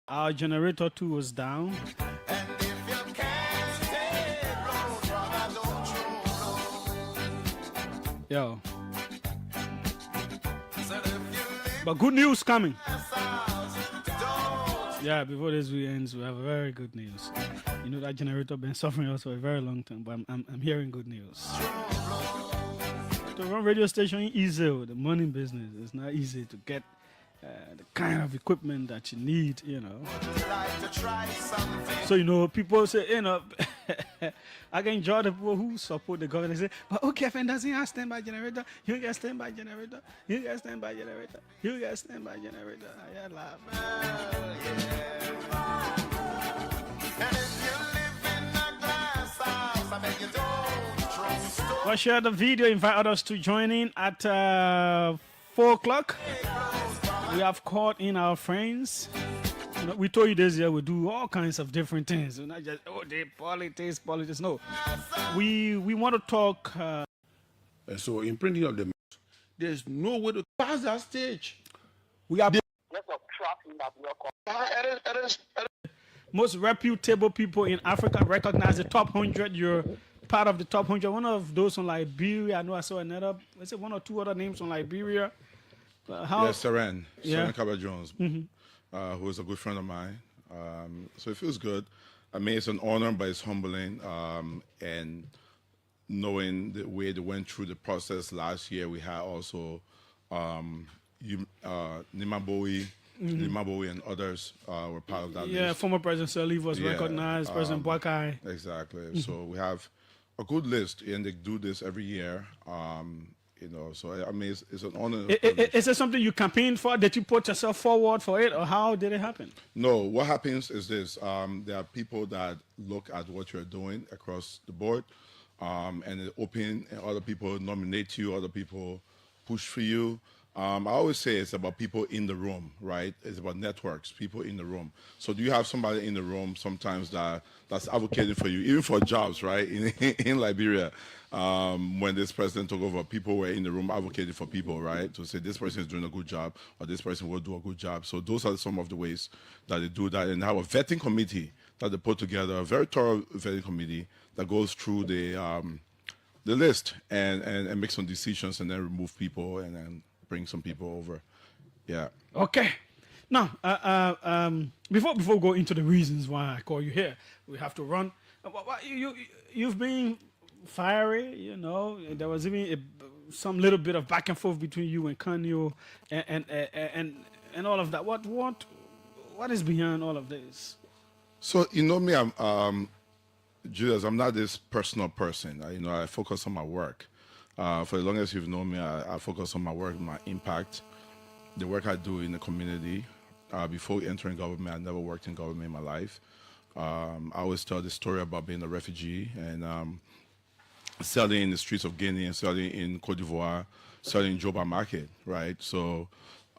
Our generator too was down. And if you can't stay road, brother, don't you know? Yo. Said if you live But good news coming. south, don't. Yeah, before this week ends, we have very good news. You know that generator been suffering us for a very long time, but I'm hearing good news. To run radio station ain't easy. The money business is not easy to get the kind of equipment that you need. Like to try something. So people say I can enjoy the people who support the government. They say, but OKFN doesn't have standby generator. You get standby generator. You get standby generator. You get standby generator. I laugh. And if you live in a glass house, I beg you don't throw stones. Well, share the video. Invite others to join in at 4 o'clock. We have called in our friends. We told you this year we do all kinds of different things. We're not just they politics. No, we want to talk. And so in printing of the there's no way to pass that stage. We are Lots of traffic that we are most reputable people in Africa. Recognize the top 100. You're part of the top 100. One of those on Liberia. I know I saw another. Let's say one or two other names on Liberia. Yes, Seren Yeah. Cabot Jones, who is a good friend of mine. So it feels good. I mean, it's an honor, but it's humbling. And knowing the way they went through the process last year, we had also Nima Bowie, and others were part of that Yeah, list. former President Sirleaf was Yeah, recognized. President Boakai. Exactly. So we have a good list, and they do this every year. So I mean, it's an honor. Is it something you campaigned for? Did you put yourself forward for it, or how did it happen? No, what happens is this. There are people that look at what you're doing across the board, and they open, and other people nominate you, other people push for you. I always say it's about people in the room, right? It's about networks, people in the room. So do you have somebody in the room sometimes that's advocating for you, even for jobs, right? In Liberia, when this president took over, people were in the room advocating for people, right? To say this person is doing a good job or this person will do a good job. So those are some of the ways that they do that, and have a vetting committee that they put together, a very thorough vetting committee that goes through the list and make some decisions and then remove people and then bring some people over. Yeah. Okay. Now, before we go into the reasons why I call you here, we have to run. You've been fiery, There was even some little bit of back and forth between you and Kanyo and all of that. What is behind all of this? So me, I'm Julius. I'm not this personal person. I focus on my work. For the longest you've known me, I focus on my work, my impact, the work I do in the community. Before entering government, I never worked in government in my life. I always tell the story about being a refugee and selling in the streets of Guinea and selling in Cote d'Ivoire, selling in Joba Market, right? So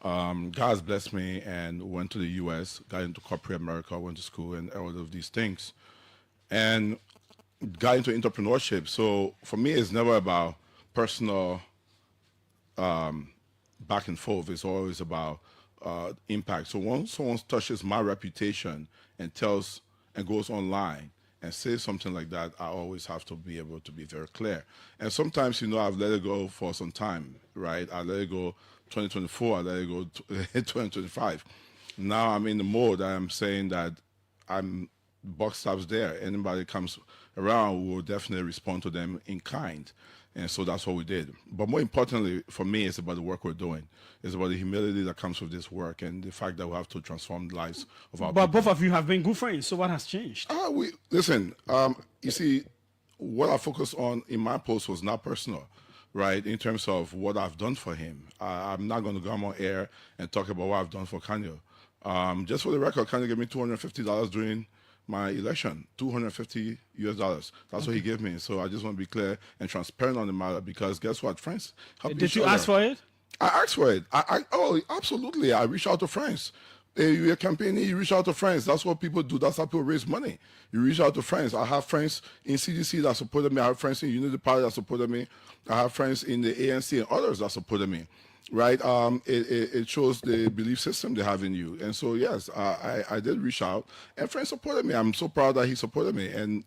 God has blessed me and went to the U.S., got into corporate America, went to school and all of these things. And got into entrepreneurship. So for me, it's never about personal back and forth. It's always about impact. So once someone touches my reputation and goes online and says something like that, I always have to be able to be very clear. And sometimes, I've let it go for some time, right? I let it go 2024, I let it go 2025. Now I'm in the mode that I'm saying that buck stops there. Anybody comes around, we will definitely respond to them in kind. And so that's what we did. But more importantly, for me, it's about the work we're doing. It's about the humility that comes with this work and the fact that we have to transform the lives of our But people. both of you have been good friends, so what has changed? Listen, you see, what I focused on in my post was not personal, right? In terms of what I've done for him. I'm not going to go on air and talk about what I've done for Kanyo. Just for the record, Kanyo gave me $250 during my election, $250 US. That's what he gave me. So I just want to be clear and transparent on the matter because guess what, friends? Did you ask for it? I asked for it. Oh, absolutely. I reach out to friends. You're campaigning, you reach out to friends. That's what people do. That's how people raise money. You reach out to friends. I have friends in CDC that supported me. I have friends in Unity Party that supported me. I have friends in the ANC and others that supported me. right? It shows the belief system they have in you. And so, yes, I did reach out, and friends supported me. I'm so proud that he supported me. And,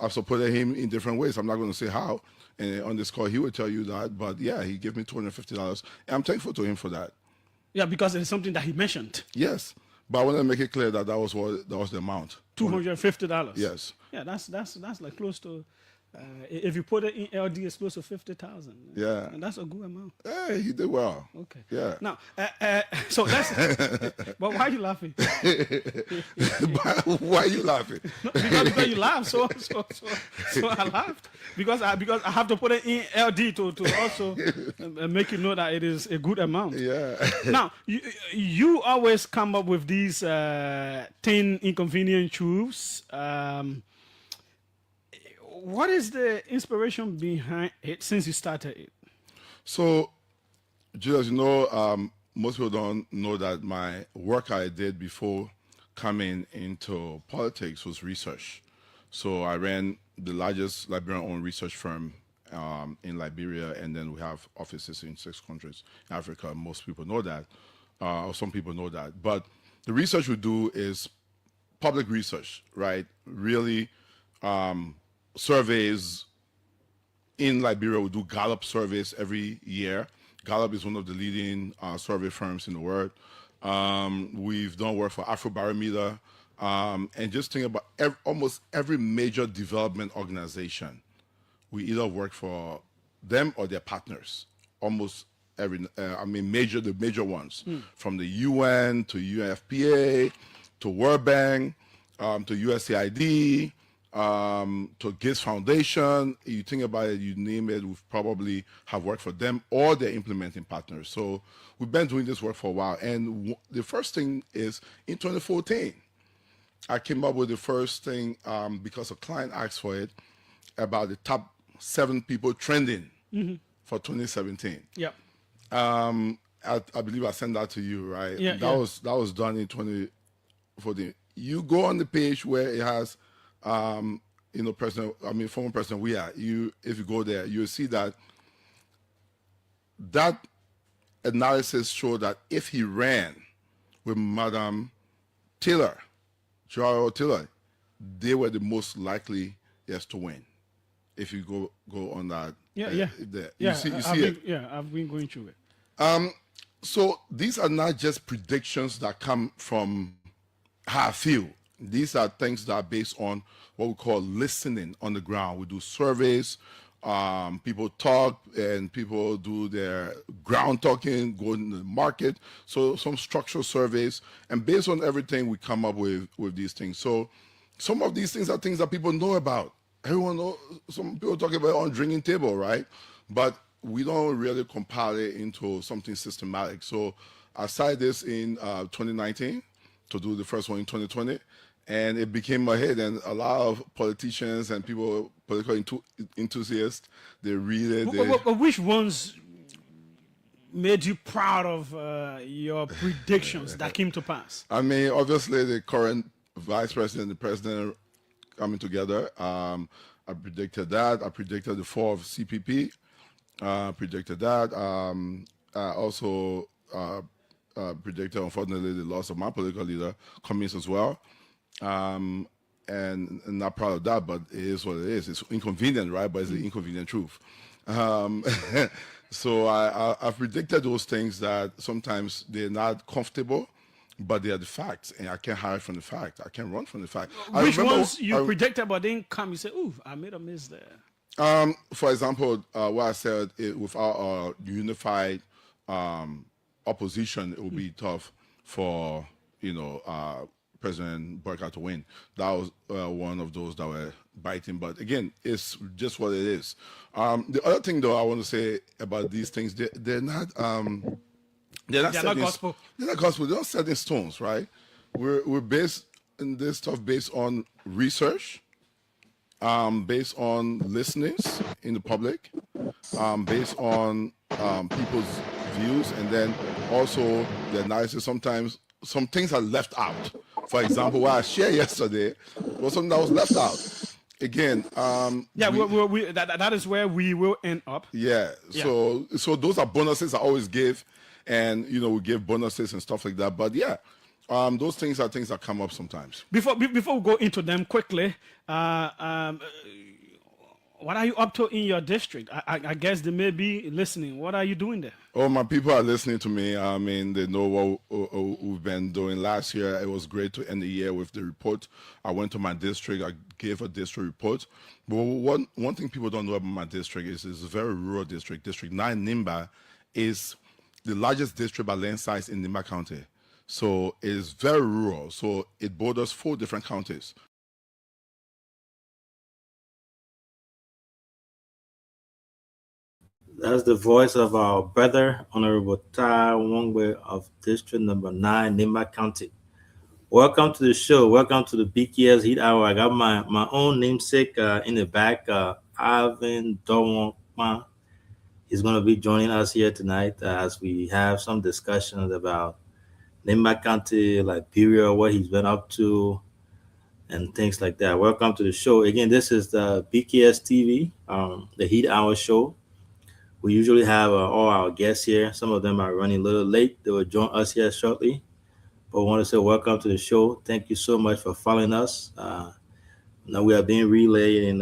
I've supported him in different ways. I'm not going to say how. And on this call, he would tell you that. But yeah, he gave me $250. And I'm thankful to him for that. Yeah, because it's something that he mentioned. Yes. But I want to make it clear that that was the amount. $250. Yes. Yeah, that's like close to. If you put it in LD, it's close to 50,000. Yeah. And that's a good amount. Hey, he did well. Okay. Yeah. Now, so that's. But why are you laughing? Why are you laughing? No, because you laughed, so I laughed because I have to put it in LD to also make you know that it is a good amount. Yeah. Now you always come up with these 10 inconvenient truths. What is the inspiration behind it since you started it? So, Julius, most people don't know that my work I did before coming into politics was research. So I ran the largest Liberian-owned research firm in Liberia, and then we have offices in 6 countries in Africa. Most people know that, or some people know that. But the research we do is public research, right? Really, surveys in Liberia. We do Gallup surveys every year. Gallup is one of the leading survey firms in the world. We've done work for Afrobarometer, and just think about almost every major development organization. We either work for them or their partners. Almost every, the major ones, from the UN to UNFPA to World Bank to USAID. To Gates Foundation, you think about it, you name it, we've probably have worked for them or their implementing partners. So we've been doing this work for a while. And the first thing is in 2014, I came up with the first thing because a client asked for it about the top 7 people trending for 2017. Yeah. I believe I sent that to you, right? Yeah. That was done in 2014. You go on the page where it has former President Weah. If you go there, you'll see that analysis showed that if he ran with Madam Taylor, Joao Taylor, they were the most likely to win. If you go on that, there. You see it. I've been going through it. So these are not just predictions that come from how I feel. These are things that are based on what we call listening on the ground. We do surveys, people talk, and people do their ground talking, go in the market. So some structural surveys, and based on everything, we come up with these things. So some of these things are things that people know about. Everyone knows. Some people talk about it on drinking table, right? But we don't really compile it into something systematic. So I started this in 2019 to do the first one in 2020. And it became a hit, and a lot of politicians and people, political enthusiasts, they read it. But which ones made you proud of your predictions that came to pass? I mean, obviously, the current vice president and the president coming together. I predicted that. I predicted the fall of CPP. Predicted that. I also predicted, unfortunately, the loss of my political leader, Cummings, as well. And not proud of that, but it is what it is. It's inconvenient, right? But it's the inconvenient truth. So I've predicted those things that sometimes they're not comfortable, but they are the facts, and I can't hide from the fact. I can't run from the fact. Which ones you predicted but didn't come? You say, "Ooh, I made a miss there." For example, what I said, without a unified opposition, it would be tough for President Burka to win. That was one of those that were biting. But again, it's just what it is. The other thing, though, I want to say about these things, they're not gospel. They're not gospel. They're not set in stones, right? We're based in this stuff based on research, based on listeners in the public, based on people's views, and then also the analysis. Sometimes some things are left out. For example, what I shared yesterday was something that was left out. again, that is where we will end up. Yeah. So those are bonuses I always give, and we give bonuses and stuff like that. But yeah, those things are things that come up sometimes. Before we go into them quickly, what are you up to in your district? I guess they may be listening. What are you doing there? Oh, my people are listening to me. I mean, they know what we've been doing. Last year, it was great to end the year with the report. I went to my district. I gave a district report. But one thing people don't know about my district is it's a very rural district. District 9, Nimba, is the largest district by land size in Nimba County. So it's very rural. So it borders 4 different counties. That's the voice of our brother, Honorable Tai Wongwe of District Number 9, Nimba County. Welcome to the show. Welcome to the BKS Heat Hour. I got my own namesake in the back, Alvin Dowongma. He's going to be joining us here tonight as we have some discussions about Nimba County, Liberia, what he's been up to, and things like that. Welcome to the show. Again, this is the BKS TV, the Heat Hour show. We usually have all our guests here. Some of them are running a little late. They will join us here shortly. But I want to say welcome to the show. Thank you so much for following us. Now we are being relayed in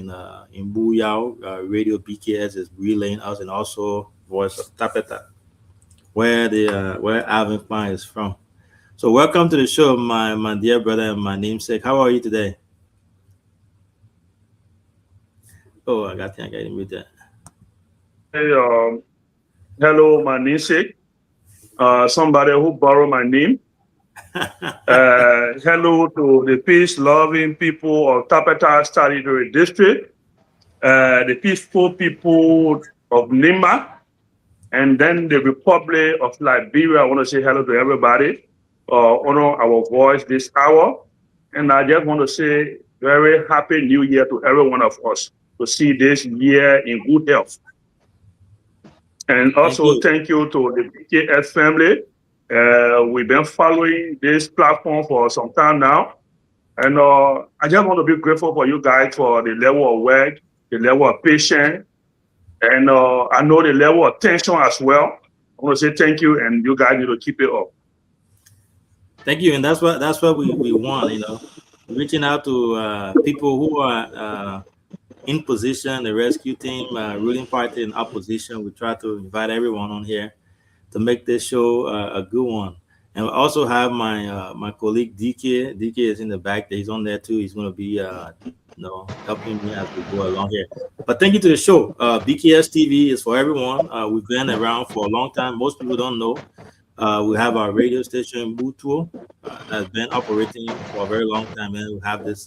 Buyao. Radio BKS is relaying us, and also Voice of Tapeta, where Alvin Klein is from. So welcome to the show, my dear brother and my namesake. How are you today? Oh, I got to mute that. Hey, hello, my namesake. Somebody who borrowed my name. Hello to the peace-loving people of Tapeta Statutory District, the peaceful people of Nimba, and then the Republic of Liberia. I want to say hello to everybody, honor our voice this hour. And I just want to say very happy new year to every one of us to see this year in good health. And also thank you to the BKS family. We've been following this platform for some time now. And I just want to be grateful for you guys for the level of work, the level of patience, and I know the level of tension as well. I want to say thank you, and you guys need to keep it up. Thank you, and that's what we want, reaching out to people who are in position, the rescue team, ruling party in opposition. We try to invite everyone on here to make this show a good one. And we also have my colleague DK. DK is in the back. He's on there too. He's going to be helping me as we go along here. But thank you to the show. BKS TV is for everyone. We've been around for a long time. Most people don't know. We have our radio station Mutuo that's been operating for a very long time, and we have this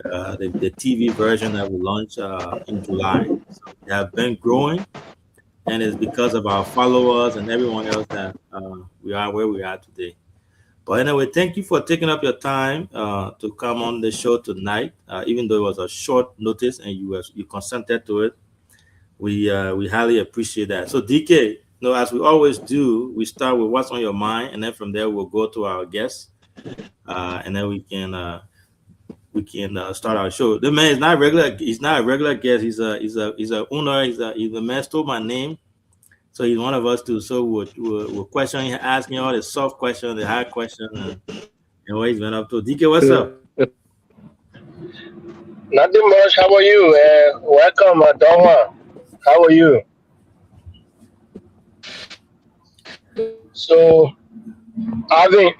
the TV version that we launched in July. So we have been growing, and it's because of our followers and everyone else that we are where we are today. But anyway, thank you for taking up your time to come on the show tonight, even though it was a short notice and you consented to it. We highly appreciate that. So DK, as we always do, we start with what's on your mind, and then from there we'll go to our guests, and then we can start our show. The man is not regular. He's not a regular guest. He's a owner. He's the man stole my name, so he's one of us too. So we're questioning, asking all the soft questions, the hard questions, and what he's been up to. DK, what's up? Nothing much. How are you? Welcome, Dongwa. How are you? So, Alvin,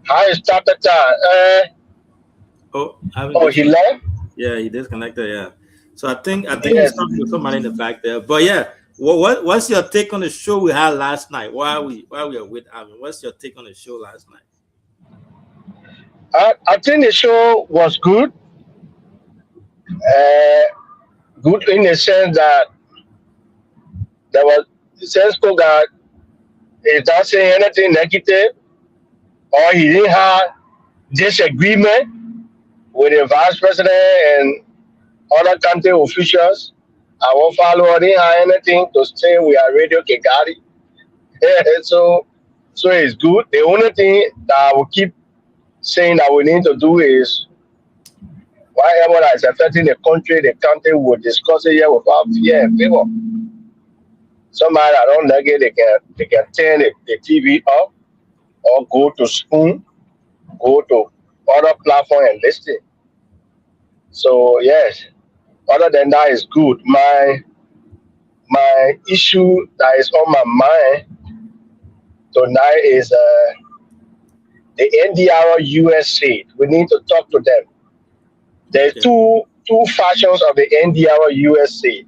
how is Tapeta? He left? Yeah, he disconnected. Yeah. So I think he's talking to somebody in the back there. But yeah, what's your take on the show we had last night? While we are with Alvin, what's your take on the show last night? I think the show was good. Good in the sense that there was Sensko that is not saying anything negative, or he didn't have disagreement with the vice president and other country officials. Our follower didn't have anything to say. We are Radio Kigali. So it's good. The only thing that I will keep saying that we need to do is whatever that is affecting the country will discuss it here without fear and favor. Somebody that don't like it, they can turn the TV off or go to Spoon, go to other platform and listen. So yes, other than that is good. My issue that is on my mind tonight is the NDR USA. We need to talk to them. There's Okay. two factions of the NDR USA.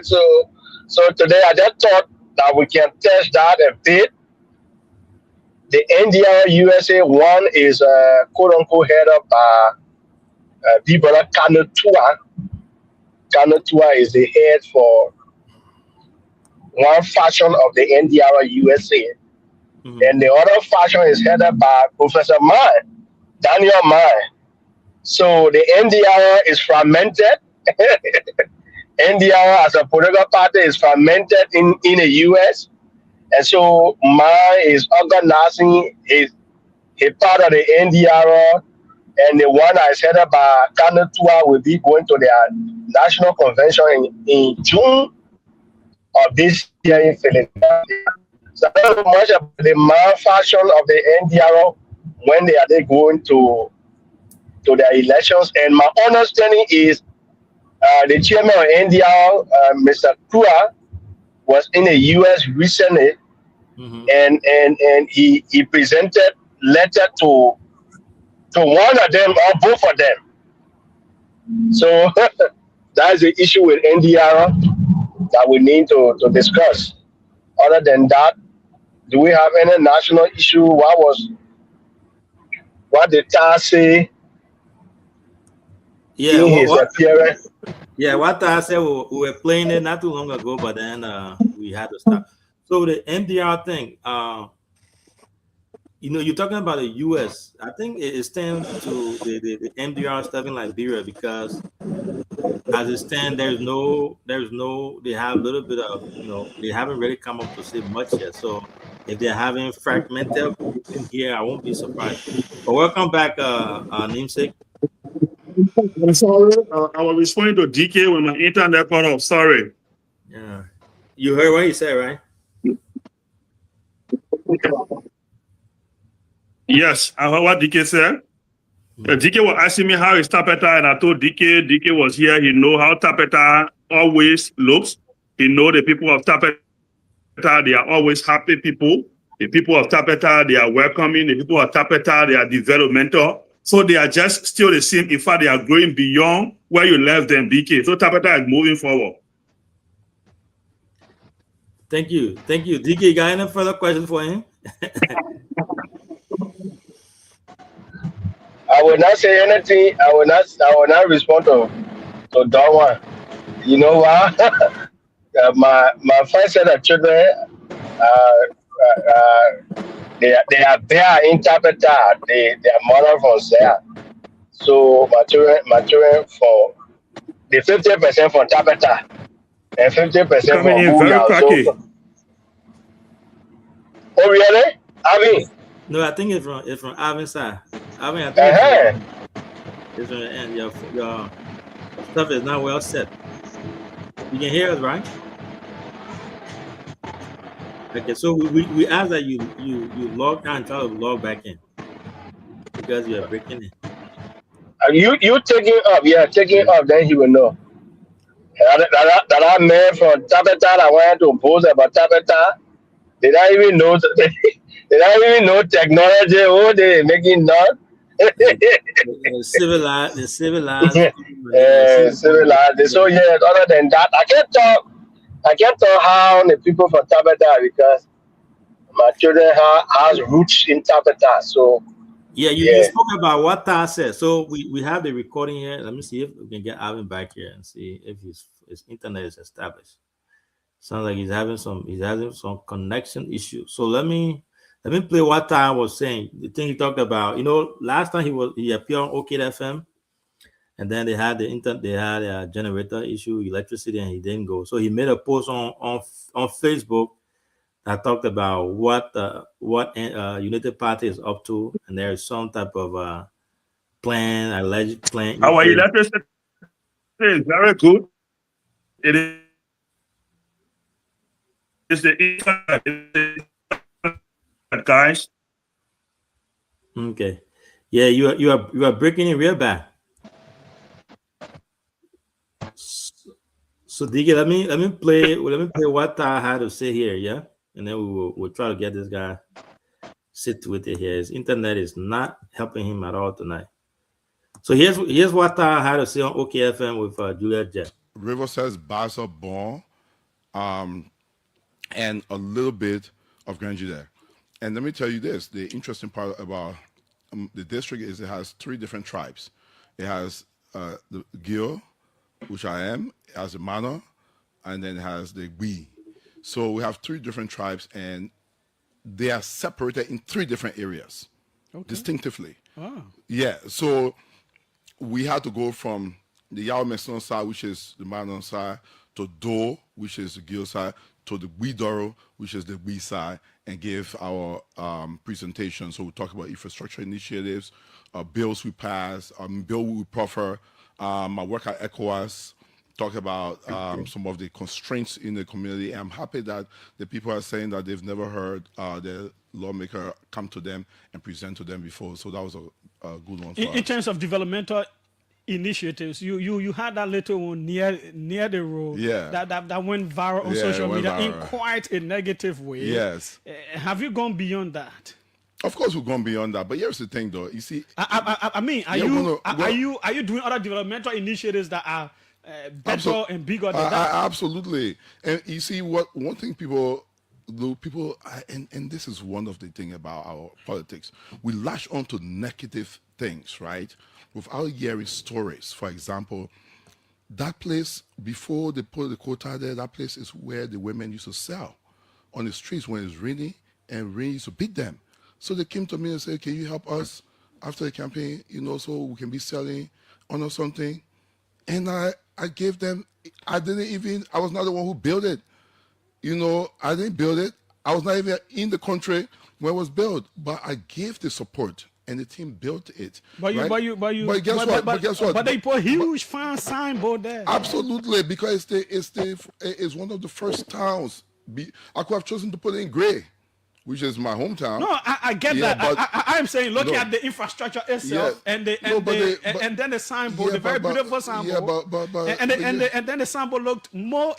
So today I just thought that we can test that a bit. The NDR USA one is quote unquote head up by Bibara Kanutua. Kanutua is the head for one faction of the NDR USA. Mhm. And the other faction is headed by Professor Mai, Daniel Mai. So the NDR is fragmented. NDR as a political party is fragmented in the US. And so Mai is organizing his part of the NDR, and the one that is headed by Kanutua will be going to their national convention in June of this year in Philadelphia. So I don't know much about the malfunction of the NDR when they going to their elections. And my understanding is the chairman of NDR, Mr. Kua, was in the US recently, Mhm. and he presented letter to one of them or both of them. So that's the issue with NDR that we need to discuss. Other than that, do we have any national issue? What did Tar say Yeah. in his appearance? Yeah, what I said, we were playing it not too long ago, but then we had to stop. So the NDR thing, you're talking about the U.S. I think it stands to the NDR stuff in Liberia because as it stands, there's no, they have a little bit of, they haven't really come up to say much yet. So if they're having fragmented grouping here, I won't be surprised. But welcome back, namesake. I'm sorry. I was responding to DK when my internet cut off. Sorry. Yeah, you heard what he said, right? Yes, I heard what DK said. DK was asking me how is Tapeta, and I told DK was here. He know how Tapeta always looks. He know the people of Tapeta, they are always happy people. The people of Tapeta, they are welcoming. The people of Tapeta, they are developmental. So they are just still the same. In fact, they are growing beyond where you left them, DK. So Tapeta is moving forward. Thank you. DK, you got any further questions for him? I will not say anything. I will not respond to that one. You know why? My first set of children, they are there interpreter. They are mother from there. So my children for the 50% from Tapeta and 50% from Coming in very Booyah. cocky. So, oh really? I mean, No, I think it's from Alvin's side. Alvin, I think it's from the end. Your stuff is not well set. You can hear us, right? Okay, so we ask that you log out and try to log back in because you are breaking in. you taking up, taking up, then he will know. That man from Tapeta that went to post about Tapeta, they don't even know. They don't even know technology. Oh, they making none. Civilized. Civilized. So yeah. Other than that, I can't talk how the people from Tapeta because my children has roots in Tapeta. So yeah, you spoke about what Ta said. So we have the recording here. Let me see if we can get Alvin back here and see if his internet is established. Sounds like he's having some connection issues. So let me play what Ta was saying. The thing he talked about. Last time he appeared on OK FM, and then they had a generator issue, electricity, and he didn't go. So he made a post on Facebook I talked about what United Party is up to, and there is some type of plan, alleged plan. Our electricity is very good. It is the internet, guys. Okay. Yeah, you are breaking in real bad. So Diggy, let me play what I had to say here, yeah, and then we'll try to get this guy sit with it here. His internet is not helping him at all tonight. So here's what I had to say on OKFM with Juliet Jet. River says Basa Bon, and a little bit of Granji there. And let me tell you this: the interesting part about the district is it has 3 different tribes. It has the Gio, which I am, it has the Mana, and then it has the Gui. So we have 3 different tribes, and they are separated in 3 different areas, distinctively. Wow. Yeah, so we had to go from the Yao Meson side, which is the Manon side, to Do, which is the Gil side, to the Guidoro, which is the Gui side, and give our presentation. So we talk about infrastructure initiatives, bills we pass, bill we proffer, my work at ECOWAS, talk about some of the constraints in the community. I'm happy that the people are saying that they've never heard the lawmaker come to them and present to them before. So that was a good one for us. In terms of developmental initiatives, you had that little one near the road, Yeah. that went viral on Yeah, social it went media in viral. quite a negative way. Yes. Have you gone beyond that? Of course, we've gone beyond that. But here's the thing, though. You see, I mean, are Yeah, you doing other developmental initiatives that are better and bigger than that? absolutely. And you see, one thing people do, and this is one of the thing about our politics, we latch on to negative things, right? Without hearing stories. For example, that place, before they put the quota there, that place is where the women used to sell on the streets when it's raining, and rain used to beat them. So they came to me and said, can you help us after the campaign, so we can be selling on or something? And I gave them, I was not the one who built it. I didn't build it. I was not even in the country when it was built, but I gave the support. And the team built it. But right? guess what? But guess what? But they put huge fan signboard there. Absolutely, because it's one of the first towns. I could have chosen to put it in Gray, which is my hometown. No, I get Yeah, that. but- I'm saying, looking No. at the infrastructure itself, Yeah. and then the signboard, Yeah, the very but- beautiful signboard. And then the signboard looks more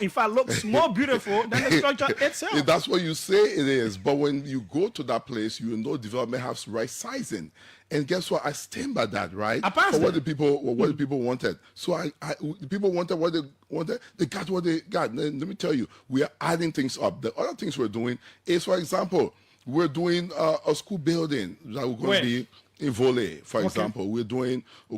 beautiful than the structure itself. Yeah, that's what you say it is. But when you go to that place, development has right sizing. And guess what? I stand by that, right? I passed For what it. the people wanted. So the people wanted what they wanted. They got what they got. Let me tell you, we are adding things up. The other things we're doing is, for example, we're doing a school building that we're going Where? to be in Vole, for example. We're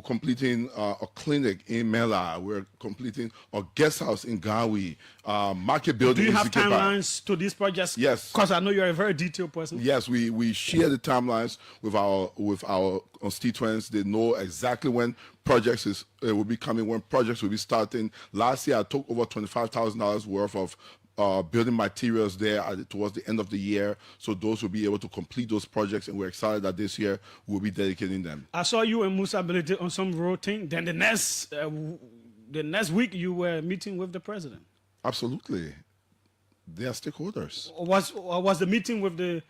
completing a clinic in Mela. We're completing a guest house in Gawi, market building Do you in have Zikepa. timelines to these projects? Yes. Because I know you're a very detailed person. Yes, we share the timelines with our constituents. They know exactly when projects will be coming, when projects will be starting. Last year, I took over $25,000 worth of building materials there towards the end of the year, so those will be able to complete those projects, and we're excited that this year we'll be dedicating them. I saw you and Musa Ability on some road thing. Then the next week you were meeting with the president. Absolutely, they are stakeholders. Was the meeting with the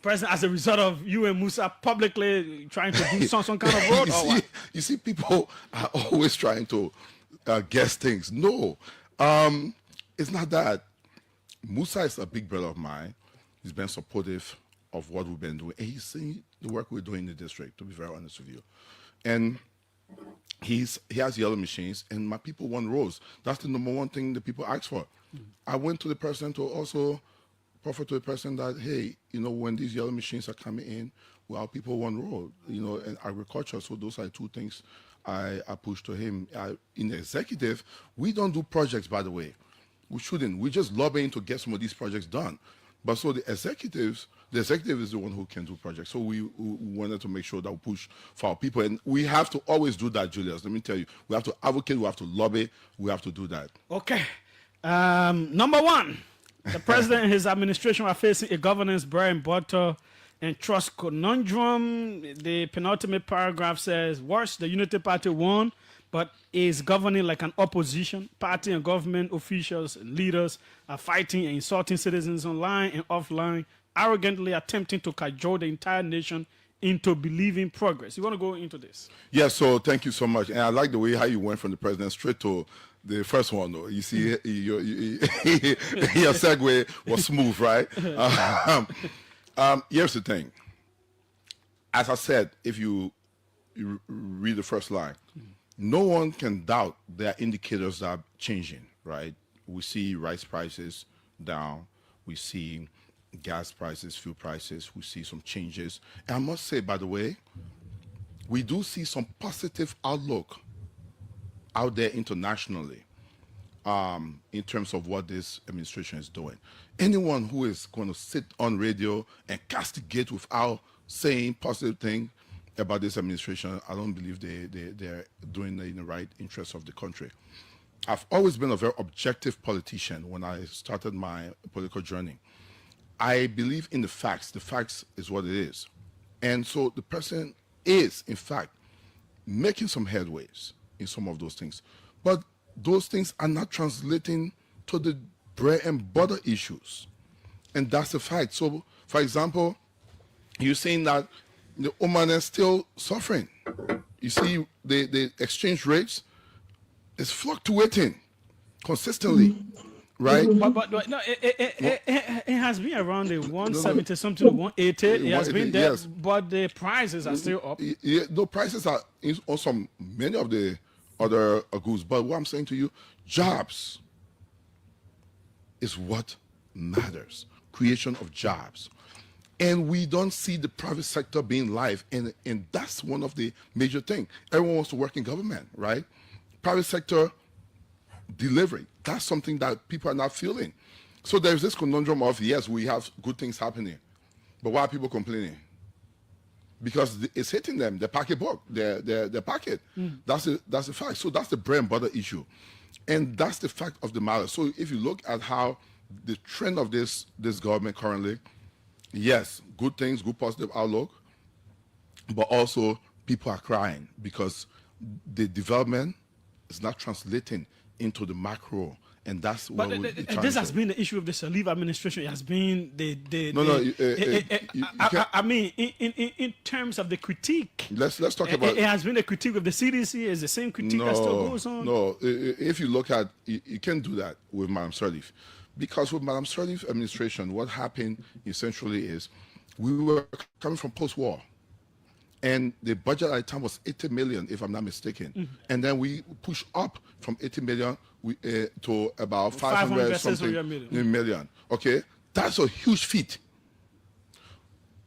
president as a result of you and Musa publicly trying to do some kind of road? You see, people are always trying to guess things. No, it's not that. Musa is a big brother of mine. He's been supportive of what we've been doing. And he's seen the work we're doing in the district, to be very honest with you. And he has yellow machines, and my people want roads. That's the number one thing that people ask for. I went to the president to also proffer to the president that, hey, when these yellow machines are coming in, well, people want road, and agriculture. So those are 2 things I pushed to him. In the executive, we don't do projects, by the way. We shouldn't. We're just lobbying to get some of these projects done. But so the executive is the one who can do projects. So we wanted to make sure that we push for our people. And we have to always do that, Julius. Let me tell you. We have to advocate. We have to lobby. We have to do that. Okay. Number one, The president and his administration are facing a governance bread and butter and trust conundrum. The penultimate paragraph says, worse, the Unity Party won, but is governing like an opposition. Party and government officials and leaders are fighting and insulting citizens online and offline, arrogantly attempting to cajole the entire nation into believing progress. You want to go into this? Yeah, so thank you so much. And I like the way how you went from the president straight to the first one, though. You see, your segue was smooth, right? Here's the thing. As I said, if you read the first line, no one can doubt there are indicators that are changing, right? We see rice prices down. We see gas prices, fuel prices. We see some changes. And I must say, by the way, we do see some positive outlook out there internationally in terms of what this administration is doing. Anyone who is going to sit on radio and castigate without saying positive things about this administration, I don't believe they're doing it in the right interest of the country. I've always been a very objective politician when I started my political journey. I believe in the facts. The facts is what it is. And so the president is, in fact, making some headways in some of those things. But those things are not translating to the bread and butter issues. And that's the fact. So, for example, you're saying that the Oman is still suffering. You see the exchange rates is fluctuating consistently, right? But no, it has been around the 170 something, 180. It has been there, yes. but the prices are still up. Yeah, the prices are on some many of the other goods. But what I'm saying to you, jobs is what matters. Creation of jobs. And we don't see the private sector being live. And that's one of the major things. Everyone wants to work in government, right? Private sector delivery. That's something that people are not feeling. So there's this conundrum of, yes, we have good things happening. But why are people complaining? Because it's hitting them, their pocketbook, their pocket. That's the fact. So that's the bread and butter issue. And that's the fact of the matter. So if you look at how the trend of this government currently, yes, good things, good positive outlook, but also people are crying because the development is not translating into the macro, and that's what this has been the issue of the Saliva administration. It has been I mean, in terms of the critique. Let's talk about. It has been a critique of the CDC. Is the same critique that still goes on? No, if you look at, you can't do that with Madam Sirleaf. Because with Madam Sirleaf's administration, what happened essentially is we were coming from post-war. And the budget at the time was 80 million, if I'm not mistaken. And then we pushed up from 80 million to about 500 something million. Okay? That's a huge feat.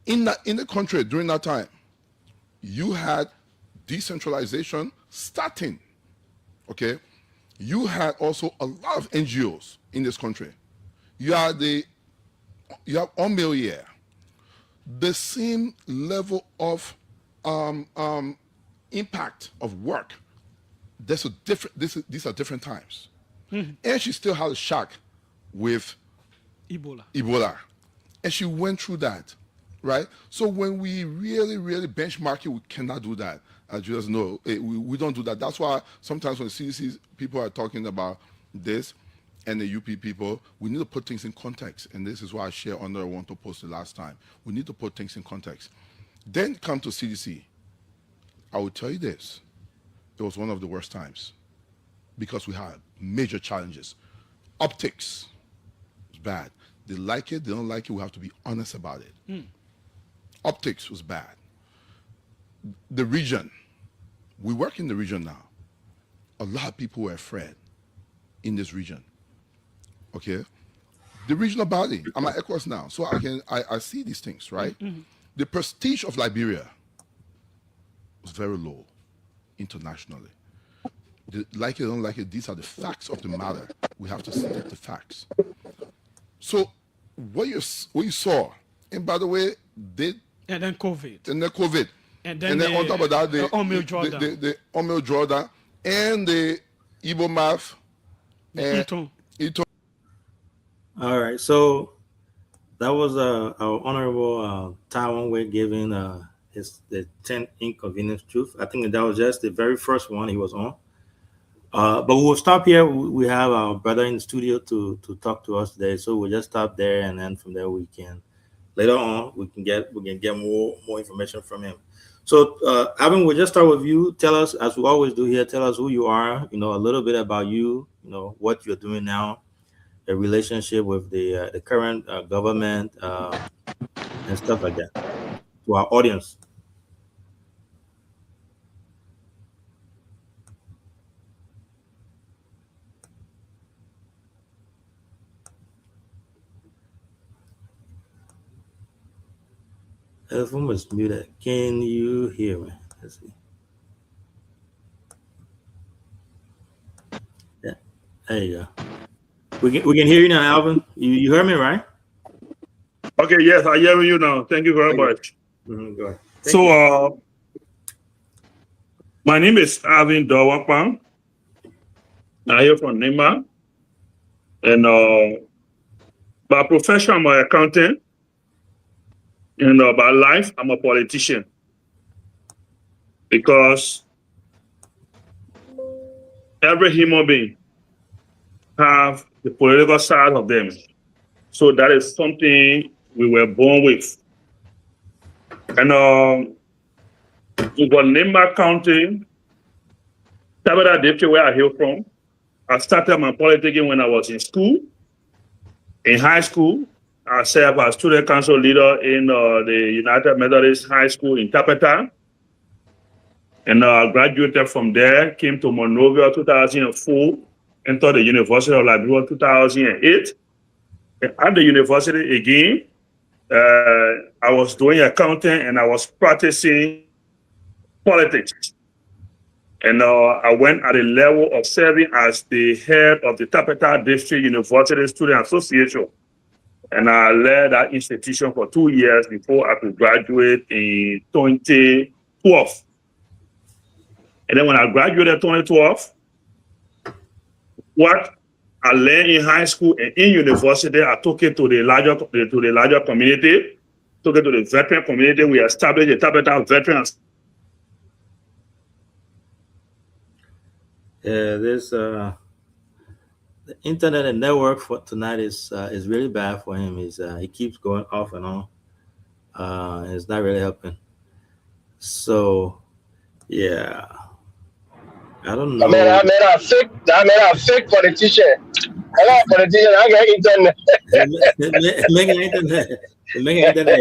In the country during that time, you had decentralization starting. Okay? You had also a lot of NGOs in this country. You have Omelia, the same level of impact of work. These are different times. And she still had a shock with Ebola. And she went through that, right? So when we really, really benchmark it, we cannot do that. As you just know, we don't do that. That's why sometimes when CDC people are talking about this, and the UP people, we need to put things in context. And this is why I share under I want to post the last time. We need to put things in context. Then come to CDC. I will tell you this. It was one of the worst times because we had major challenges. Optics was bad. They like it, they don't like it. We have to be honest about it. Optics was bad. The region. We work in the region now. A lot of people were afraid in this region. Okay, the regional body. I'm at ECOWAS now, so I see these things, right? The prestige of Liberia was very low internationally. Like it or don't like it, these are the facts of the matter. We have to state the facts. So what you saw, and by the way, and then COVID, and then on top of that, the Omeo drawdown, and the Igbo math, and Ito. All right. So that was our honorable Taiwan Way giving the 10 inconvenience truth. I think that was just the very first one he was on. But we'll stop here. We have our brother in the studio to talk to us today, so we'll just stop there, and then from there we can later on we can get more information from him. So, Alvin, we'll just start with you. Tell us, as we always do here, tell us who you are. You know, a little bit about you. You know what you're doing now, a relationship with the current government, and stuff like that to our audience. Telephone was muted. Can you hear me? Let's see. Yeah, there you go. We can hear you now, Alvin. You heard me, right? Okay, yes, I hear you now. Thank you very much. Go ahead. So, my name is Alvin Dawapang. I'm here from Nima. And by profession, I'm an accountant. And by life, I'm a politician. Because every human being have the political side of them. So that is something we were born with. And we got Nima County, Tabata District, where I hail from. I started my politicking when I was in school. In high school, I served as student council leader in the United Methodist High School in Tapeta. And I graduated from there, came to Monrovia 2004, entered the University of Liberia 2008. And at the university again, I was doing accounting and I was practicing politics. And I went at the level of serving as the head of the Tapeta District University Student Association. And I led that institution for 2 years before I could graduate in 2012. And then when I graduated in 2012, what I learned in high school and in university, I took it to the larger community, took it to the veteran community. We established the Tapeta Veterans. This the internet and network for tonight is really bad for him. He keeps going off and on. It's not really helping. So, yeah, I don't know. I mean, a fake politician. I like politician. I get internet. Making internet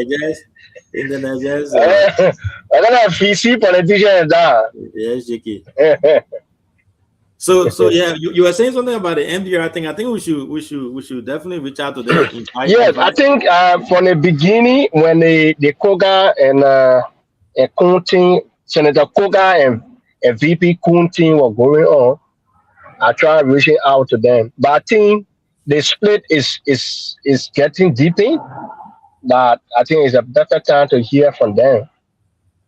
just. I got a PC politician that. Yes, Jiki. So yeah, you were saying something about the MDR thing. I think we should definitely reach out to them. Yes, I think from the beginning when the Koga and Kuntin, Senator Koga and VP Kuntin were going on, I tried reaching out to them. But I think the split is getting deeper. But I think it's a better time to hear from them.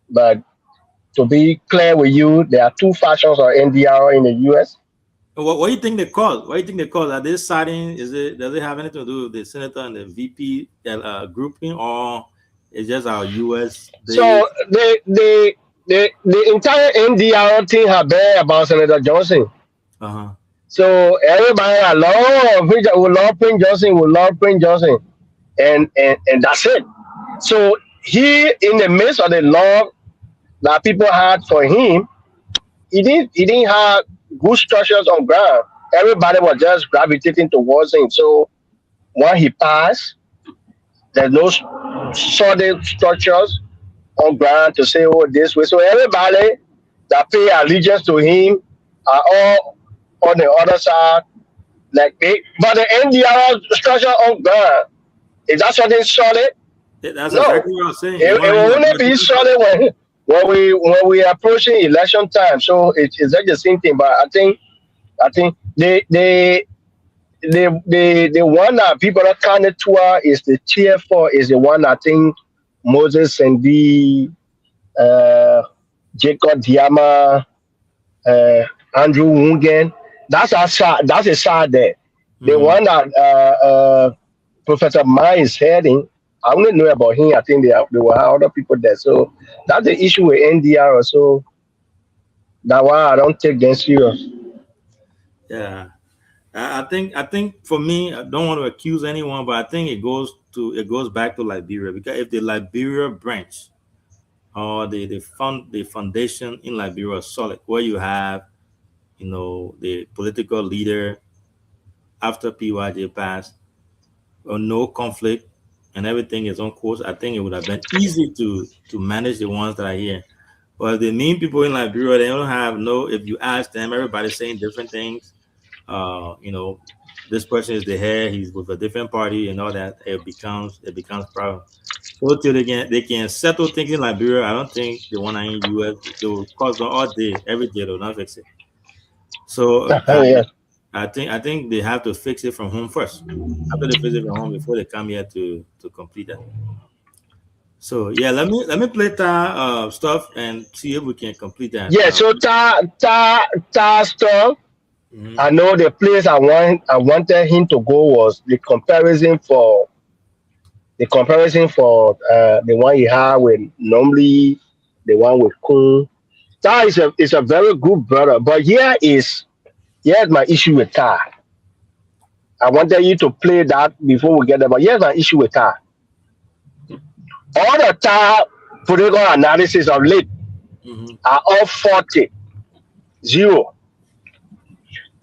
But to be clear with you, there are two factions of NDR in the U.S. What do you think they cause? What do you think they cause? Are they siding? Does it have anything to do with the senator and the VP grouping, or it's just our U.S. So the entire NDR thing have been about Senator Johnson. So everybody will love Prince Johnson, and that's it. So he, in the midst of the love that people had for him, he didn't have good structures on ground. Everybody was just gravitating towards him. So when he passed, there's no solid structures on ground to say, oh, this way. So everybody that pay allegiance to him are all on the other side. But the NDR structure on ground, is that something solid? That's exactly what I'm saying. It will only be solid when we are approaching election time. So it's like the same thing. But I think the one that people are kind of tour is the tier 4 is the one I think Moses and Jacob Diama, Andrew Wungen. That's a side there. The one that Professor Ma is heading. I only know about him. I think there were other people there. So that's the issue with NDR also. That's why I don't take them serious. Yeah. I think for me, I don't want to accuse anyone, but I think it goes back to Liberia, because if the Liberia branch or the foundation in Liberia is solid, where you have, the political leader after PYJ passed, or no conflict, and everything is on course, I think it would have been easy to manage the ones that are here. But the main people in Liberia, they don't have no. If you ask them, everybody's saying different things. This person is the head. He's with a different party and all that. It becomes problem. So till they can settle things in Liberia, I don't think the one in US, they will cause them all day, every day. They'll not fix it. So Yeah. I think they have to fix it from home first. After they fix it from home, before they come here to complete that. So yeah, let me play that stuff and see if we can complete that. Yeah, so Ta stuff. Mhm. I know the place I wanted him to go was the comparison for the one he had with normally the one with Kun. Ta is a very good brother, but here's my issue with Ta. I wanted you to play that before we get there, but here's my issue with Ta. All the Ta political analysis of late Mhm. are all 40, 0.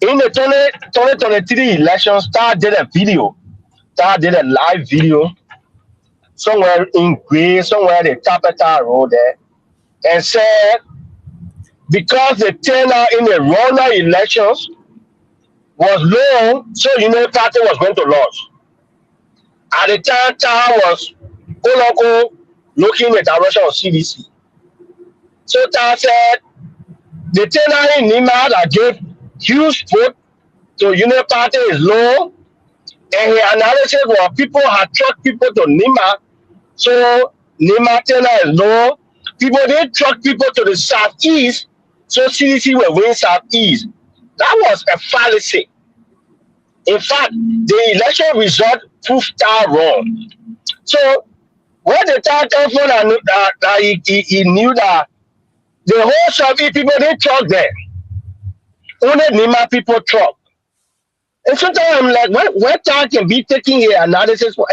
In the 2023 elections, Star did a video. Star did a live video somewhere in Gray, somewhere the capital road there, and said because the turnout in the rural elections was low, so United Party was going to lose. At the time, Star was looking in the direction of CDC. So Star said the turnout in Nima that gave huge vote to United Party is low. And his analysis was people had trucked people to Nima, so Nima turnout is low. People didn't truck people to the southeast, so CDC will win southeast. That was a fallacy. In fact, the election result proved that wrong. So when the time came from that he knew that the whole Southeast people didn't truck there. Only Nima people truck. And sometimes I'm like, when Todd can be taking an analysis for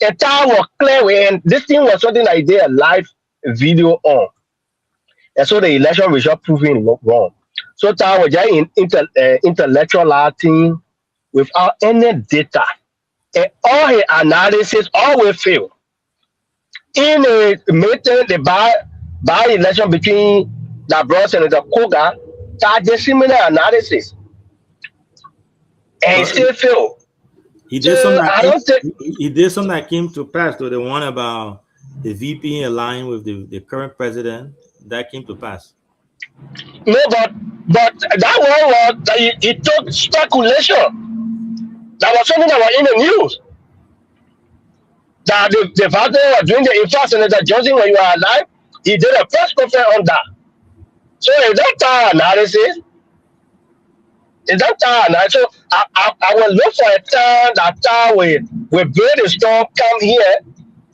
and Todd was clear, and this thing was something I did a live video on. And so the election result proving wrong. So Todd was just intellectualizing without any data. And all his analysis always fail. In a meeting, the by election between the Bros and the Koga, Todd did similar analysis. And he still failed. He did So something. I don't think He did something that came to pass. Though the one about the VP aligning with the current president, that came to pass. no, but that one was that he took speculation. That was something that was in the news. That the father was doing the info Senator Johnson when you were alive. He did a press conference on that. So is that time analysis? Is that time? So I will look for a time that time we build the storm, come here,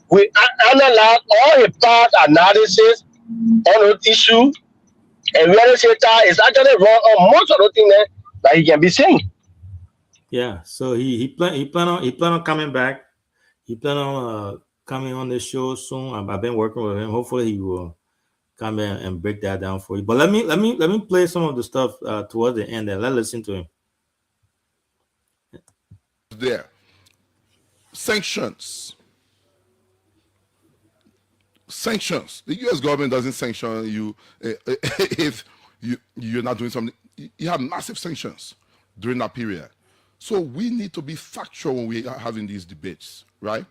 we analyze all the past analysis on the issue, and really say that is actually wrong on most of the things that he can be saying. Yeah. So he plan on coming back. He plan on coming on the show soon. I've been working with him. Hopefully he will come in and break that down for you. But let me play some of the stuff towards the end and let's listen to him. There. Sanctions. The U.S. government doesn't sanction you if you're not doing something. You have massive sanctions during that period. So we need to be factual when we are having these debates, right?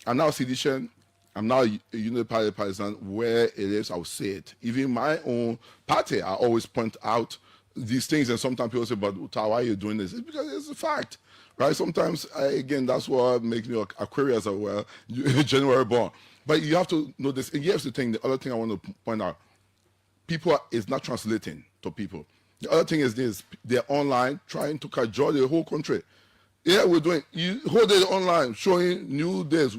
I'm now Seditian. I'm now a United Party partisan. Where it is, I'll say it. Even my own party, I always point out these things, and sometimes people say, but Uta, why are you doing this? It's because it's a fact, right? Sometimes, again, that's what makes me Aquarius as well, January born. But you have to know this. And here's the thing, the other thing I want to point out, people is not translating to people. The other thing is this, they're online trying to cajole the whole country. Yeah, we're doing. You whole day online showing new days.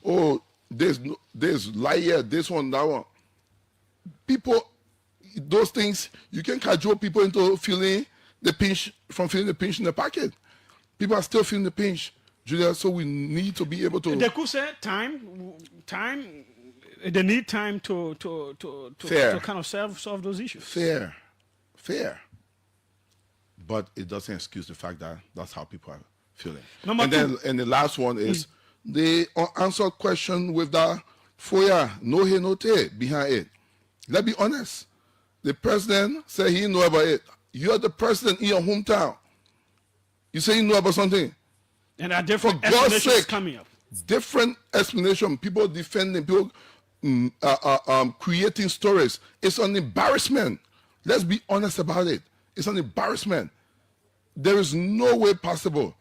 Oh, there's light year, this one, that one. People, those things you can cajole people into feeling the pinch in the pocket. People are still feeling the pinch, Julia. So we need to be able to. They could say time. They need time to Fair. kind of solve those issues. Fair. But it doesn't excuse the fact that that's how people are feeling. Number two. And the last one is the unanswered question with that FOIA, no he, no te behind it. Let's be honest. The president said he know about it. You're the president in your hometown. You say you know about something. And there are different For God's explanations sake, coming up. different explanation. People defending, people creating stories. It's an embarrassment. Let's be honest about it. It's an embarrassment. There is no way possible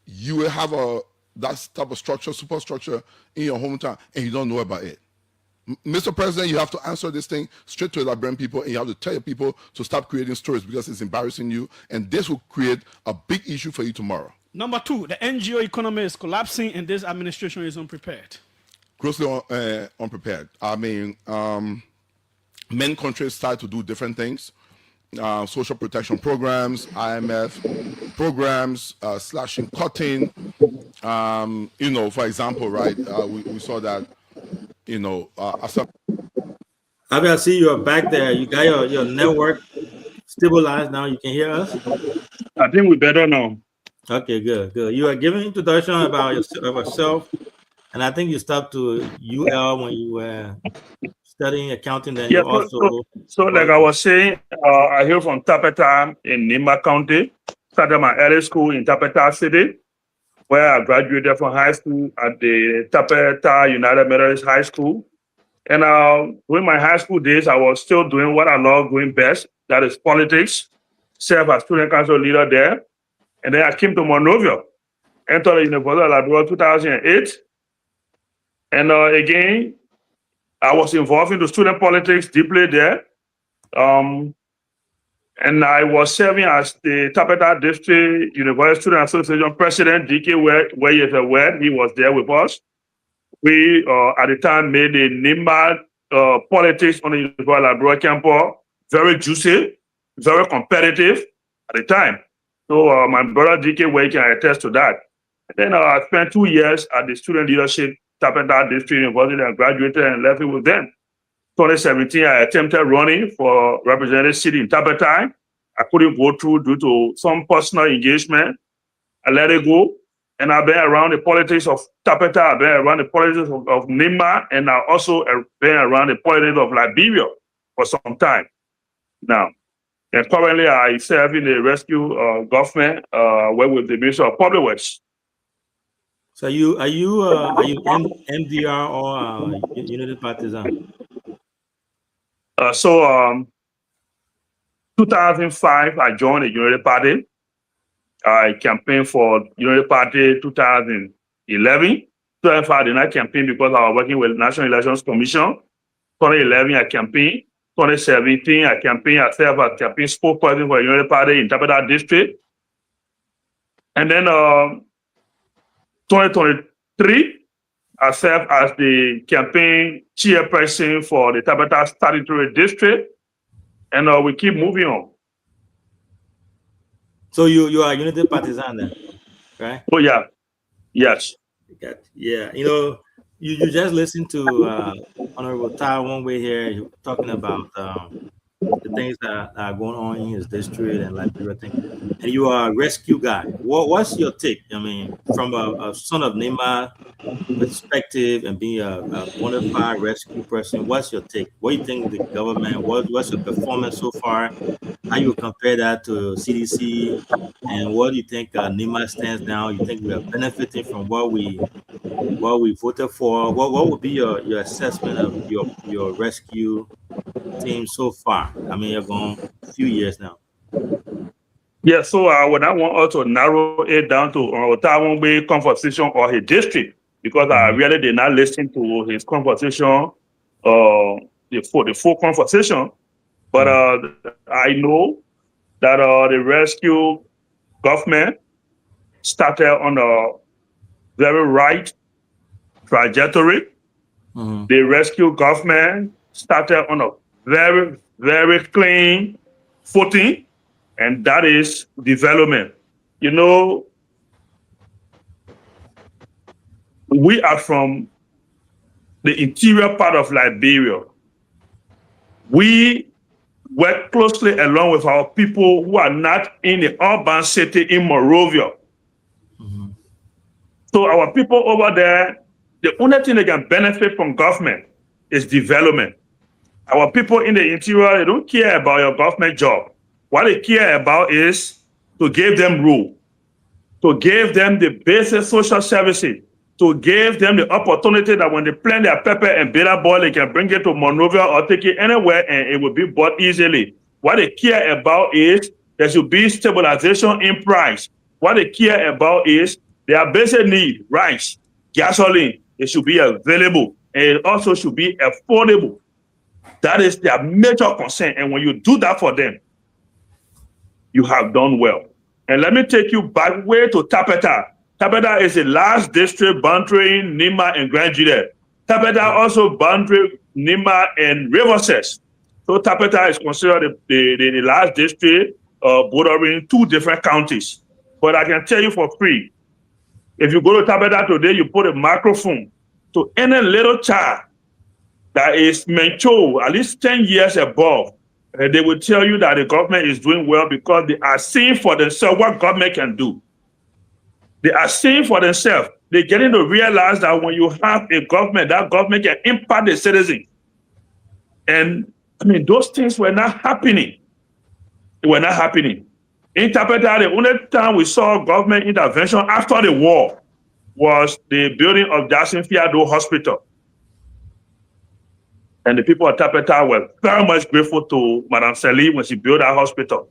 you will have that type of structure, superstructure in your hometown, and you don't know about it. Mr. President, you have to answer this thing straight to the Liberian people, and you have to tell your people to stop creating stories because it's embarrassing you, and this will create a big issue for you tomorrow. Number two, the NGO economy is collapsing, and this administration is unprepared. Grossly unprepared. I mean, many countries start to do different things. Social protection programs, IMF programs, slashing, cutting. For example, right, we saw that, Javier, I see you're back there. You got your network stabilized now. You can hear us? I think we better now. Okay, good. You are giving introduction about yourself, and I think you stopped to UL when you were studying accounting. Then Yeah, you also so like I was saying, I hail from Tapeta in Nima County. Started my early school in Tapeta City, where I graduated from high school at the Tapeta United Methodist High School. And during my high school days, I was still doing what I love doing best, that is politics. Served as student council leader there. And then I came to Monrovia, entered the University of Labrador 2008. And again, I was involved in the student politics deeply there. And I was serving as the Tapeta District University Student Association President, DK, where he is aware, he was there with us. We, at the time, made the NIMA politics on the University of Labrador campus very juicy, very competitive at the time. So my brother DK, where he can attest to that. And then I spent 2 years at the student leadership Tapeta District University and graduated and left it with them. 2017, I attempted running for representative seat in Tapeta. I couldn't go through due to some personal engagement. I let it go. And I've been around the politics of Tapeta, I've been around the politics of Nima, and I also been around the politics of Liberia for some time now. And currently, I serve in the rescue government, work with the Ministry of Public Works. So are you MDR or United Partisan? 2005, I joined the United Party. I campaigned for United Party 2011. 2005, I did not campaign because I was working with National Elections Commission. 2011, I campaigned. 2017, I campaigned. I served as campaign spokesperson for the United Party in Tapeta District. And then 2023, I served as the campaign chairperson for the Tapeta Statutory District. And we keep moving on. So you are a United Partisan then, right? Oh, yeah. Yes. Yeah. You just listened to Honorable Ty one way here talking about the things that are going on in his district and like everything. And you are a rescue guy. What's your take? I mean, from a son of Nima perspective and being a bona fide rescue person, what's your take? What do you think of the government? What's your performance so far? How you compare that to CDC? And what do you think Nima stands now? You think we are benefiting from what we voted for? What would be your assessment of your rescue team so far? I mean, you're going a few years now. Yeah, so when I want us to narrow it down to Ottawa Way conversation or his district, because I really did not listen to his conversation, the full conversation. But I know that the rescue government started on a very right trajectory. The rescue government started on a very, very clean footing, and that is development. You know, we are from the interior part of Liberia. We work closely along with our people who are not in the urban city in Monrovia. So our people over there, the only thing they can benefit from government is development. Our people in the interior, they don't care about your government job. What they care about is to give them rule, to give them the basic social services, to give them the opportunity that when they plant their pepper and bitter ball, they can bring it to Monrovia or take it anywhere and it will be bought easily. What they care about is there should be stabilization in price. What they care about is their basic need, rice, gasoline, it should be available, and it also should be affordable. That is their major concern. And when you do that for them, you have done well. And let me take you back way to Tapeta. Tapeta is the last district boundary Nima and Grand Juliet. Tapeta also boundary Nima and Riverses. So Tapeta is considered the last district bordering 2 different counties. But I can tell you for free, if you go to Tapeta today, you put a microphone to any little child that is mature, at least 10 years above, they will tell you that the government is doing well because they are seeing for themselves what government can do. They are seeing for themselves. They're getting to realize that when you have a government, that government can impact the citizens. And I mean, those things were not happening. They were not happening. In Tapeta, the only time we saw government intervention after the war was the building of Jackson Fiado Hospital. And the people of Tapeta were very much grateful to Madame Sally when she built that hospital.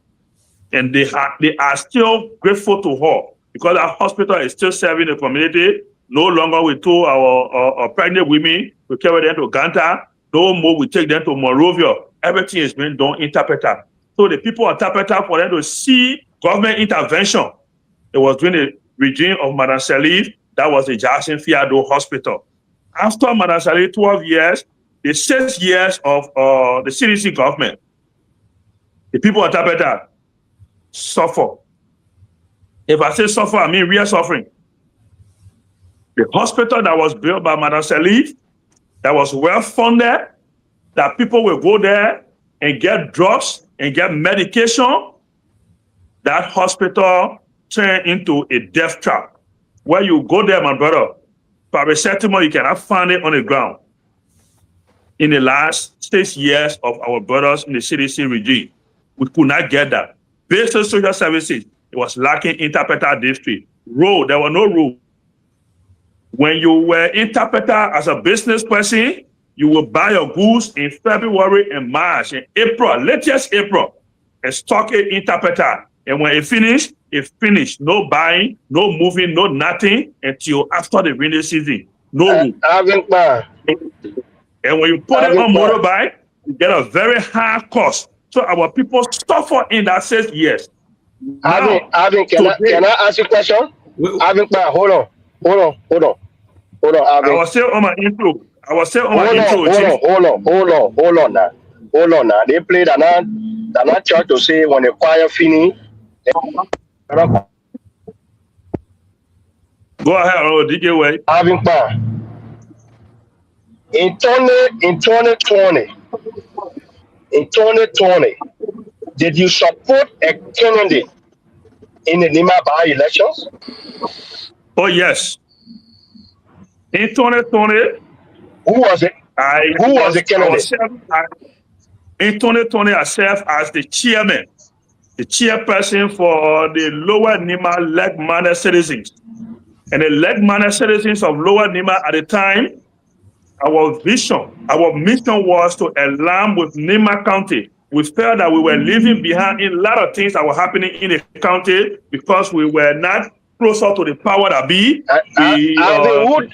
And they are still grateful to her because that hospital is still serving the community. No longer we told our pregnant women, we carry them to Ganta. No more we take them to Monrovia. Everything is being done in Tapeta. So the people of Tapeta, for them to see government intervention, it was during the regime of Madame Sally, that was the Jackson Fiado Hospital. After Madame Sally, 12 years, the 6 years of the CDC government, the people of Tapeta suffer. If I say suffer, I mean real suffering. The hospital that was built by Madame Sally, that was well funded, that people will go there and get drugs and get medication, that hospital turned into a death trap. Where you go there, my brother, paracetamol, you cannot find it on the ground. In the last 6 years of our brothers in the CDC regime, we could not get that. Basic social services, it was lacking in Tapeta district. Road, there were no road. When you were in Tapeta as a business person, you will buy your goods in February and March and April, latest April, and stock it in Tapeta. And when it finished, no buying, no moving, no nothing until after the rainy season. No move. And when you put it on motorbike, you get a very high cost. So our people suffer in that 6 years. Alvin, can I ask you a question? Alvin, hold on, Alvin. I was still on my intro. Hold on now. They played another church to say when the choir finish. Go ahead, DJ Way. Alvin, in 2020, did you support a candidate in the Nima by-elections? Oh, yes. In 2020, who was it? Who was the candidate? In 2020, I served as the chairman, the chairperson for the Lower Nima leg-managed citizens. And the leg-managed citizens of Lower Nima at the time, our mission was to align with Nima County. We felt that we were leaving behind a lot of things that were happening in the county because we were not closer to the power that be.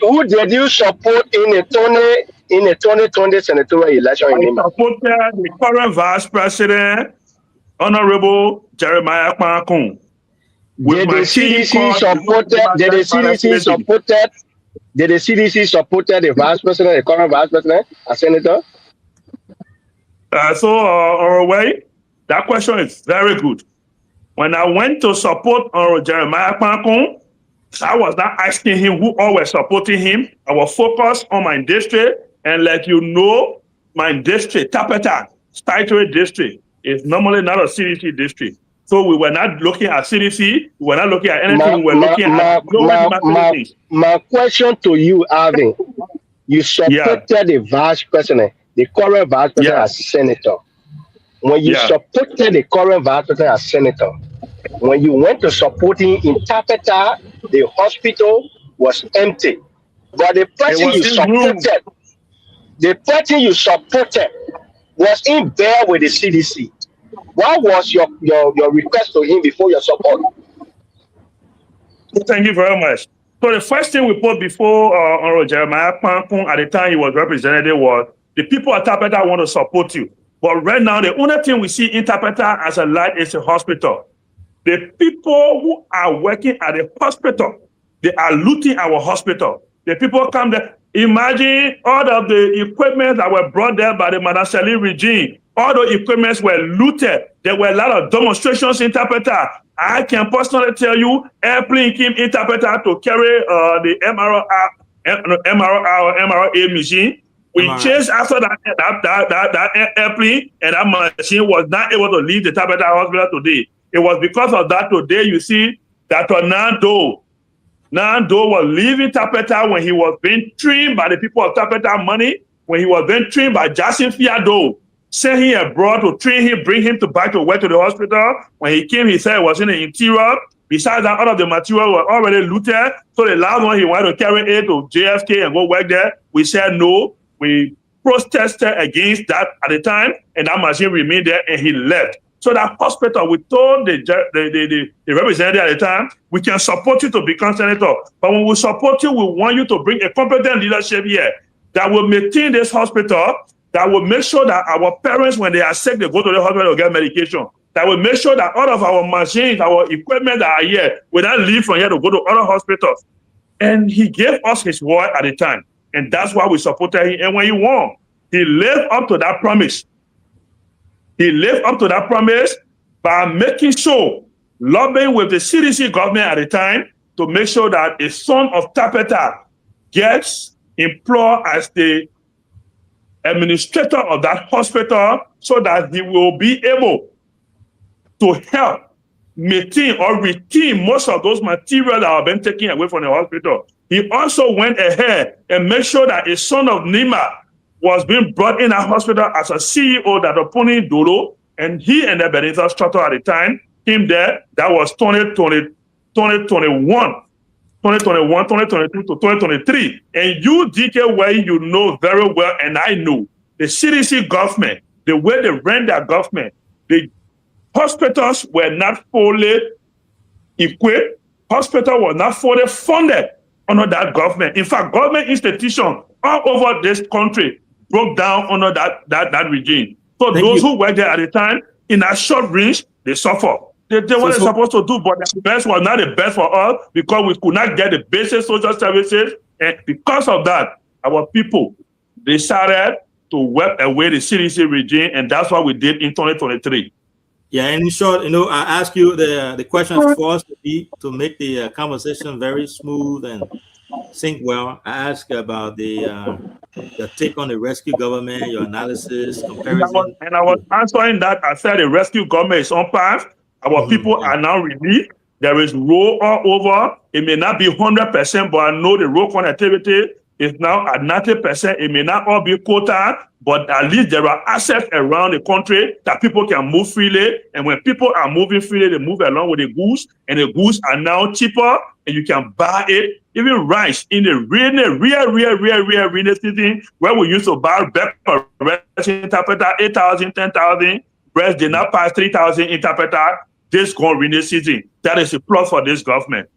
Who did you support in the 2020 senatorial election in Nima? I supported the current Vice President, Honorable Jeremiah Kpankun. with Did the my team CDC called supported? Did the CDC supported? Did the CDC supported the vice president, the current vice president, a senator? Oroway, that question is very good. When I went to support Jeremiah Pankun, I was not asking him who all were supporting him. I was focused on my district, and let you know, my district, Tapeta, Statutory District, is normally not a CDC district. So we were not looking at CDC, we were not looking at anything, we were looking at my question to you, Alvin. You supported the vice president, the current vice president as senator. When you supported the current vice president as senator, when you went to supporting in Tapeta, the hospital was empty. But the person you supported was in there with the CDC. What was your request to him before your support? Thank you very much. So the first thing we put before Honorable Jeremiah Pankun at the time he was representative was the people at Tapeta want to support you. But right now, the only thing we see in Tapeta as a light is a hospital. The people who are working at the hospital, they are looting our hospital. The people come there. Imagine all of the equipment that were brought there by the Madaseli regime. All the equipments were looted. There were a lot of demonstrations in Tapeta. I can personally tell you, airplane came in Tapeta to carry the MRA machine. We chased after that airplane, and that machine was not able to leave the Tapeta hospital today. It was because of that today you see that Nando was leaving Tapeta when he was being trained by the people of Tapeta money, when he was being trained by Jackson Fiado, sent him abroad to train him, bring him back to work to the hospital. When he came, he said it was in the interior. Besides that, all of the material were already looted. So the last one, he wanted to carry it to JFK and go work there. We said no. We protested against that at the time, and that machine remained there, and he left. So that hospital, we told the representative at the time, we can support you to become senator. But when we support you, we want you to bring a competent leadership here that will maintain this hospital, that will make sure that our parents, when they are sick, they go to the hospital to get medication. That will make sure that all of our machines, our equipment that are here, will not leave from here to go to other hospitals. And he gave us his word at the time. And that's why we supported him. And when he won, he lived up to that promise. He lived up to that promise by making sure, lobbying with the CDC government at the time to make sure that a son of Tapeta gets employed as the administrator of that hospital so that he will be able to help maintain or retain most of those materials that have been taken away from the hospital. He also went ahead and made sure that a son of Nima was being brought in a hospital as a CEO that Oponi Dolo, and he and the Benito Structure at the time came there. That was 2021, 2022 to 2023. And you, DK Way, you know very well, and I know, the CDC government, the way they ran their government, the hospitals were not fully equipped. Hospital was not fully funded under that government. In fact, government institutions all over this country broke down under that regime. So those who were there at the time, in a short range, they suffer. They did what they're supposed to do, but the best was not the best for us because we could not get the basic social services. And because of that, our people decided to wipe away the CDC regime, and that's what we did in 2023. Yeah, and in short, I ask you the question for us to make the conversation very smooth and sync well. I ask about the take on the rescue government, your analysis, comparison. And I was answering that. I said the rescue government is on path. Our people are now relieved. There is road all over. It may not be 100%, but I know the road connectivity is now at 90%. It may not all be quota, but at least there are assets around the country that people can move freely. And when people are moving freely, they move along with the goods, and the goods are now cheaper, and you can buy it. Even rice in the real rainy season, where we used to buy back for rice interpreter 8,000, 10,000, breast did not pass 3,000 interpreter. This going rainy season, that is a plus for this government.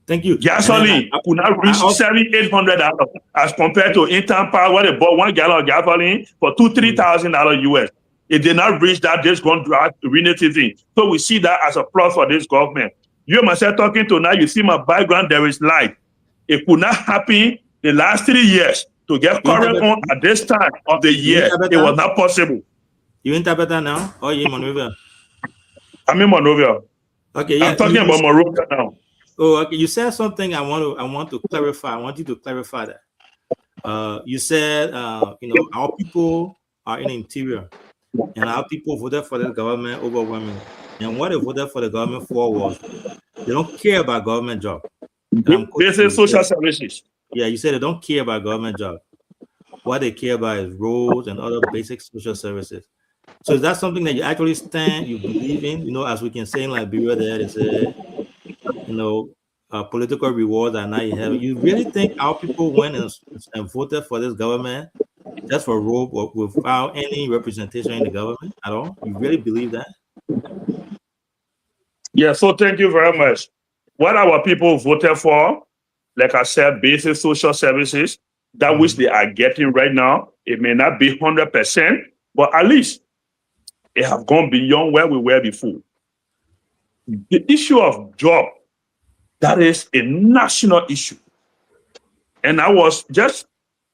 Thank you. Gasoline could not reach $700-800 as compared to Inter Power, where they bought 1 gallon of gasoline for $2,000-3,000 US. It did not reach that this going rainy season. So we see that as a plus for this government. You myself talking to now, you see my background, there is light. It could not happen the last 3 years to get current on at this time of the year. It was not possible. You in Tabata now? Or you in Monrovia? I'm in Monrovia. Okay, yeah. I'm talking about Monrovia now. Oh, okay. You said something I want to clarify. I want you to clarify that. You said our people are in the interior, and our people voted for the government overwhelmingly. And what they voted for the government for was they don't care about government job. Basic social services. Yeah, you said they don't care about government job. What they care about is roads and other basic social services. So is that something that you actually you believe in? As we can say in Liberia, there is political rewards are not in heaven. You really think our people went and voted for this government just for road without any representation in the government at all? You really believe that? Yeah, so thank you very much. What our people voted for, like I said, basic social services, that which they are getting right now, it may not be 100%, but at least it have gone beyond where we were before. The issue of job, that is a national issue. And I was just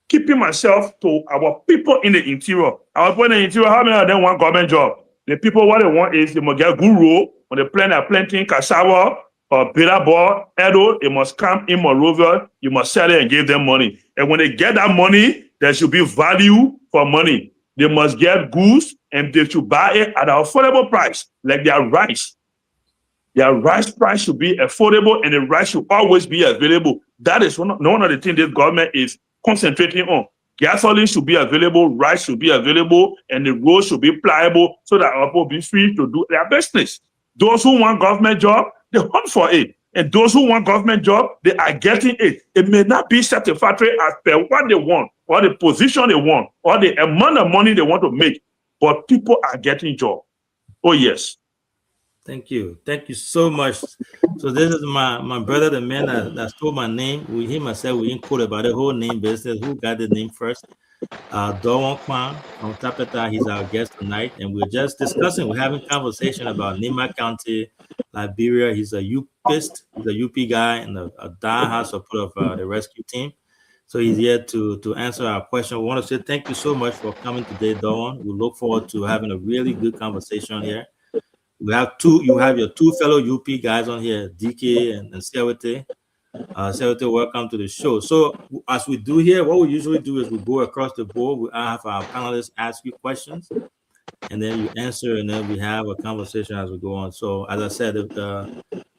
keeping myself to our people in the interior. Our people in the interior, how many of them want government job? The people, what they want is they must get good road. When they planting cassava or bitter ball, Edo, it must come in Monrovia. You must sell it and give them money. And when they get that money, there should be value for money. They must get goods and they should buy it at an affordable price, like their rice. Their rice price should be affordable and the rice should always be available. That is one of the things this government is concentrating on. Gasoline should be available, rice should be available, and the road should be pliable so that our people be free to do their business. Those who want government job, they hunt for it. And those who want government job, they are getting it. It may not be satisfactory as per what they want, or the position they want, or the amount of money they want to make, but people are getting job. Oh, yes. Thank you. Thank you so much. So this is my brother, the man that stole my name. We myself, we didn't quote about the whole name business. Who got the name first? Dawon Kwan from Tapeta. He's our guest tonight. And we're just discussing, we're having conversation about Nema County, Liberia. He's a UPist. He's a UP guy and a diehard supporter of the rescue team. So he's here to answer our question. We want to say thank you so much for coming today, Dawon. We look forward to having a really good conversation here. You have your two fellow UP guys on here, DK and Sewete. Sewete, welcome to the show. So as we do here, what we usually do is we go across the board. We have our panelists ask you questions, and then you answer, and then we have a conversation as we go on. So as I said,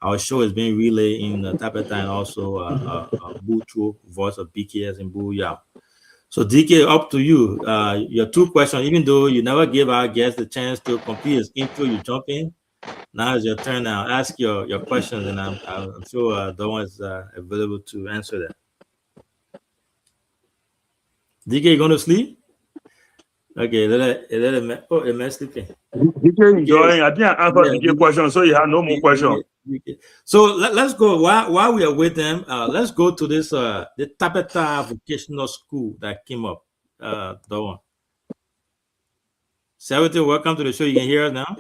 our show is being relayed in Tapeta and also Buchu, voice of BKS in Booyah. So DK, up to you. Your two questions, even though you never give our guests the chance to complete his intro, you jump in. Now it's your turn. Now ask your questions, and I'm sure Dawon is available to answer that. DK, you going to sleep? Okay, let him sleeping. DK enjoying. I didn't answer DK question, so you have no more question. So let's go. While we are with them, let's go to this the Tapeta Vocational School that came up. Dawon. Sewete, welcome to the show. You can hear us now.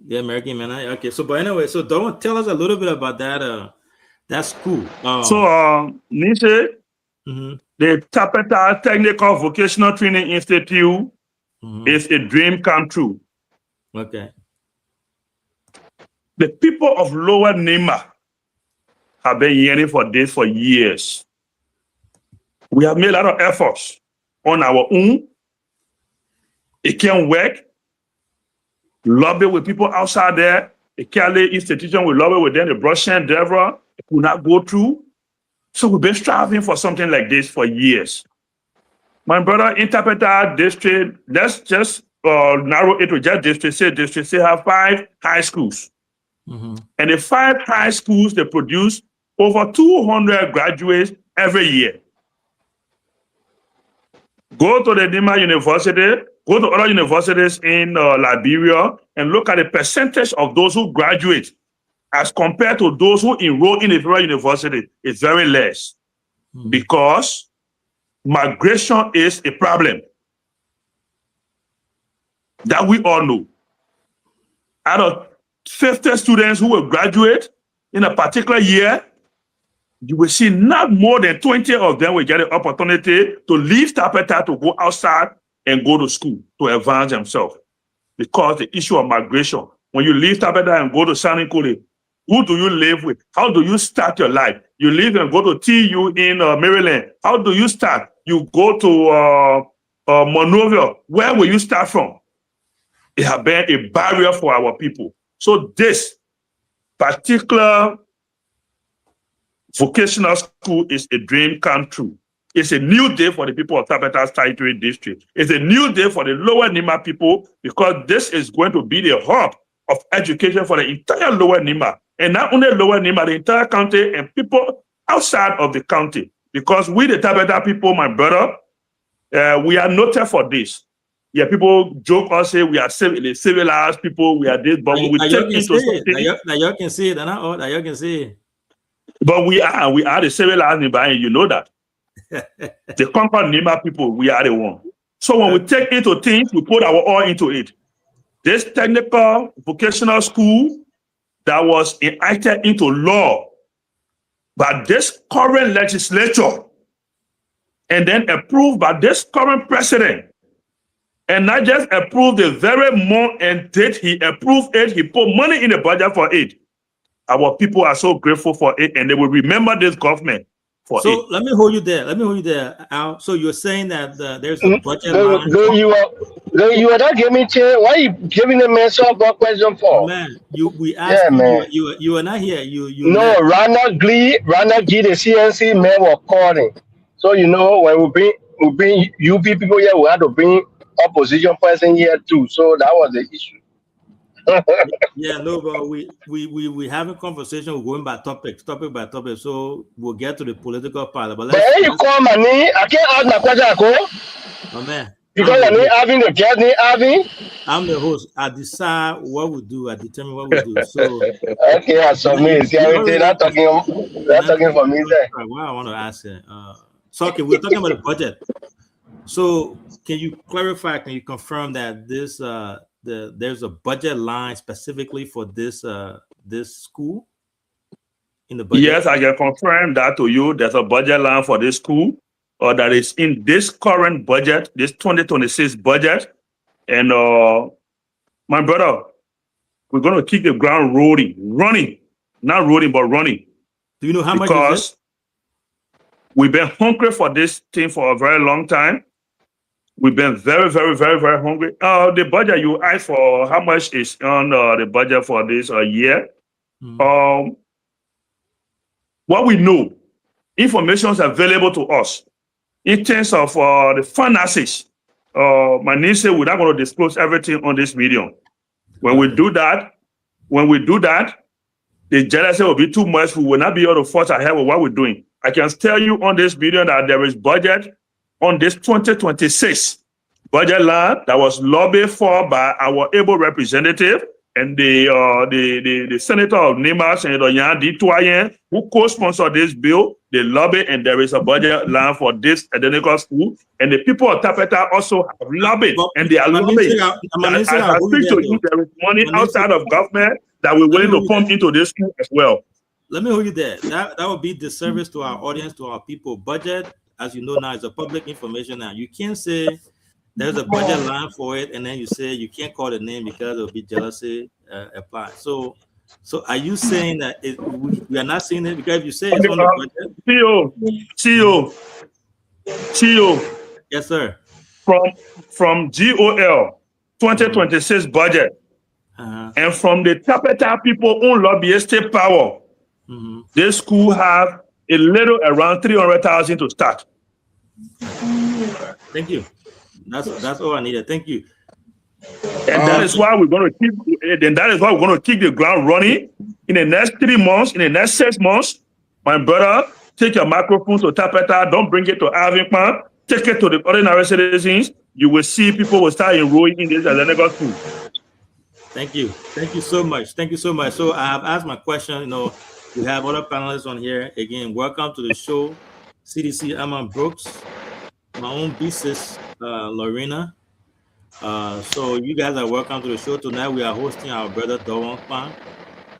The American man. Okay. So, but anyway, so Dawon, tell us a little bit about that school. Nisha, the Tapeta Technical Vocational Training Institute is a dream come true. Okay. The people of Lower Nema have been yearning for this for years. We have made a lot of efforts on our own. It can work. Lobby with people outside there. The Cali institution, we lobby with them. The Brussian Devra, it could not go through. So we've been striving for something like this for years. My brother, in Tapeta district, let's just narrow it to just district. District C have 5 high schools. And the 5 high schools, they produce over 200 graduates every year. Go to the Nema University, go to other universities in Liberia, and look at the percentage of those who graduate as compared to those who enroll in a federal university. It's very less because migration is a problem. that we all know. Out of 50 students who will graduate in a particular year, you will see not more than 20 of them will get an opportunity to leave Tapeta to go outside and go to school to advance themselves. Because the issue of migration, when you leave Tapeta and go to Saninkole, who do you live with? How do you start your life? You leave and go to TU in Maryland. How do you start? You go to Monrovia. Where will you start from? It has been a barrier for our people. So this particular vocational school is a dream come true. It's a new day for the people of Tapeta Territory District. It's a new day for the Lower Nima people because this is going to be the hub of education for the entire Lower Nima. And not only Lower Nima, the entire county and people outside of the county. Because we, the Tapeta people, my brother, we are noted for this. Yeah, people joke or say we are civilized people, we are this, but we take into something. Now you can see it, and now you can see it. But we are the civilized Nima, and you know that. The conquered Nima people, we are the one. So when we take into things, we put our all into it. This technical vocational school that was enacted into law by this current legislature and then approved by this current president, and not just approved the very month and date he approved it, he put money in the budget for it. Our people are so grateful for it, and they will remember this government for it. So let me hold you there. Al. So you're saying that there's a budget line. You are not giving me chance. Why are you giving the man some question for? Man, we asked you are not here. You no, Rana G, the CNC man was calling. So you know when we bring UP people here, we had to bring opposition person here too. So that was the issue. Yeah, no, but we have a conversation. We're going by topic by topic. So we'll get to the political part. But when you call my name, I can't ask my question. Oh man. Because I'm having the guest name having. I'm the host. I decide what we do. I determine what we do. So okay, I submit. See everything. Not talking for me there. What I want to ask you. So okay, we're talking about the budget. So can you clarify? Can you confirm that this there's a budget line specifically for this this school in the budget? Yes, I can confirm that to you. There's a budget line for this school, or that is in this current budget, this 2026 budget. And my brother, we're going to keep the ground running, not rolling, but running. Do you know how much? Because we've been hungry for this thing for a very long time. We've been very, very, very, very hungry. The budget you asked for, how much is on the budget for this year? Mm-hmm. What we know, information is available to us in terms of the finances. My niece said we're not going to disclose everything on this medium. When we do that, the jealousy will be too much. We will not be able to force ahead with what we're doing. I can tell you on this video that there is budget on this 2026 budget line that was lobbied for by our able representative and the senator of Nima, Senator Yan Ditoyen, who co-sponsored this bill. They lobbied, and there is a budget line for this identical school. And the people of Tapeta also have lobbied, and they are lobbying. As I speak to you, there is money outside of government that we're willing to pump into this school as well. Let me hold you there. That would be disservice to our audience, to our people. Budget, as you know now, is a public information now. You can't say there's a budget line for it, and then you say you can't call the name because it'll be jealousy applied. So are you saying that we are not seeing it? Because if you say it's on the budget. CEO. Yes, sir. From GOL 2026 budget, and from the Tapeta people own lobbyistic power, this school have a little around 300,000 to start. Thank you. That's all I needed. Thank you. And that is why we're going to keep. And that is why we're going to keep the ground running in the next 3 months. In the next 6 months, my brother, take your microphone to Tapeta. Don't bring it to Avignon. Take it to the ordinary citizens. You will see people will start enrolling in this identical school. Thank you. Thank you so much. Thank you so much. So I have asked my question. You know, we have other panelists on here. Again, welcome to the show. CDC Amon Brooks, my own thesis, Lorena. So you guys are welcome to the show tonight. We are hosting our brother Dawon Kwan.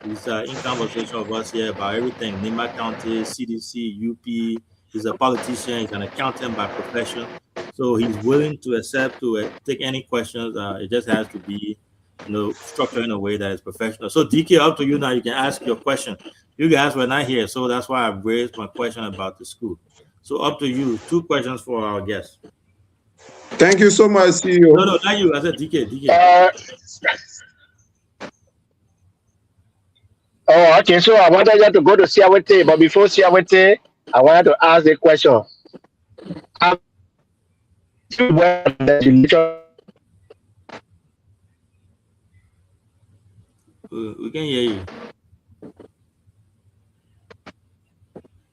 He's in conversation with us here about everything: Nima County, CDC, UP. He's a politician. He's an accountant by profession. So he's willing to accept to take any questions. It just has to be, structured in a way that is professional. So DK, up to you now. You can ask your question. You guys were not here, so that's why I raised my question about the school. So up to you. 2 questions for our guests. Thank you so much, CEO. No, not you. I said DK. Oh, okay. So I wanted you to go to Siawete, but before Siawete, I wanted to ask a question. We can hear you.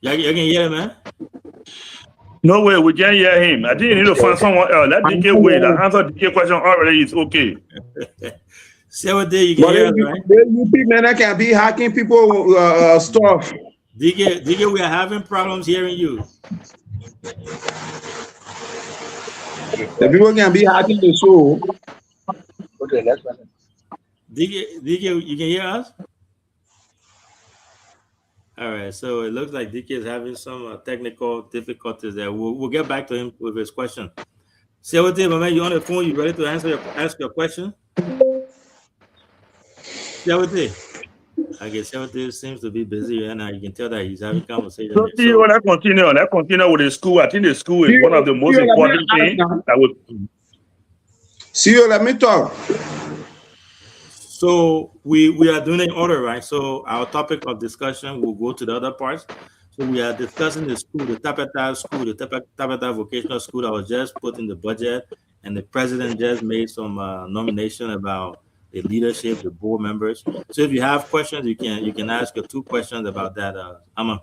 You can hear him, man? No way, we can't hear him. I think you need to find someone else. Let DK wait. The answer to DK question already is okay. See what day you can But hear us, right? the UP men can be hacking people stuff. DK, we are having problems hearing you. The people can be hacking the show. Okay, next one. DK, you can hear us? All right, so it looks like DK is having some technical difficulties there. We'll get back to him with his question. See what day, my man, you on the phone? You ready to ask your question? See what day? I guess Seventy seems to be busy, and you can tell that he's having conversation. So, CEO, let's continue with the school. I think the school is one of the most important things that would. CEO, let me talk. So we are doing an order, right? So our topic of discussion will go to the other parts. So we are discussing the school, the Tapeta school, the Tapeta vocational school that was just put in the budget, and the president just made some nomination about the leadership, the board members. So if you have questions, you can ask your 2 questions about that. Amma.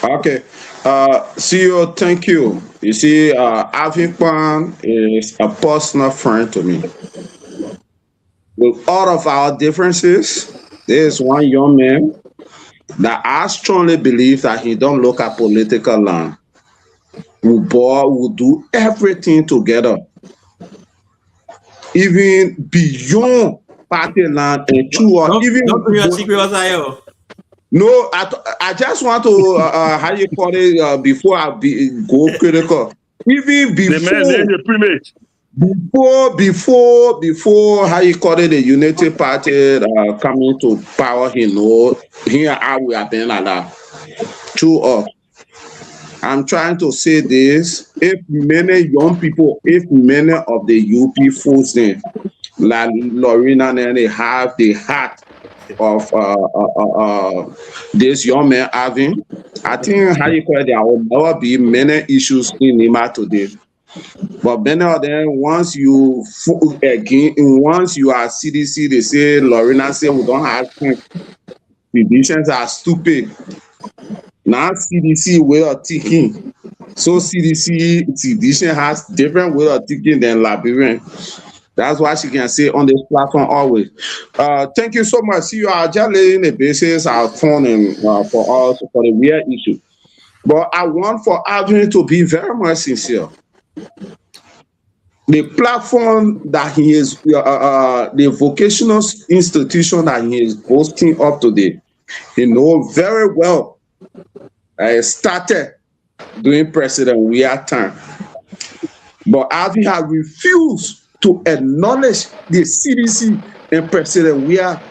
Okay. CEO, thank you. You see, Alvin Kwan is a personal friend to me. With all of our differences, there is one young man that I strongly believe that he don't look at political line. We'll do everything together, even beyond party line and even. Don't bring your secret outside. No, I just want to how you call it before I go critical. Even before how you call it, the Unity Party coming to power, here I we have been like that. True up. I'm trying to say this: if many young people, if many of the UP folks then, like Lorena, and they have the heart of this young man having, I think how you call it, there will never be many issues in Nima today. But many of them, once you are CDC, they say Lorena say we don't have time. Divisions are stupid. Now CDC way of thinking. So CDC division has different way of thinking than Liberian. That's why she can say on this platform always. Thank you so much. See, you are just laying the basis of funding for us for the real issue. But I want for Alvin to be very much sincere. The platform that he is, the vocational institution that he is boasting up today, he knows very well. Started during President Weah time, but Alvin has refused to acknowledge the CDC and President Weah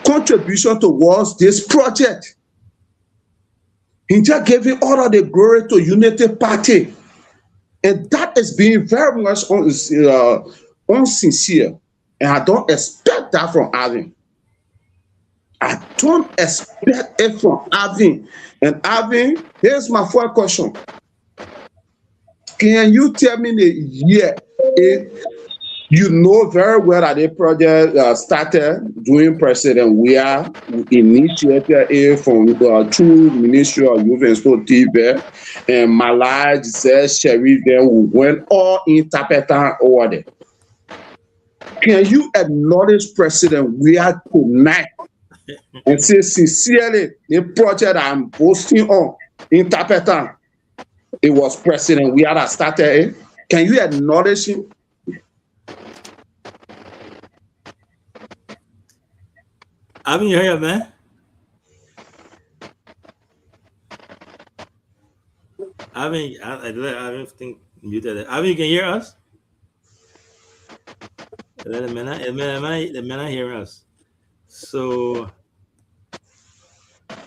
contribution towards this project. He just gave it all of the glory to Unity Party. And that is being very much unsincere. And I don't expect that from Alvin. I don't expect it from Alvin. And Alvin, here's my first question. Can you tell me the year? You know very well that the project started during President Weah, initiated it from through Ministry of Youth and Sport TV, and Malaj says Sherry, then we went all in Tapetan order. Can you acknowledge President Weah tonight and say sincerely the project I'm posting on in Tapetan, it was President Weah that started it? Can you acknowledge him? Alvin, you here, man? Alvin, I think muted. Alvin, you can hear us? The men hear us. So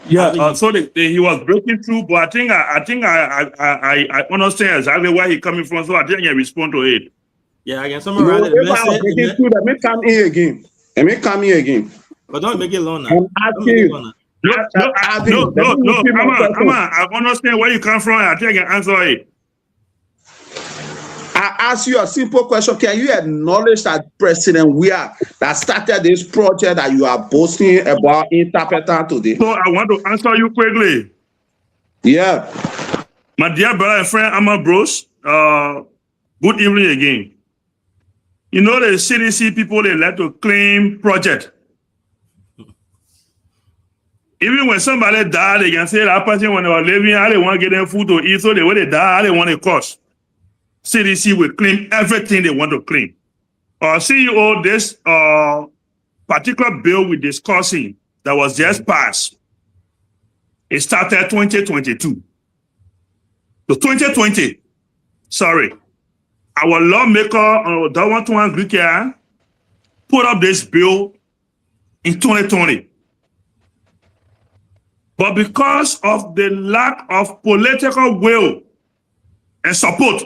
Yeah, so he was breaking through, but I think I understand exactly where he's coming from. So I think I respond to it. yeah, I can No, summarize it. if I'm breaking through, let me come in again. Let me come in again. But don't make it long now. I'm Don't asking make it you. long now. No. Come on. I understand where you come from. I think I can answer it. I ask you a simple question. Can you acknowledge that President Weah that started this project that you are boasting about interpreter today? So I want to answer you quickly. Yeah. My dear brother and friend, Amma Bros, good evening again. You know the CDC people, they like to claim project. Even when somebody died, they can say that person when they were living, I didn't want to get them food to eat, so the way they die, I didn't want to cost. CDC will claim everything they want to claim. CEO, this particular bill we're discussing that was just passed, it started 2022. So 2020, sorry, our lawmaker, Dawantuan Grikia, put up this bill in 2020. But because of the lack of political will and support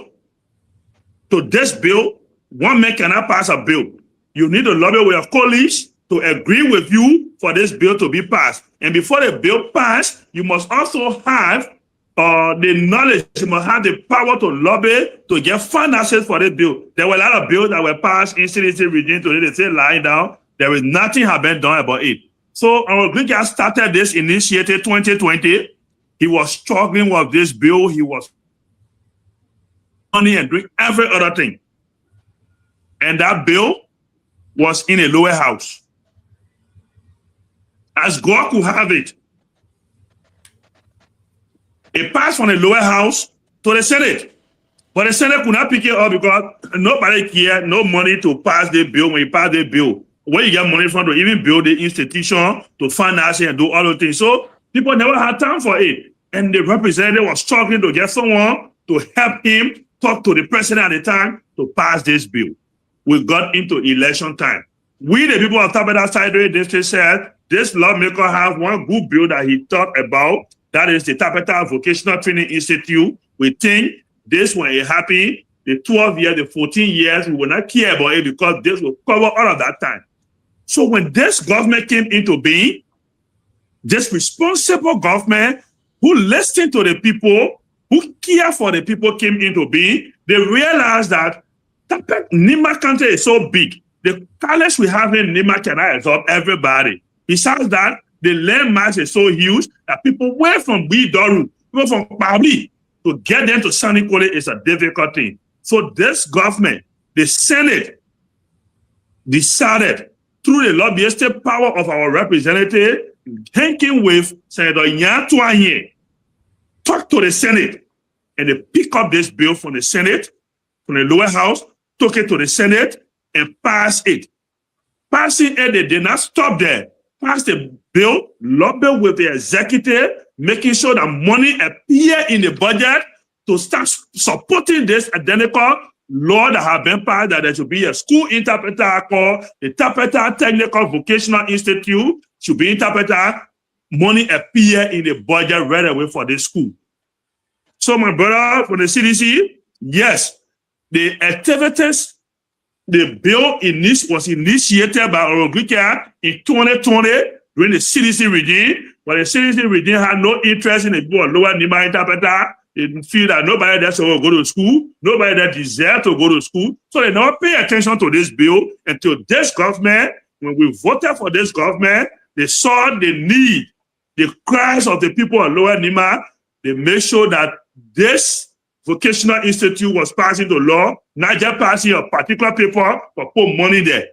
to this bill, one man cannot pass a bill. You need a lobby with your colleagues to agree with you for this bill to be passed. And before the bill passed, you must also have the knowledge, you must have the power to lobby to get finances for this bill. There were a lot of bills that were passed in CDC regime today. They say lying down. There is nothing have been done about it. So our Green Guy started this initiative 2020. He was struggling with this bill. He was money and doing every other thing. And that bill was in a lower house. As God could have it, it passed from the lower house to the Senate. But the Senate could not pick it up because nobody cared, no money to pass the bill. When you pass the bill, where you get money from to even build the institution, to finance it and do all the things. So people never had time for it. And the representative was struggling to get someone to help him talk to the president at the time to pass this bill. We got into election time. We, the people of Tapeta Sideway District, said this lawmaker has one good bill that he talked about. That is the Tapeta Vocational Training Institute. We think this when it happened, the 12 years, the 14 years, we will not care about it because this will cover all of that time. So when this government came into being, this responsible government who listened to the people, who care for the people came into being, they realized that Nima County is so big. The college we have in Nima cannot absorb everybody. Besides that, the land mass is so huge that people went from Bidoru, people from Pabli, to get them to Sani Kole is a difficult thing. So this government, the Senate, decided through the lobbyistic power of our representative, thinking with Senator Nyatuanye, talk to the Senate, and they pick up this bill from the Senate, from the lower house, took it to the Senate, and pass it. Passing it, they did not stop there. Pass the bill, lobby with the executive, making sure that money appear in the budget to start supporting this identical law that have been passed, that there should be a school interpreter called the Tapeta Technical Vocational Institute, should be interpreter, money appear in the budget right away for this school. So my brother, for the CDC, yes, the activities, the bill was initiated by Orogrika in 2020 during the CDC regime, but the CDC regime had no interest in the people of Lower Nima interpreter. They feel that nobody there should go to school, nobody there deserves to go to school. So they never pay attention to this bill until this government, when we voted for this government, they saw the need, the cries of the people of Lower Nima. They made sure that this vocational institute was passing the law, not just passing a particular paper, but put money there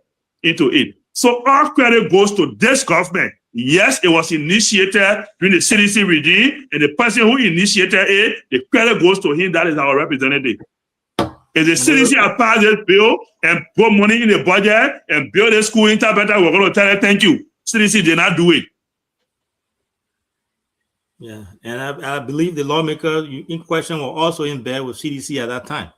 into it. So all credit goes to this government. Yes, it was initiated during the CDC regime, and the person who initiated it, the credit goes to him. That is our representative. If the CDC has passed this bill and put money in the budget and build a school interpreter, we're going to tell them thank you. CDC did not do it. Yeah, and I believe the lawmaker in question were also in bed with CDC at that time.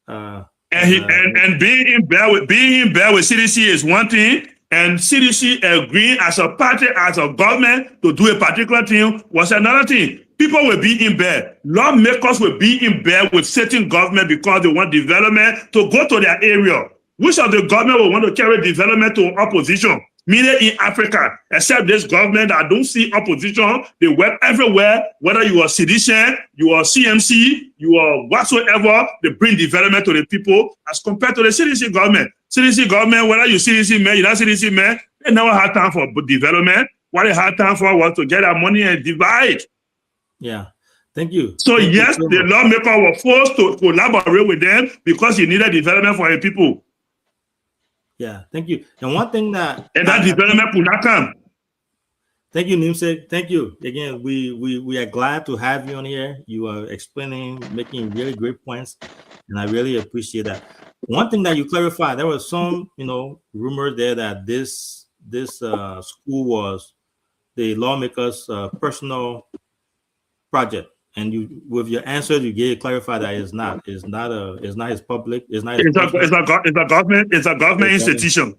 And being in bed with CDC is one thing, and CDC agreeing as a party, as a government to do a particular thing was another thing. People will be in bed. Lawmakers will be in bed with certain government because they want development to go to their area. Which of the government will want to carry development to opposition? Meaning in Africa, except this government, I don't see opposition. They work everywhere, whether you are sedition, you are CMC, you are whatsoever, they bring development to the people as compared to the CDC government. CDC government, whether you CDC man, you're not CDC man, they never had time for development. What they had time for was to get our money and divide. Yeah, thank you. So thank yes, you so the lawmaker were forced to collaborate with them because he needed development for the people. Yeah, thank you. And one thing that development could not come. Thank you, Nimsek. Thank you again. We are glad to have you on here. You are explaining, making really great points, and I really appreciate that. One thing that you clarified, there was some, rumors there that this school was the lawmaker's personal project, and you, with your answer, you gave clarify that it's not his public. It's a government institution.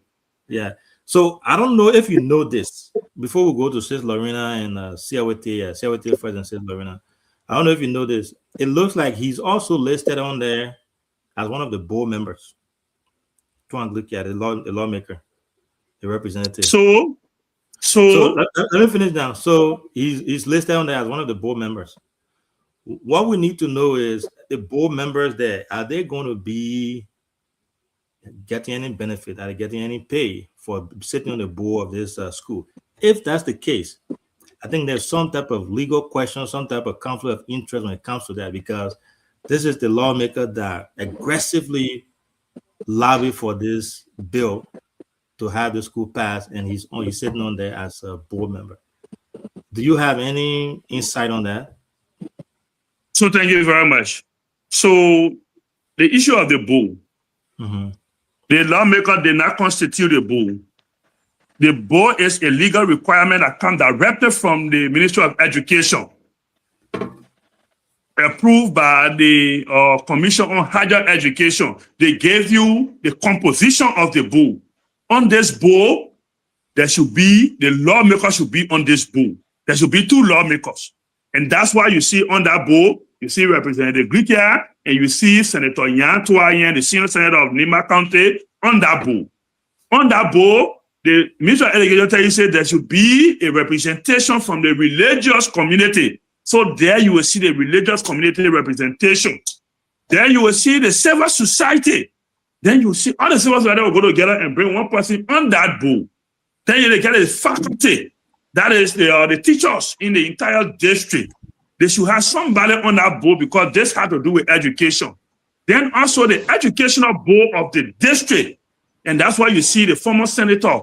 Yeah. So I don't know if you know this. Before we go to Sis Lorena and CWT President Sis Lorena, I don't know if you know this. It looks like he's also listed on there as one of the board members. Trying to look at it, the lawmaker, the representative. So let me finish now. So he's listed on there as one of the board members. What we need to know is the board members there, are they going to be getting any benefit? Are they getting any pay for sitting on the board of this school? If that's the case, I think there's some type of legal question, some type of conflict of interest when it comes to that, because this is the lawmaker that aggressively lobbied for this bill to have the school passed, and he's sitting on there as a board member. Do you have any insight on that? So thank you very much. So the issue of the bull, the lawmaker did not constitute a bull. The bull is a legal requirement that comes directly from the Ministry of Education, approved by the Commission on Higher Education. They gave you the composition of the bull. On this bull, there should be, the lawmaker should be on this bull. There should be two lawmakers. And that's why you see on that bull, you see Representative Glikia, and you see Senator Nyan Tuayen, the senior senator of Nima County, on that bull. On that bull, the Minister of Education said there should be a representation from the religious community. So there you will see the religious community representation. Then you will see the civil society. Then you will see all the civil society will go together and bring one person on that bull. Then you get the faculty. That is the teachers in the entire district. They should have somebody on that board because this has to do with education. Then also the educational board of the district. And that's why you see the former senator,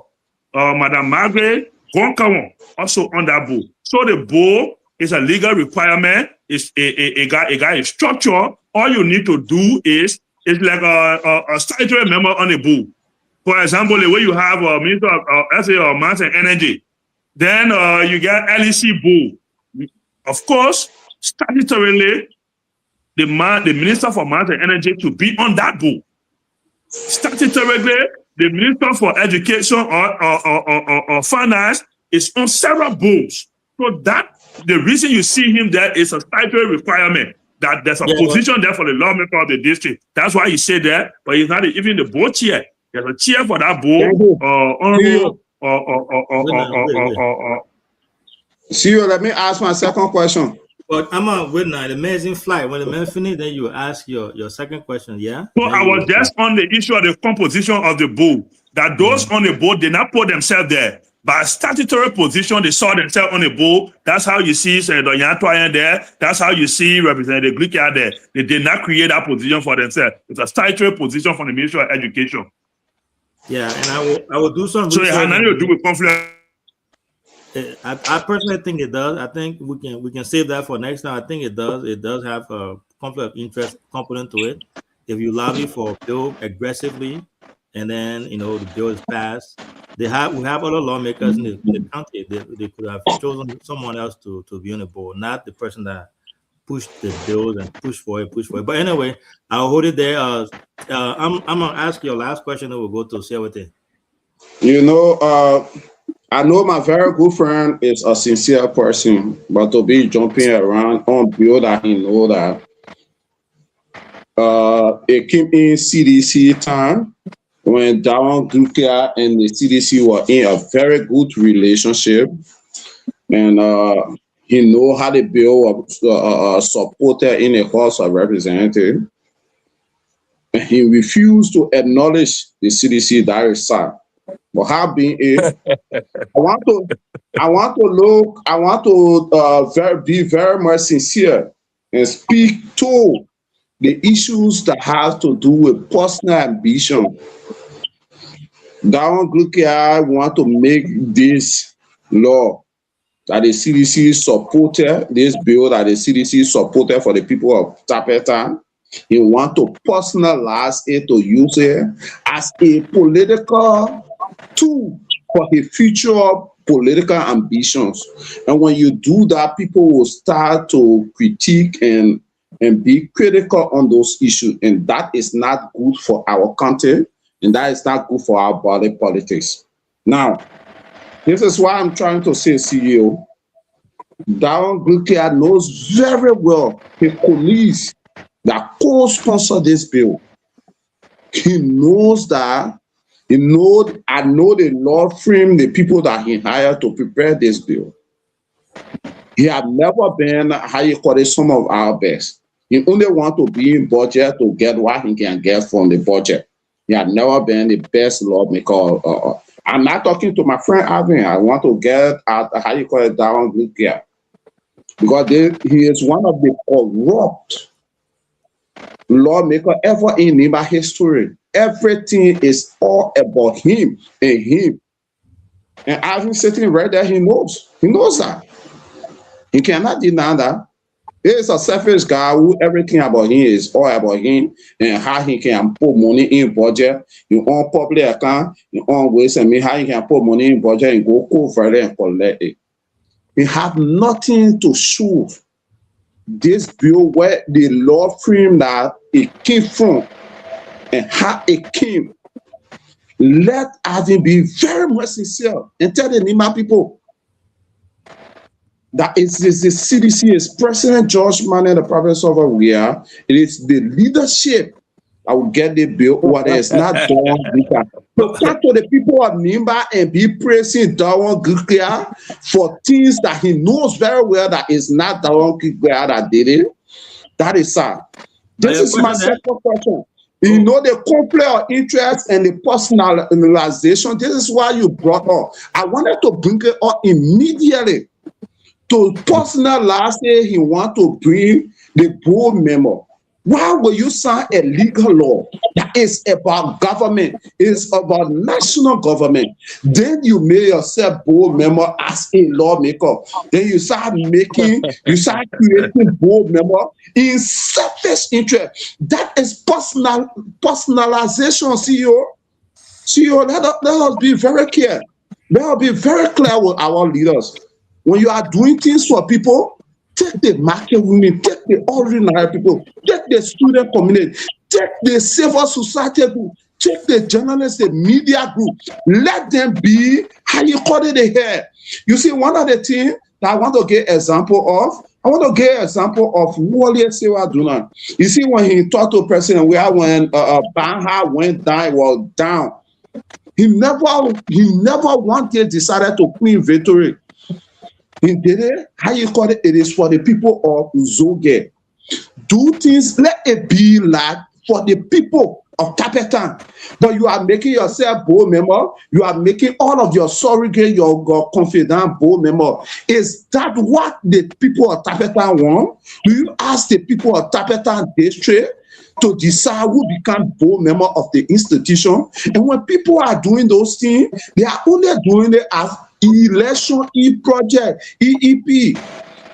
Madam Margaret Gonkawon, also on that board. So the board is a legal requirement. It's a structure. All you need to do is like a statutory member on the board. For example, the way you have a Minister of Mines and Energy. Then you get LEC board. Of course, statutorily, the Minister for Mines and Energy to be on that board. Statutorily, the Minister for Education or Finance is on several boards. So that the reason you see him there is a statutory requirement that there's a position there for the lawmaker of the district. That's why he said that, but he's not even the board chair. There's a chair for that board. CEO, let me ask my second question. But I'm on with now, the amazing flight. When the man finish, then you ask your second question, yeah? So I was just on the issue of the composition of the board, that those on the board did not put themselves there. By statutory position, they saw themselves on the board. That's how you see Senator Yantoyan there. That's how you see Representative Glikia there. They did not create that position for themselves. It's a statutory position from the Ministry of Education. Yeah, and I will do some research. So it has nothing to do with conflict. I personally think it does. I think we can save that for next time. I think it does. It does have a conflict of interest component to it. If you lobby for a bill aggressively, and then the bill is passed, we have other lawmakers in the county. They could have chosen someone else to be on the board, not the person that pushed the bills and push for it. But anyway, I'll hold it there. I'm gonna ask your last question, and we'll go to Sewate. You know, I know my very good friend is a sincere person, but to be jumping around on bill that he know that it came in CDC time when Darwin Gukia and the CDC were in a very good relationship, and he know how the bill was supported in the House of Representatives, and he refused to acknowledge the CDC direct side. But how being it, I want to be very much sincere and speak to the issues that have to do with personal ambition. Darwin Gukia want to make this law that the CDC supported, this bill that the CDC supported for the people of Tapeta. He want to personalize it, to use it as a political tool for his future political ambitions. And when you do that, people will start to critique and be critical on those issues. And that is not good for our country, and that is not good for our body politics. Now, this is why I'm trying to say, CEO, Darwin Gukia knows very well his colleagues that co-sponsor this bill. He knows that. I know the law firm, the people that he hired to prepare this bill. He had never been, how you call it, some of our best. He only want to be in budget to get what he can get from the budget. He had never been the best lawmaker. I'm not talking to my friend Alvin. I want to get at, how you call it, Darwin Gukia. Because he is one of the corrupt lawmaker ever in NIMA history. Everything is all about him and him. And Alvin sitting right there, he knows that. He cannot deny that. He is a selfish guy who everything about him is all about him and how he can put money in budget, in own public account, in own ways, and how he can put money in budget and go cover it and collect it. He have nothing to show this bill where the law firm that it came from and how it came. Let Alvin be very much sincere and tell the Nima people that it is the CDC, is President George Manning, the province of Awia. It is the leadership that will get the bill, what is not done. So talk to the people of Nimba and be praising Darwin Gukia for things that he knows very well that is not Darwin Gukia that did it. That is sad. This is my second question. You know the conflict of interest and the personalization. This is why you brought up. I wanted to bring it up immediately. To personalize it, he want to bring the board member. Why will you sign a legal law that is about government, is about national government? Then you make yourself board member as a lawmaker. Then you start creating board member in selfish interest. That is personalization, CEO. CEO, let us be very clear. Let us be very clear with our leaders. When you are doing things for people, take the market women, take the ordinary people, take the student community, take the civil society group, take the journalists, the media group. Let them be, how you call it here. You see, one of the things that I want to get example of, Wole Sewaduna. You see, when he talked to President, when Banha went down, it was down. He never wanted, decided to claim victory. He did it, how you call it, it is for the people of Zoge. Do things, let it be like for the people of Tapetan. But you are making yourself board member, you are making all of your surrogate, your confidant board member. Is that what the people of Tapetan want? Do you ask the people of Tapetan district to decide who become board member of the institution? And when people are doing those things, they are only doing it as election e-project, EEP,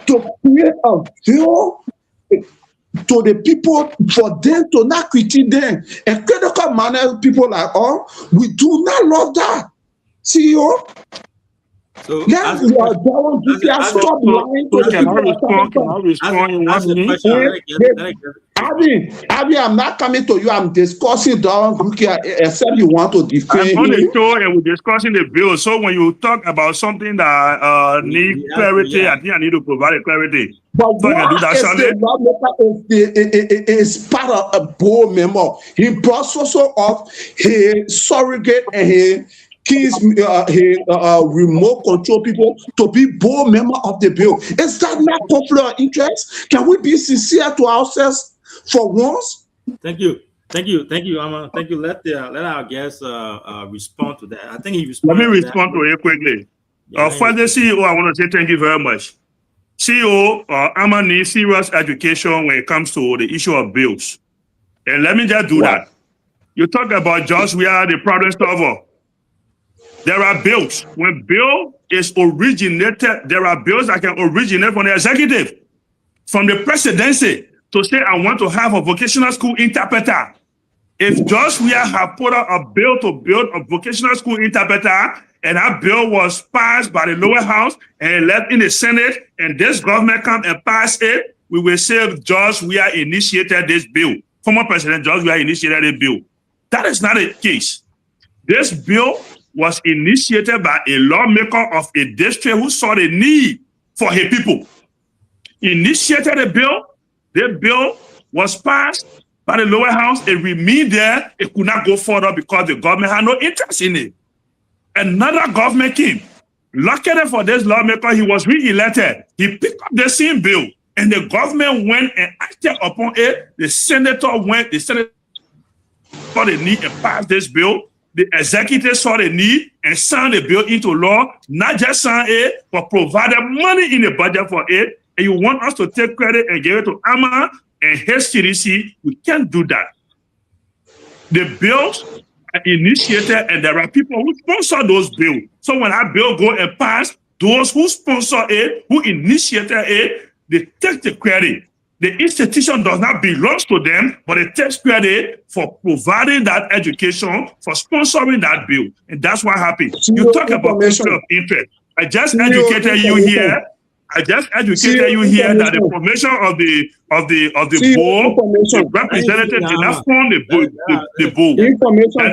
to create a bill to the people for them to not critique them. And critical manner, people like us, we do not love that. CEO. So Yes, ask- Darwin Dukia, ask- stop lying to the Can I people. respond? Can I respond in 1 ask the minute? question. Let it get- Abi, I'm not coming to you. I'm discussing Darwin Dukia, except you want to I'm defend on the him. show and we're discussing the bill. So when you talk about something that need Yeah, clarity, yeah. I think I need to provide a clarity. But So I can do that, what is Charlie? the lawmaker is part of a board member. He brought so of his surrogate and his keys, remote control people to be board member of the bill. Is that not conflict of interest? Can we be sincere to ourselves for once? Thank you. Thank you. Amma. Thank you. Let our guests respond to that. I think he Let responded. me to respond that. to it quickly. Yeah, For the CEO, I want to say thank you very much. CEO, Amma needs serious education when it comes to the issue of bills. And let me just do that. You talk about just we are the problem solver. There are bills. When bill is originated, there are bills that can originate from the executive, from the presidency, to say, I want to have a vocational school interpreter. If Josh Weah have put out a bill to build a vocational school interpreter, and that bill was passed by the lower house and left in the Senate, and this government come and pass it, we will say Josh Weah initiated this bill. Former President Josh Weah initiated the bill. That is not the case. This bill was initiated by a lawmaker of a district who saw the need for his people. Initiated a bill. The bill was passed by the lower house. It remained there. It could not go further because the government had no interest in it. Another government came. Luckily for this lawmaker, he was re-elected. He picked up the same bill, and the government went and acted upon it. The senator saw the need and passed this bill. The executive saw the need and signed the bill into law. Not just signed it, but provided money in the budget for it. And you want us to take credit and give it to Amma and his CDC? We can't do that. The bills are initiated, and there are people who sponsor those bills. So when that bill go and pass, those who sponsor it, who initiated it, they take the credit. The institution does not belong to them, but it takes credit for providing that education, for sponsoring that bill. And that's what happened. You talk about conflict of interest. I just educated you here. That the formation of the board, the representative did not form the board. And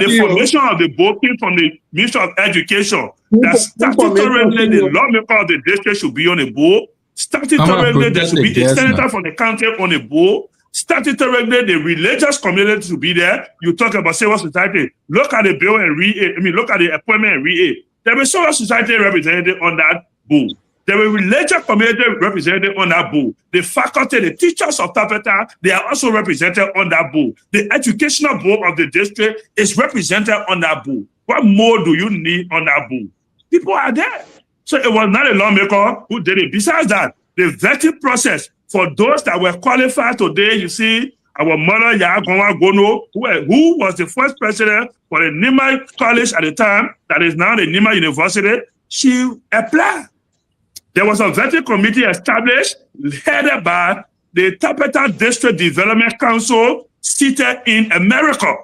the formation of the board came from the Ministry of Education. That statutorily the lawmaker of the district should be on the board. Statutorily, there should be a senator from the county on the board. Statutorily, the religious community should be there. You talk about civil society. Look at the bill and read it. Look at the appointment and read it. There is civil society representative on that board. There were religious community represented on that board. The faculty, the teachers of Tapeta, they are also represented on that board. The educational board of the district is represented on that board. What more do you need on that board? People are there. So it was not a lawmaker who did it. Besides that, the vetting process for those that were qualified today, you see, our mother, Yagonwa Gono, who was the first president for the Nima College at the time, that is now the Nima University, she applied. There was a vetting committee established, headed by the Tapeta District Development Council, seated in America.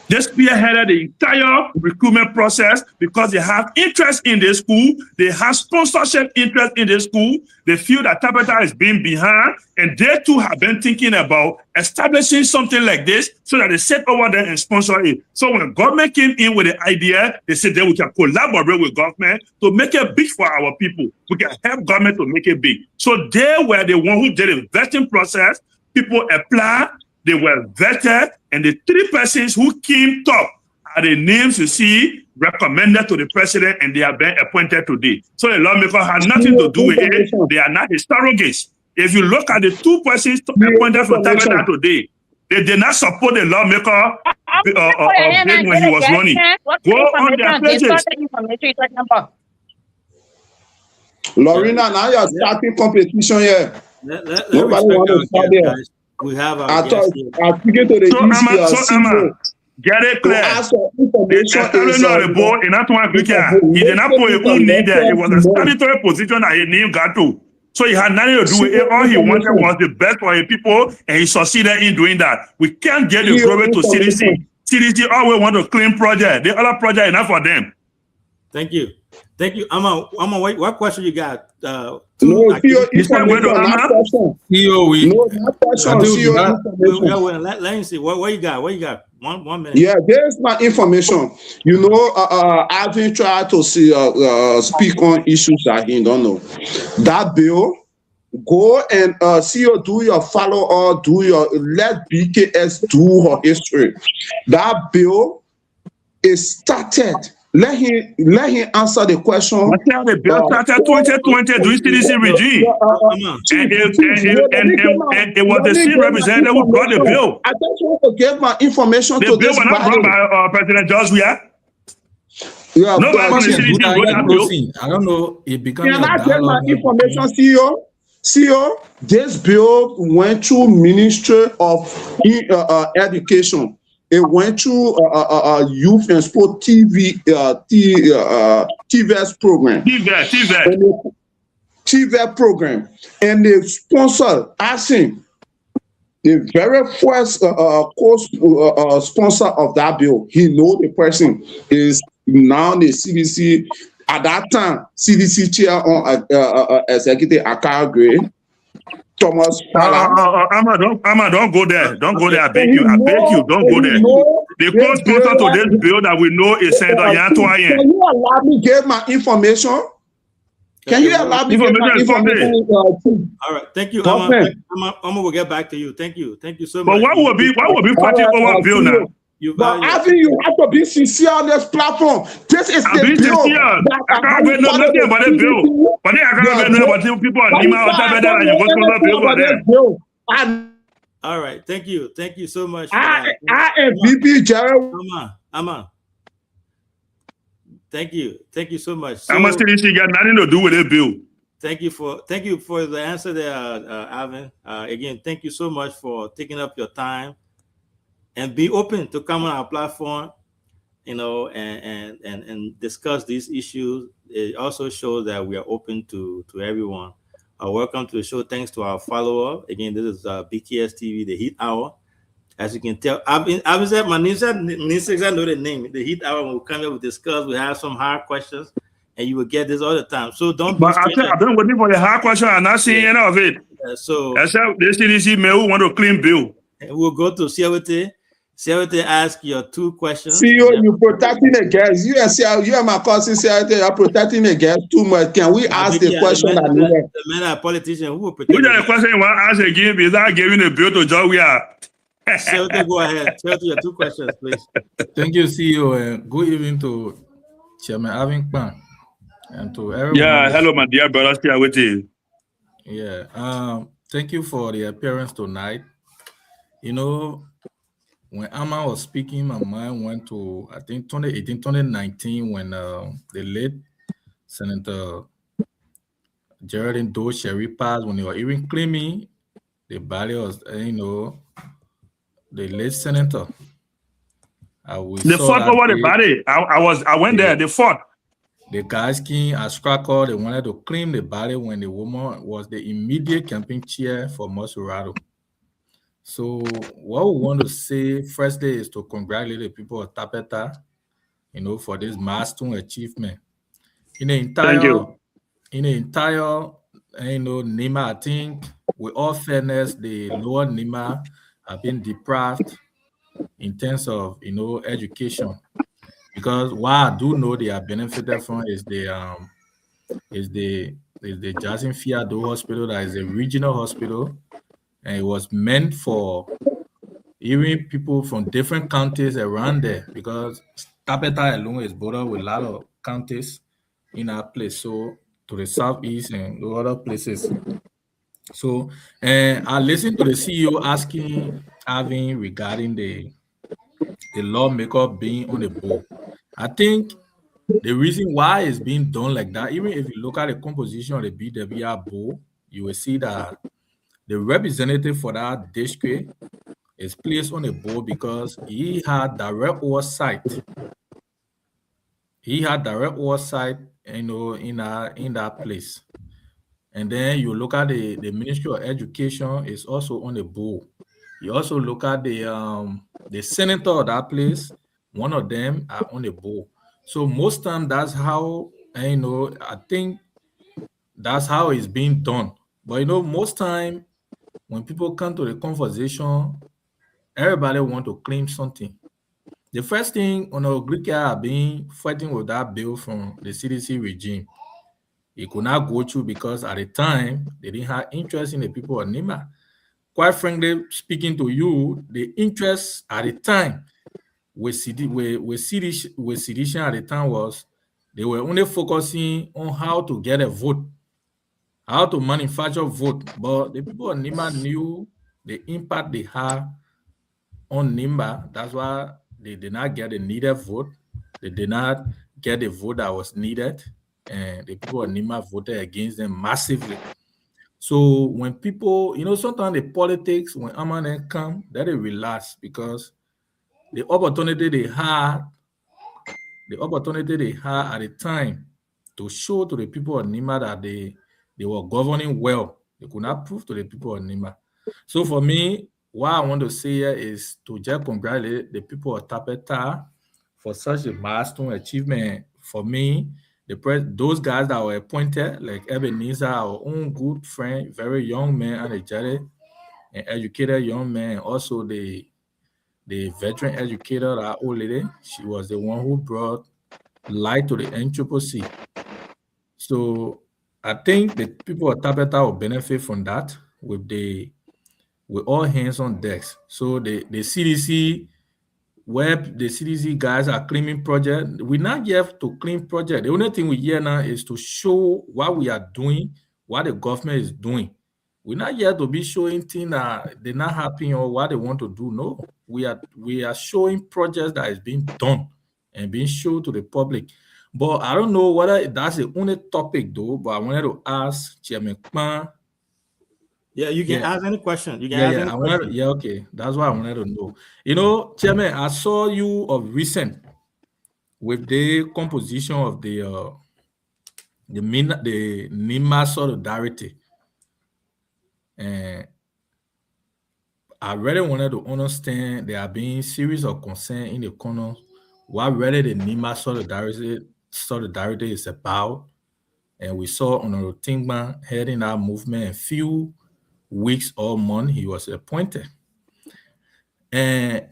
This spearheaded the entire recruitment process because they have interest in the school. They have sponsorship interest in the school. They feel that Tapeta is being behind, and they too have been thinking about establishing something like this so that they sit over there and sponsor it. So when government came in with the idea, they said that we can collaborate with government to make it big for our people. We can help government to make it big. So they were the one who did the vetting process. People applied. They were vetted, and the three persons who came top are the names you see recommended to the president, and they are being appointed today. So the lawmaker had nothing to do with it. They are not his surrogates. If you look at the two persons appointed for Tapeta today, they did not support the lawmaker when he was running. Go on their pages. Lorena, now you're starting competition here. Nobody want to start there. We have our guests here. I'm speaking to the get it clear. The establishment of the board in that one, he did not put his own need there. It was a statutory position that he named got to. So he had nothing to do with it. All he wanted was the best for his people, and he succeeded in doing that. We can't get the glory to CDC. CDC always want to clean project. The other project enough for them. Thank you. What question you got? No, CEO You said wait, information, not Ama? question. CEO, No, not question, I think we CEO got- information. Let me see. What you got? What you got? One minute. Yeah, there's my information. You know, I've been trying to see, speak on issues that he don't know. That bill, go and CEO, do your follow or do your, let BKS do her history. That bill is started. Let him answer the question. I tell the bill started 2020 during CDC regime. And it was the same representative who brought the bill. I just want to give my information The to bill this was not brought by President George Weah. Yeah, Nobody but from the can CDC I wrote that bill. don't know. It became I a get my dialogue. information, CEO? CEO, this bill went through Ministry of Education. It went through Youth and Sport TVS program. TVET. TVET program. And the sponsor, ASIN, the very first sponsor of that bill, he know the person is now the CDC, at that time, CDC chair on Executive Akara Gray, Thomas Fala. Ama, don't go there. Don't go there. I beg you. Don't go there. The co-sponsor to this bill that we know is Senator Yan Toyen. Can you allow me give my information? Can you allow me give my information? All right. Thank you. Okay. Amma will get back to you. Thank you. Thank you so But much. what would be fighting over bill now? But I think you have to be sincere on this platform. This is I'm the being bill. sincere. I can't wait nothing about the bill. But then I can't wait nothing about people on Nima or something and you go sponsor bill for them. All right. Thank you. Thank you so much. I am VP Gerald. Amma. Thank you. Thank you so much. I'm still got nothing to do with the bill. Thank you for the answer there, Alvin. Again, thank you so much for taking up your time and be open to come on our platform, and discuss these issues. It also shows that we are open to everyone. Welcome to the show. Thanks to our follower. Again, this is BKS TV, the Heat Hour. As you can tell, I've said my name. I know the name. The Heat Hour. We'll come here, we'll discuss. We have some hard questions, and you will get this all the time. So don't. But I've been waiting for the hard question and not seeing any of it. So except the CDC may want to clean bill. We'll go to Siawete. Siawete, ask your two questions. CEO, you protecting the guests. You and my cousin Siawete are protecting the guests too much. Can we ask the question? The men are politicians who will protect. Which are the question you want to ask again without giving the bill to George Weah? Siawete, go ahead. Siawete, your two questions, please. Thank you, CEO. Good evening to Chairman Alvin Kpan and to everyone. Yeah, hello, my dear brother. Siawete. Yeah. Thank you for the appearance tonight. When Amma was speaking, my mind went to, I think, 2018, 2019, when the late Senator Geraldine Doe Sherry passed, when they were even claiming the body of, the late senator. They fought over the body. I went there. They fought. The guys came as Cracker. They wanted to claim the body when the woman was the immediate campaign chair for Mosurado. So what we want to say firstly is to congratulate the people of Tapeta, for this milestone achievement. In the entire NIMA, I think with all fairness, the lower NIMA have been deprived in terms of education. Because what I do know they are benefited from is the Jackson Fiado Hospital, that is a regional hospital. And it was meant for even people from different counties around there, because Tapeta alone is bordered with a lot of counties in our place, so to the southeast and other places. So, and I listened to the CEO asking Alvin regarding the lawmaker being on the board. I think the reason why it's being done like that, even if you look at the composition of the BWR board, you will see that the representative for that district is placed on the board because he had direct oversight. In that place. And then you look at the Ministry of Education is also on the board. You also look at the senator of that place. One of them are on the board. So most time that's how I think that's how it's being done. But most time when people come to the conversation, everybody want to claim something. The first thing Greek have been fighting with that bill from the CDC regime. It could not go through because at the time they didn't have interest in the people of Nima. Quite frankly, speaking to you, the interest at the time with sedition at the time was they were only focusing on how to get a vote, how to manufacture vote. But the people of Nima knew the impact they had on Nimba. That's why they did not get the needed vote. They did not get the vote that was needed. And the people of Nimba voted against them massively. So when people, sometimes the politics, when Amanen come, that they relax because the opportunity they had at the time to show to the people of Nima that they were governing well. They could not prove to the people of Nima. So for me, what I want to say here is to just congratulate the people of Tapeta for such a milestone achievement. For me, those guys that were appointed, like Ebenezer, our own good friend, very young man, energetic and educated young man, also the veteran educator, that old lady, she was the one who brought light to the NCCC. So I think the people of Tapeta will benefit from that with all hands on decks. So the CDC the CDC guys are claiming project. We're not here to claim project. The only thing we hear now is to show what we are doing, what the government is doing. We're not here to be showing things that they're not happy or what they want to do. No, we are showing projects that is being done and being shown to the public. But I don't know whether that's the only topic though. But I wanted to ask Chairman Kman. Yeah, you can ask any question. You can ask any question. Okay. That's what I wanted to know. Chairman, I saw you of recent with the composition of the Nima Solidarity. And I really wanted to understand there are being series of concern in the corner what really the Nima Solidarity is about. And we saw Honorable Tingman heading that movement a few weeks or month he was appointed. And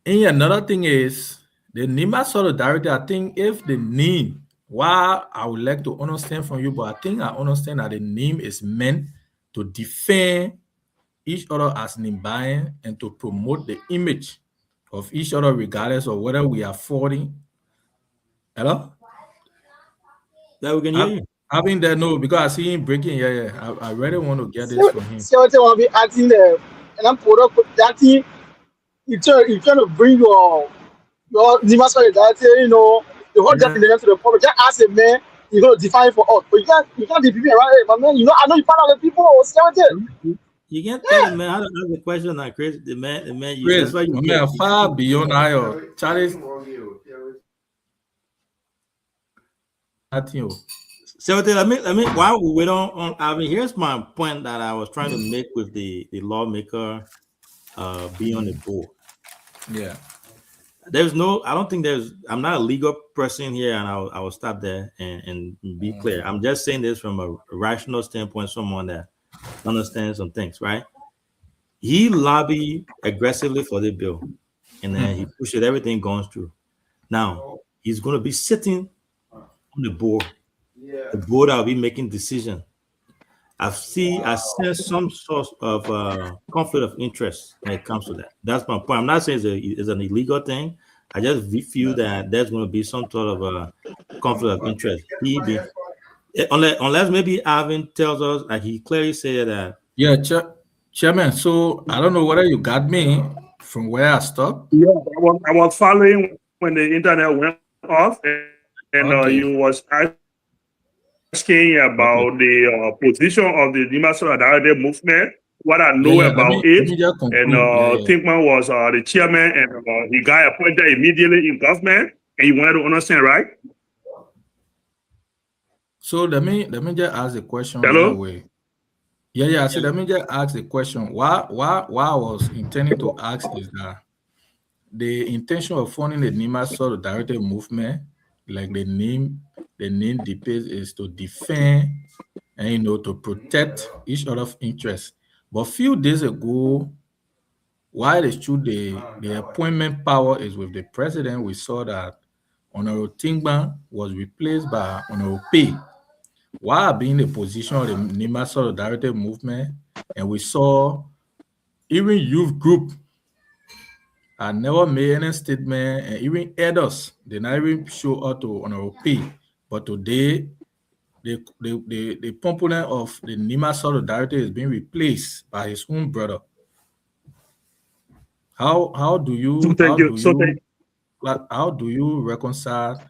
another thing is the Nima Solidarity. I think if the name, why I would like to understand from you, but I think I understand that the name is meant to defend each other as Nimbayan and to promote the image of each other regardless of whether we are fighting. Hello? Yeah, we can hear you. Having that no, because I see him breaking. Yeah. I really want to get this from him. So I want to be acting there, and I'm put up that thing. You trying to bring your Nima Solidarity, the whole definition to the public. Just ask a man, you're going to define for us. But you can't be people around here, my man. I know you find out the people. You can't tell the man how to ask the question like Chris. The man. Chris, that's why you man far beyond Ayo. Charlie. So let me while we wait on Alvin, here's my point that I was trying to make with the lawmaker being on the board. Yeah. I'm not a legal person here, and I will stop there and be clear. I'm just saying this from a rational standpoint, someone that understands some things, right? He lobbied aggressively for the bill, and then he pushed it, everything going through. Now he's going to be sitting on the board. The board will be making decisions. I see some sort of conflict of interest when it comes to that. That's my point. I'm not saying it's an illegal thing. I just feel that there's going to be some sort of a conflict of interest. Unless maybe Alvin tells us, like he clearly said that. Yeah, Chairman. So I don't know whether you got me from where I stopped. Yeah, I was following when the internet went off, and you was asking about the position of the Nima Solidarity movement, what I know about it. And Tinkman was the chairman, and he got appointed immediately in government, and you wanted to understand, right? So let me just ask a question. Hello? Right away. Yeah. So let me just ask the question. Why I was intending to ask is that the intention of funding the NIMA Solidarity Movement, like the name depicts, is to defend and to protect each other's interests. But few days ago, while it's true the appointment power is with the president, we saw that Honorable Tingban was replaced by Honorable P. While being the position of the NIMA Solidarity Movement, and we saw even youth group had never made any statement, and even elders did not even show up to Honorable P. But today, the component of the NIMA Solidarity is being replaced by his own brother. How do you reconcile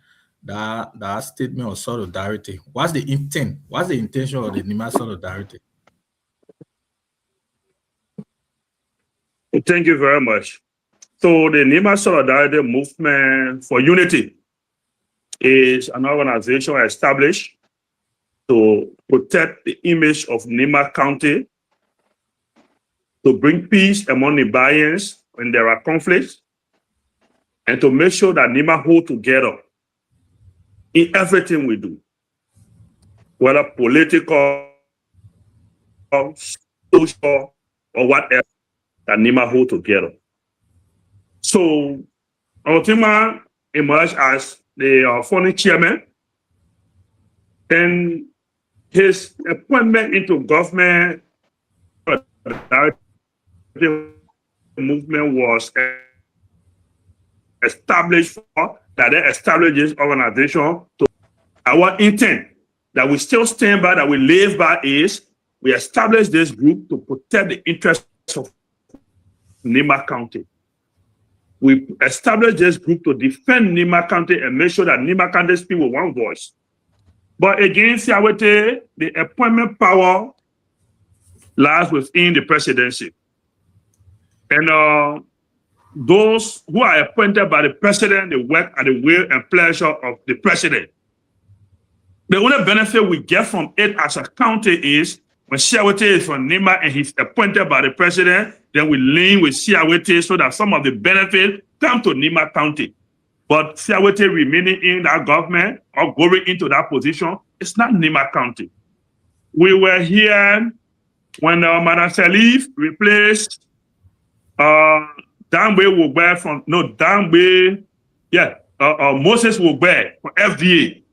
that statement of solidarity? What's the intent? What's the intention of the NIMA Solidarity? Thank you very much. So the NIMA Solidarity Movement for Unity is an organization established to protect the image of Nima County, to bring peace among the Bayans when there are conflicts, and to make sure that Nima hold together in everything we do, whether political, social, or whatever, that Nima hold together. So, Otima emerged as the founding chairman, and his appointment into government movement was established for that they established this organization. To our intent that we still stand by, that we live by, is we established this group to protect the interests of Nima County. We established this group to defend Nima County and make sure that Nima County speak with one voice. But again, Siawete, the appointment power lies within the presidency. And those who are appointed by the president, they work at the will and pleasure of the president. The only benefit we get from it as a county is when Siawete is from Nima and he's appointed by the president, then we lean with Siawete so that some of the benefits come to Nima County. But Siawete remaining in that government or going into that position, it's not Nima County. We were here when Madam Salif replaced Moses Wogbe from FDA.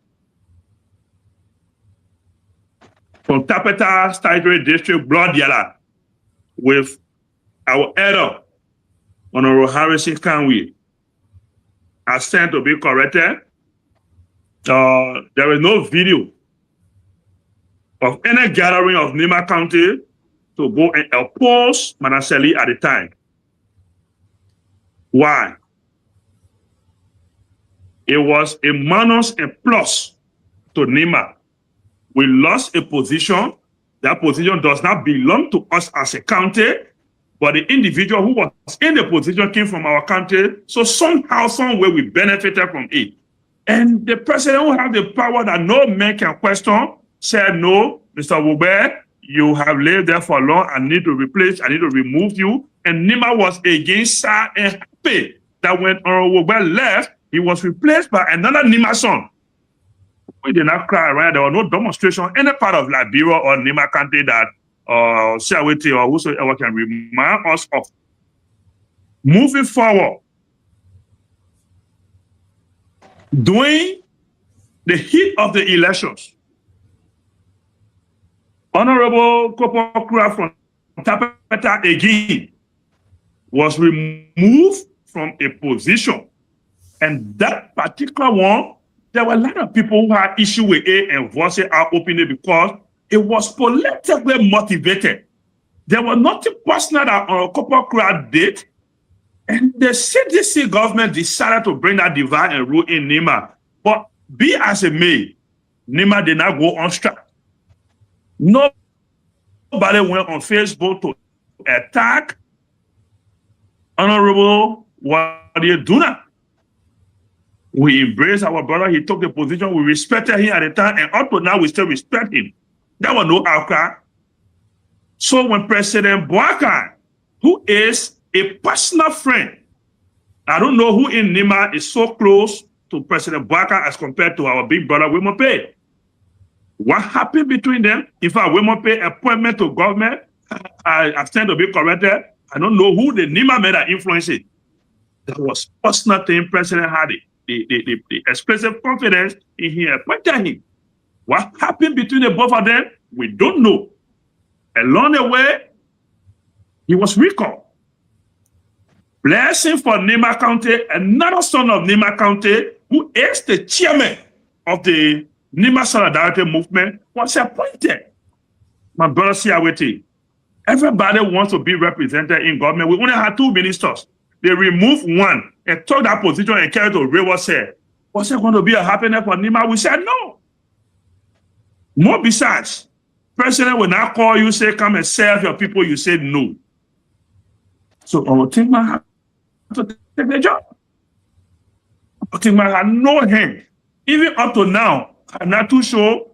From Tapeta Statutory District, Blood Yala, with our elder, Honorable Harrison Kanwe, are sent to be corrected. There is no video of any gathering of Nima County to go and oppose Manaseli at the time. Why? It was a minus and plus to Nima. We lost a position. That position does not belong to us as a county, but the individual who was in the position came from our country. So somehow, somewhere, we benefited from it. And the president who have the power that no man can question said, no, Mr. Wogbe, you have lived there for long. I need to replace, I need to remove you. And Nima was against Sa and happy that when Wogbe left, he was replaced by another Nima son. We did not cry around. There was no demonstration in any part of Liberia or Nima County that Siawete or whosoever can remind us of. Moving forward, during the heat of the elections, Honorable Kopokura from Tapeta again was removed from a position. And that particular one, there were a lot of people who had issue with it and voiced out openly because it was politically motivated. There was nothing personal that Kopokura did. And the CDC government decided to bring that divide and rule in Nima. But be as it may, Nima did not go on strike. Nobody went on Facebook to attack Honorable Wadi Duna. We embraced our brother. He took the position. We respected him at the time. And up to now, we still respect him. There was no outcry. So when President Boakai, who is a personal friend, I don't know who in Nima is so close to President Boakai as compared to our big brother Wemope. What happened between them? In fact, Wemope appointment to government, I stand to be corrected. I don't know who the Nima made that influence it. That was personal thing President had the expressive confidence in him appointed him. What happened between the both of them? We don't know. Along the way, he was recalled. Blessing for Nima County, another son of Nima County, who is the chairman of the Nima Solidarity Movement, was appointed. My brother Siaweti, everybody wants to be represented in government. We only had 2 ministers. They removed one and took that position and carried to River said, was it going to be a happiness for Nima? We said no. More besides, President will now call you, say, come and serve your people. You say no. So Otingman had to take the job. Otingman had no hand. Even up to now, I'm not too sure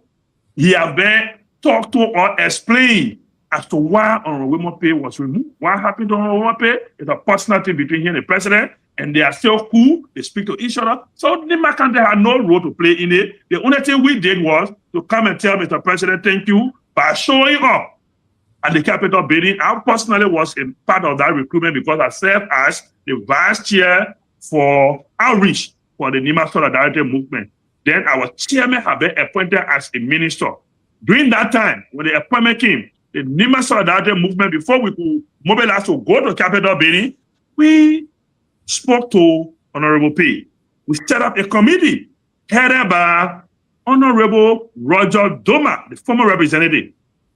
he have been talked to or explained as to why Honorable Wemope was removed. What happened to Honorable Wemope is a personal thing between him and the president, and they are still cool. They speak to each other. So Nima County had no role to play in it. The only thing we did was to come and tell Mr. President, thank you, by showing up at the Capitol building. I personally was a part of that recruitment because I served as the vice chair for outreach for the Nima Solidarity Movement. Then our chairman had been appointed as a minister. During that time, when the appointment came, the Nima Solidarity Movement, before we could mobilize to go to Capitol building, we spoke to Honorable P. We set up a committee headed by Honorable Roger Doma, the former representative,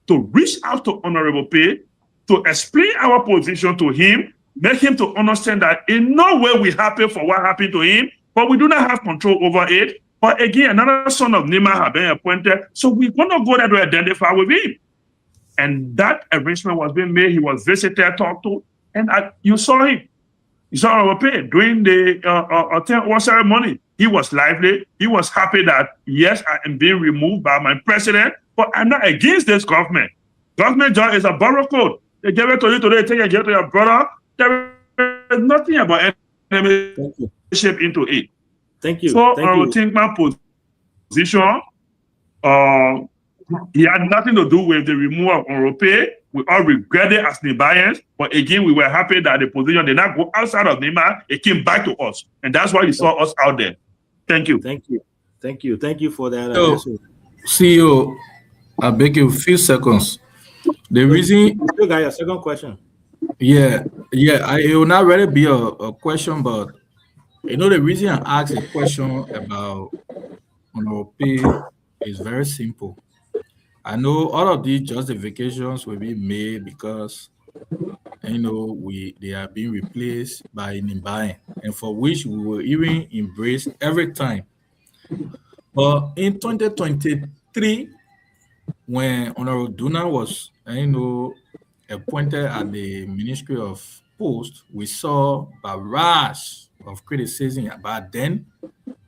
to reach out to Honorable P, to explain our position to him, make him to understand that in no way we happy for what happened to him, but we do not have control over it. But again, another son of Nima had been appointed, so we're going to go there to identify with him. And that arrangement was being made. He was visited, talked to, and you saw him. You saw Honorable P during the ceremony. He was lively. He was happy that, yes, I am being removed by my president, but I'm not against this government. Government job is a borrow code. They give it to you today, take it, give it to your brother. There is nothing about enemy shape into it. Thank you. So Thank I you. think my position, he had nothing to do with the removal of Orope. We all regret it as Nibayans, but again, we were happy that the position did not go outside of Nima. It came back to us, and that's why you saw us out there. Thank you. Thank you. Thank you. Thank you for that. So, CEO, I beg you a few seconds. The reason you still got your second question. it will not really be a question, but you know the reason I asked a question about Honorable is very simple. I know all of these justifications will be made because you know they are being replaced by Nimbayan, and for which we will even embrace every time. But in 2023, when Honorable Duna was appointed at the Ministry of Post, we saw a barrage of criticism. But then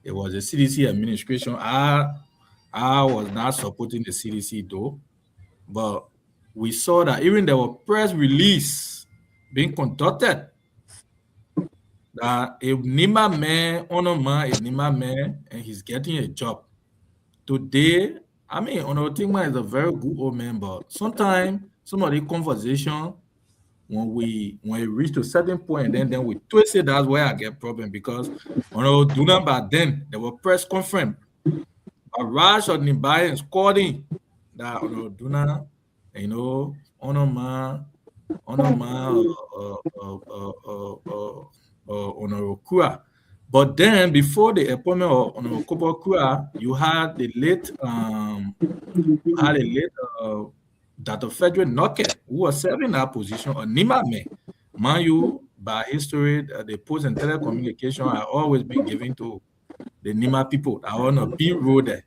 it was a CDC administration. I was not supporting the CDC though, but we saw that even there were press release being conducted that a Nima man, Honor man, is Nima man, and he's getting a job. Today, I mean, Honor Tingman is a very good old man, but sometimes some of the conversation, when we reach to a certain point, then we twist it. That's where I get problem because Honor Duna back then there were press conference. A rush of Nimbayan calling that Honor Duna, Honor man, Honor Kua. But then before the appointment of Honor Kobo Kua, you had the late Dr. Frederick Knockett, who was serving that position on Nima me. Mind you, by history, the Post and Telecommunication are always been given to the Nima people. I want to be road there.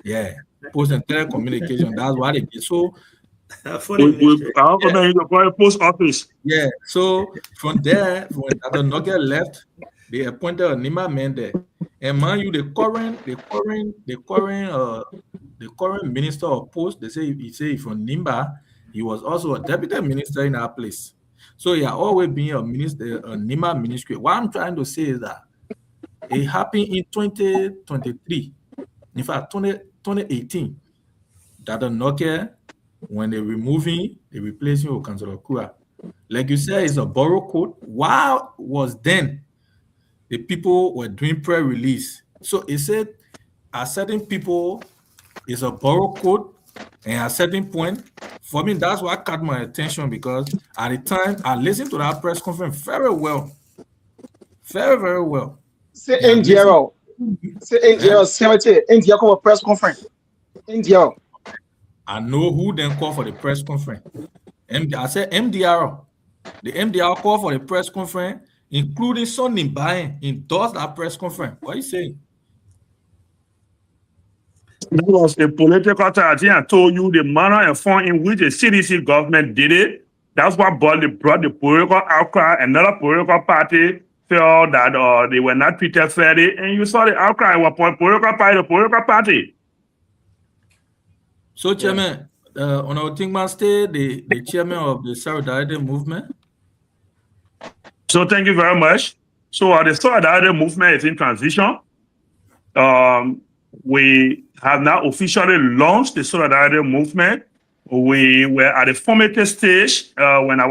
Yeah, Post and Telecommunication, that's what it is. So, post office. Yeah, so from there, when Dr. Knockett left, they appointed a Nima man there. And mind you, the current minister of post, he say from Nimba, He was also a deputy minister in our place. So he had always been a minister, a NIMA ministry. What I'm trying to say is that it happened in 2023, in fact, 2018, that the Nokia, when they remove him, they replace him with Councillor Kura. Like you said, it's a borough code. Why was then the people were doing pre-release? So it said at certain people, it's a borough code, and at a certain point, for me, that's what caught my attention, because at the time, I listened to that press conference very well. Very, very well. Say Yeah, NDRO. Say NDRO, cemetery. NDRO come a press conference. NDRO. I know who then called for the press conference. I said MDR. The MDR called for the press conference, including Sonny Bayen, endorsed that press conference. What are you saying? That was a political strategy. I told you the manner and form in which the CDC government did it. That's what brought the political outcry. Another political party felt that they were not treated fairly, and you saw the outcry was political party. So, Chairman, on our Tingman State, the chairman of the Solidarity Movement. So thank you very much. So the Solidarity Movement is in transition. We have now officially launched the Solidarity Movement. We were at the formative stage when I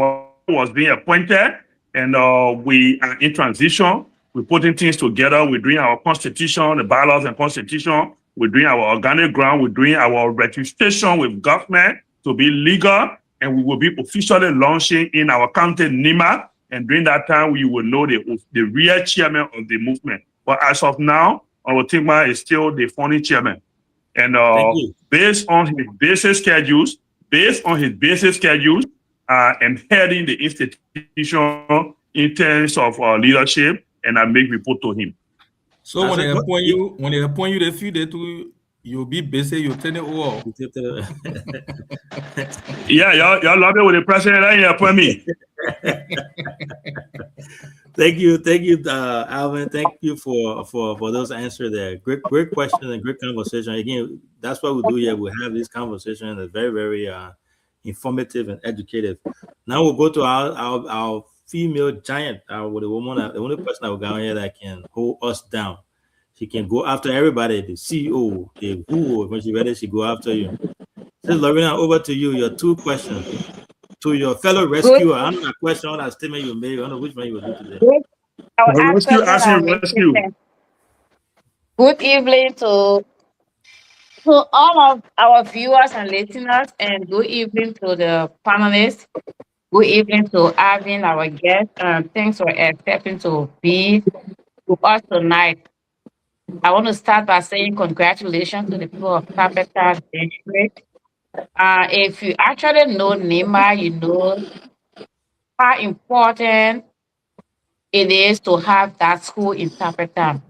was being appointed, and we are in transition. We're putting things together. We're doing our constitution, the bylaws and constitution. We're doing our organic ground. We're doing our registration with government to be legal, and we will be officially launching in our county NIMA. And during that time, we will know the real chairman of the movement. But as of now, our Tingma is still the founding chairman. And based on his basic schedules, I'm heading the institution in terms of leadership, and I make report to him. So when they appoint you, the few days to you'll be busy, you'll tell it all. Yeah, y'all love it with the president and you appoint me. Thank you, Alvin. Thank you for those answers there. Great questions and great conversation. Again, that's what we do here. We have this conversation that's very, very informative and educative. Now we'll go to our female giant, the only person that we got here that can hold us down. She can go after everybody, the CEO, the who, when she's ready, she go after you. So Lorena, over to you. Your two questions to your fellow rescuer. I don't know a question on that statement you made. I don't know which one you will do today. Rescue. Good evening to all of our viewers and listeners, and good evening to the panelists. Good evening to Alvin, our guest. Thanks for accepting to be with us tonight. I want to start by saying congratulations to the people of Tapeta District. If you actually know NIMA, you know how important it is to have that school in Tapeta,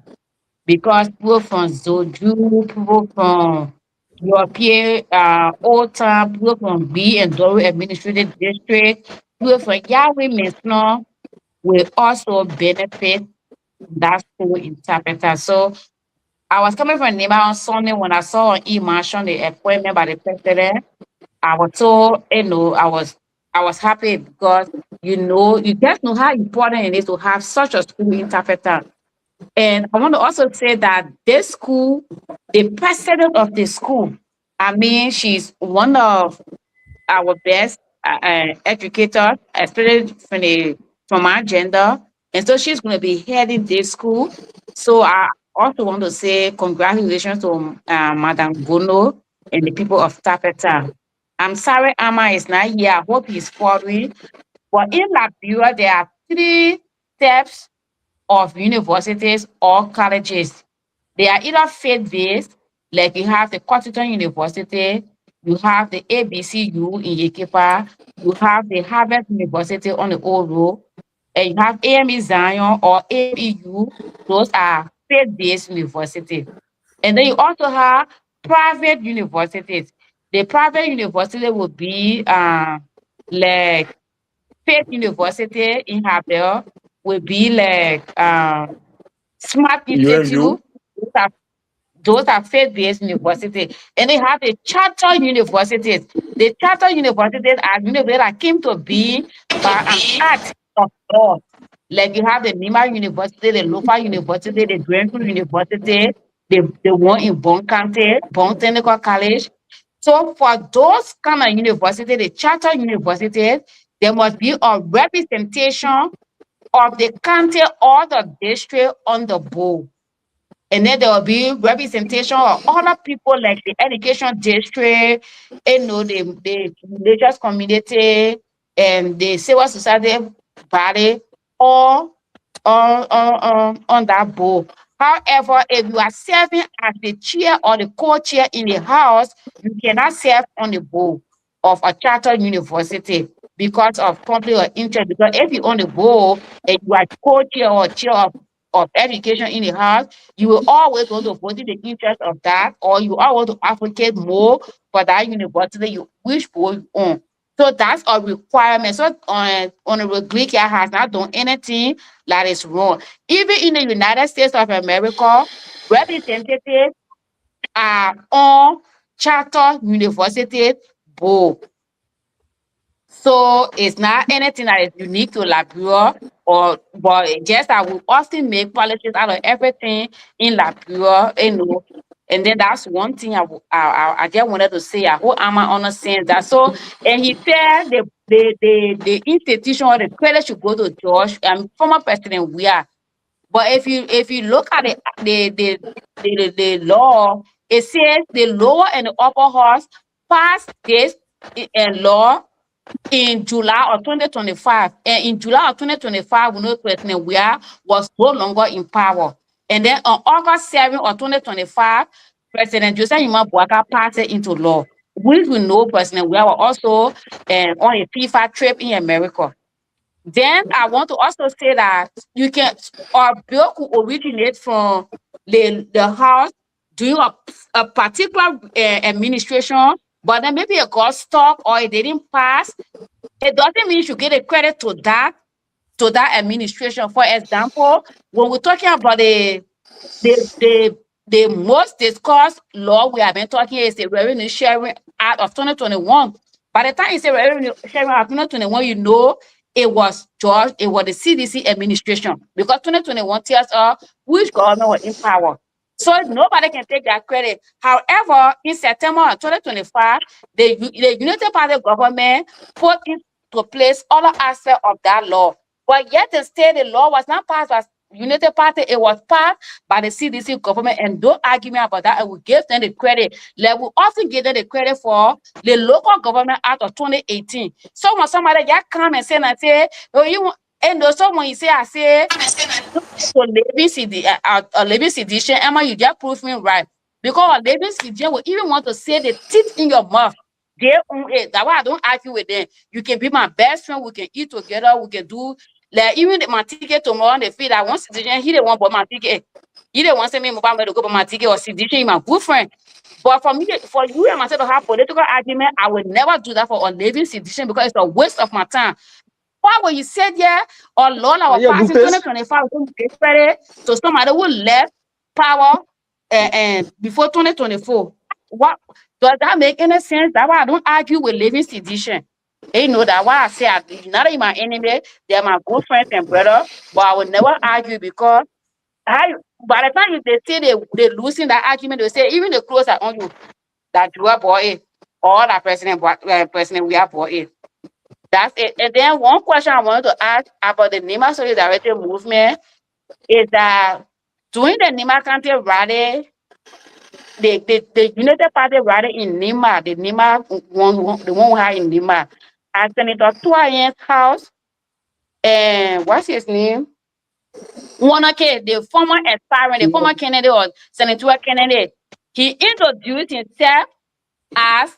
because people from Zoju, people from European, Old Town, people from B and W Administrative District, people from Yahweh Misno will also benefit that school in Tapeta. So I was coming from NIMA on Sunday when I saw on e-motion the appointment by the president. I was told, I was happy because you just know how important it is to have such a school in Tapeta. And I want to also say that this school, the president of the school, I mean, she's one of our best educators, especially from our gender. And so she's going to be heading this school. So I also want to say congratulations to Madam Gono and the people of Tapeta. I'm sorry Amma is not here. I hope he's following. But in Liberia, there are 3 steps of universities or colleges. They are either faith-based, like you have the Cotton University, you have the ABCU in Yekepa, you have the Harvard University on the Old Road, and you have AME Zion or ABU. Those are faith-based universities. And then you also have private universities. The private university will be like Faith University in Habel, will be like Smart Institute. Those are faith-based universities. And they have the charter universities. The charter universities are universities that came to be by an act of God. Like you have the Nima University, the Lofa University, the Grenfell University, the one in Bon County, Bon Technical College. So for those kind of universities, the charter universities, there must be a representation of the county or the district on the board. And then there will be representation of other people like the education district, the religious community, and the civil society body, all on that board. However, if you are serving as the chair or the co-chair in the house, you cannot serve on the board of a charter university because of conflict of interest. Because if you on the board and you are co-chair or chair of education in the house, you will always want to vote in the interest of that, or you always want to advocate more for that university you wish board you on. So that's a requirement. So Honorable Glick has not done anything that is wrong. Even in the United States of America, representatives are on charter university board. So it's not anything that is unique to Liberia, but just that we often make politics out of everything in Liberia, And then that's one thing I just wanted to say. I hope I'm understand that. So, and he said the institution or the credit should go to George and former President Weah. But if you look at the law, it says the lower and the upper house passed this law in July of 2025. And in July of 2025, we know President Weah was no longer in power. And then on August 7th of 2025, President Joseph Yuma Boaka passed it into law, which we know President Weah was also on a FIFA trip in America. Then I want to also say that you can, our bill could originate from the House doing a particular administration, but then maybe it got stuck or it didn't pass. It doesn't mean you should get a credit to that administration. For example, when we're talking about the most discussed law we have been talking is the Revenue Sharing Act of 2021. By the time it's the Revenue Sharing Act of 2021, you know it was the CDC administration, because 2021 tells us which government was in power. So nobody can take that credit. However, in September of 2025, the United Party government put into place other aspects of that law. But yet still the law was not passed by United Party, it was passed by the CDC government, and don't argument about that. I will give them the credit. Like we often give them the credit for the Local Government Act of 2018. So when somebody just come and say, oh, you want, and also when you say, I say, so living sedition, Emma, you just prove me right. Because a living sedition will even want to say the teeth in your mouth. They own it. That's why I don't argue with them. You can be my best friend. We can eat together. We can do, like, even my ticket tomorrow on the field. I want sedition. He didn't want but my ticket. He didn't want to send me mobile to go buy my ticket or sedition. He's my good friend. But for me, for you and myself to have political argument, I would never do that for a living sedition because it's a waste of my time. Why when you said or Lord, our passing 2025 so somebody who left power and before 2024. What does that make any sense? That's why I don't argue with living sedition. You know that why I say not my enemy, they're my good friends and brother, but I will never argue because by the time they say they're losing that argument, they say even the clothes are on you that you are boy or that president we are boy. That's it. And then one question I wanted to ask about the Nima Solidarity Movement is that during the Nima County rally, the United Party rally in Nima, the one we had in Nima, at Senator Tuayen's house, and what's his name? Wanake, the former aspirant, the former candidate or senator candidate, he introduced himself as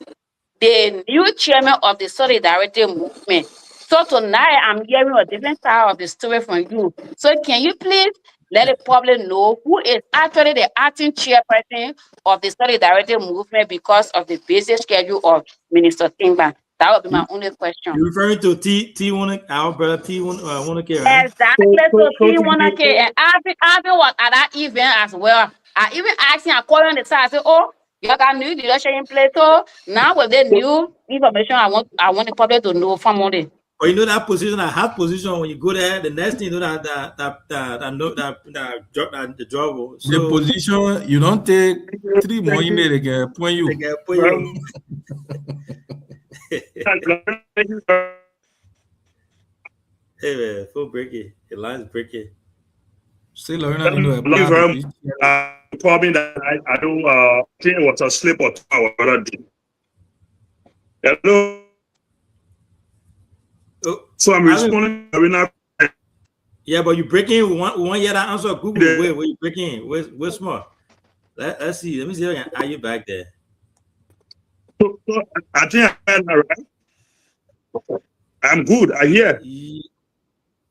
the new chairman of the Solidarity Movement. So tonight I'm hearing a different side of the story from you. So can you please let the public know who is actually the acting chairperson of the Solidarity Movement because of the busy schedule of Minister Timba? That would be my only question. You're referring to T1, our brother T1, right? Exactly, so T1, and I've been was at that event as well. I even asked him, I called on the side, I said, oh, you got new leadership in place. So now with the new information, I want the public to know from Monday. Or you know that position, that hot position, when you go there, the next thing you know that the job. The So position, you don't take 3 more email they can point you. they can put you. Hey man, phone breaking. The line's breaking. Say Lorena need to Thank apply you for very this. much. Probably that I don't think it was a slip or two hour already. Hello. Oh, So I'm responding to Lorena. yeah, but you breaking. We want hear that answer. Google, where you breaking? Where's smart? Let's see. Let me see if I can add you back there. So I think I heard that right. I'm good. I hear.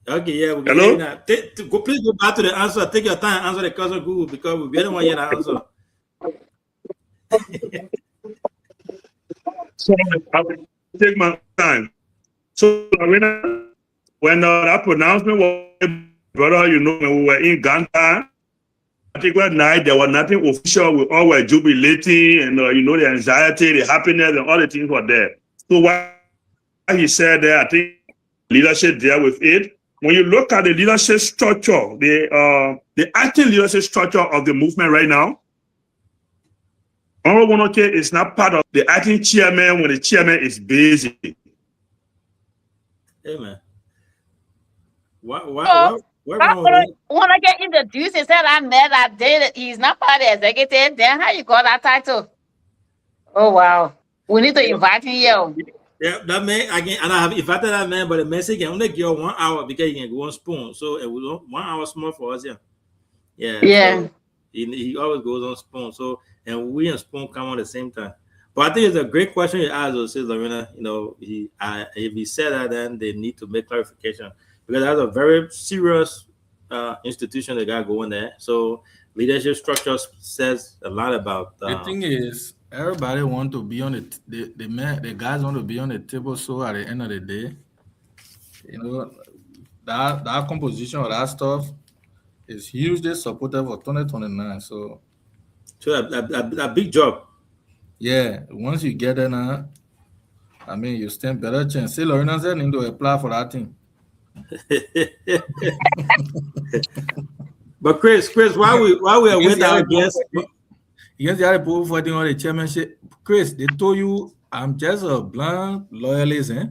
Okay, yeah. We Hello? now. Please go back to the answer. Take your time. Answer the question Google because we really want to hear the answer. So I will take my time. So when that pronouncement was, brother, you know, when we were in Ghana, particular night, there was nothing official. We all were jubilating, and you know, the anxiety, the happiness, and all the things were there. So what he said there, I think leadership there with it. When you look at the leadership structure, the acting leadership structure of the movement right now, Honorable Wonoke is not part of the acting chairman when the chairman is busy. Hey man. Why Wanna get introduced and said I met that day that he's not part of the executive, then how you got that title? Oh wow. We need to invite him here. Yeah, that man again, and I have invited that man, but the message can only give 1 hour because he can go on spoon. So it was 1 hour small for us, yeah. Yeah. So he always goes on spoon. So and we and spoon come on the same time. But I think it's a great question you asked, says Lorena. You know, if he said that, then they need to make clarification because that's a very serious institution they got going there. So leadership structure says a lot about. The thing is, everybody want to be on the guys want to be on the table. So at the end of the day, you know, that composition or that stuff is hugely supportive for 2029. So a big job. Yeah, once you get there now, I mean, you stand better chance. See, Lorena said need to apply for that thing. But Chris, while we are with our guests, you guys got to put for the chairmanship. Chris, they told you I'm just a blind loyalist, eh?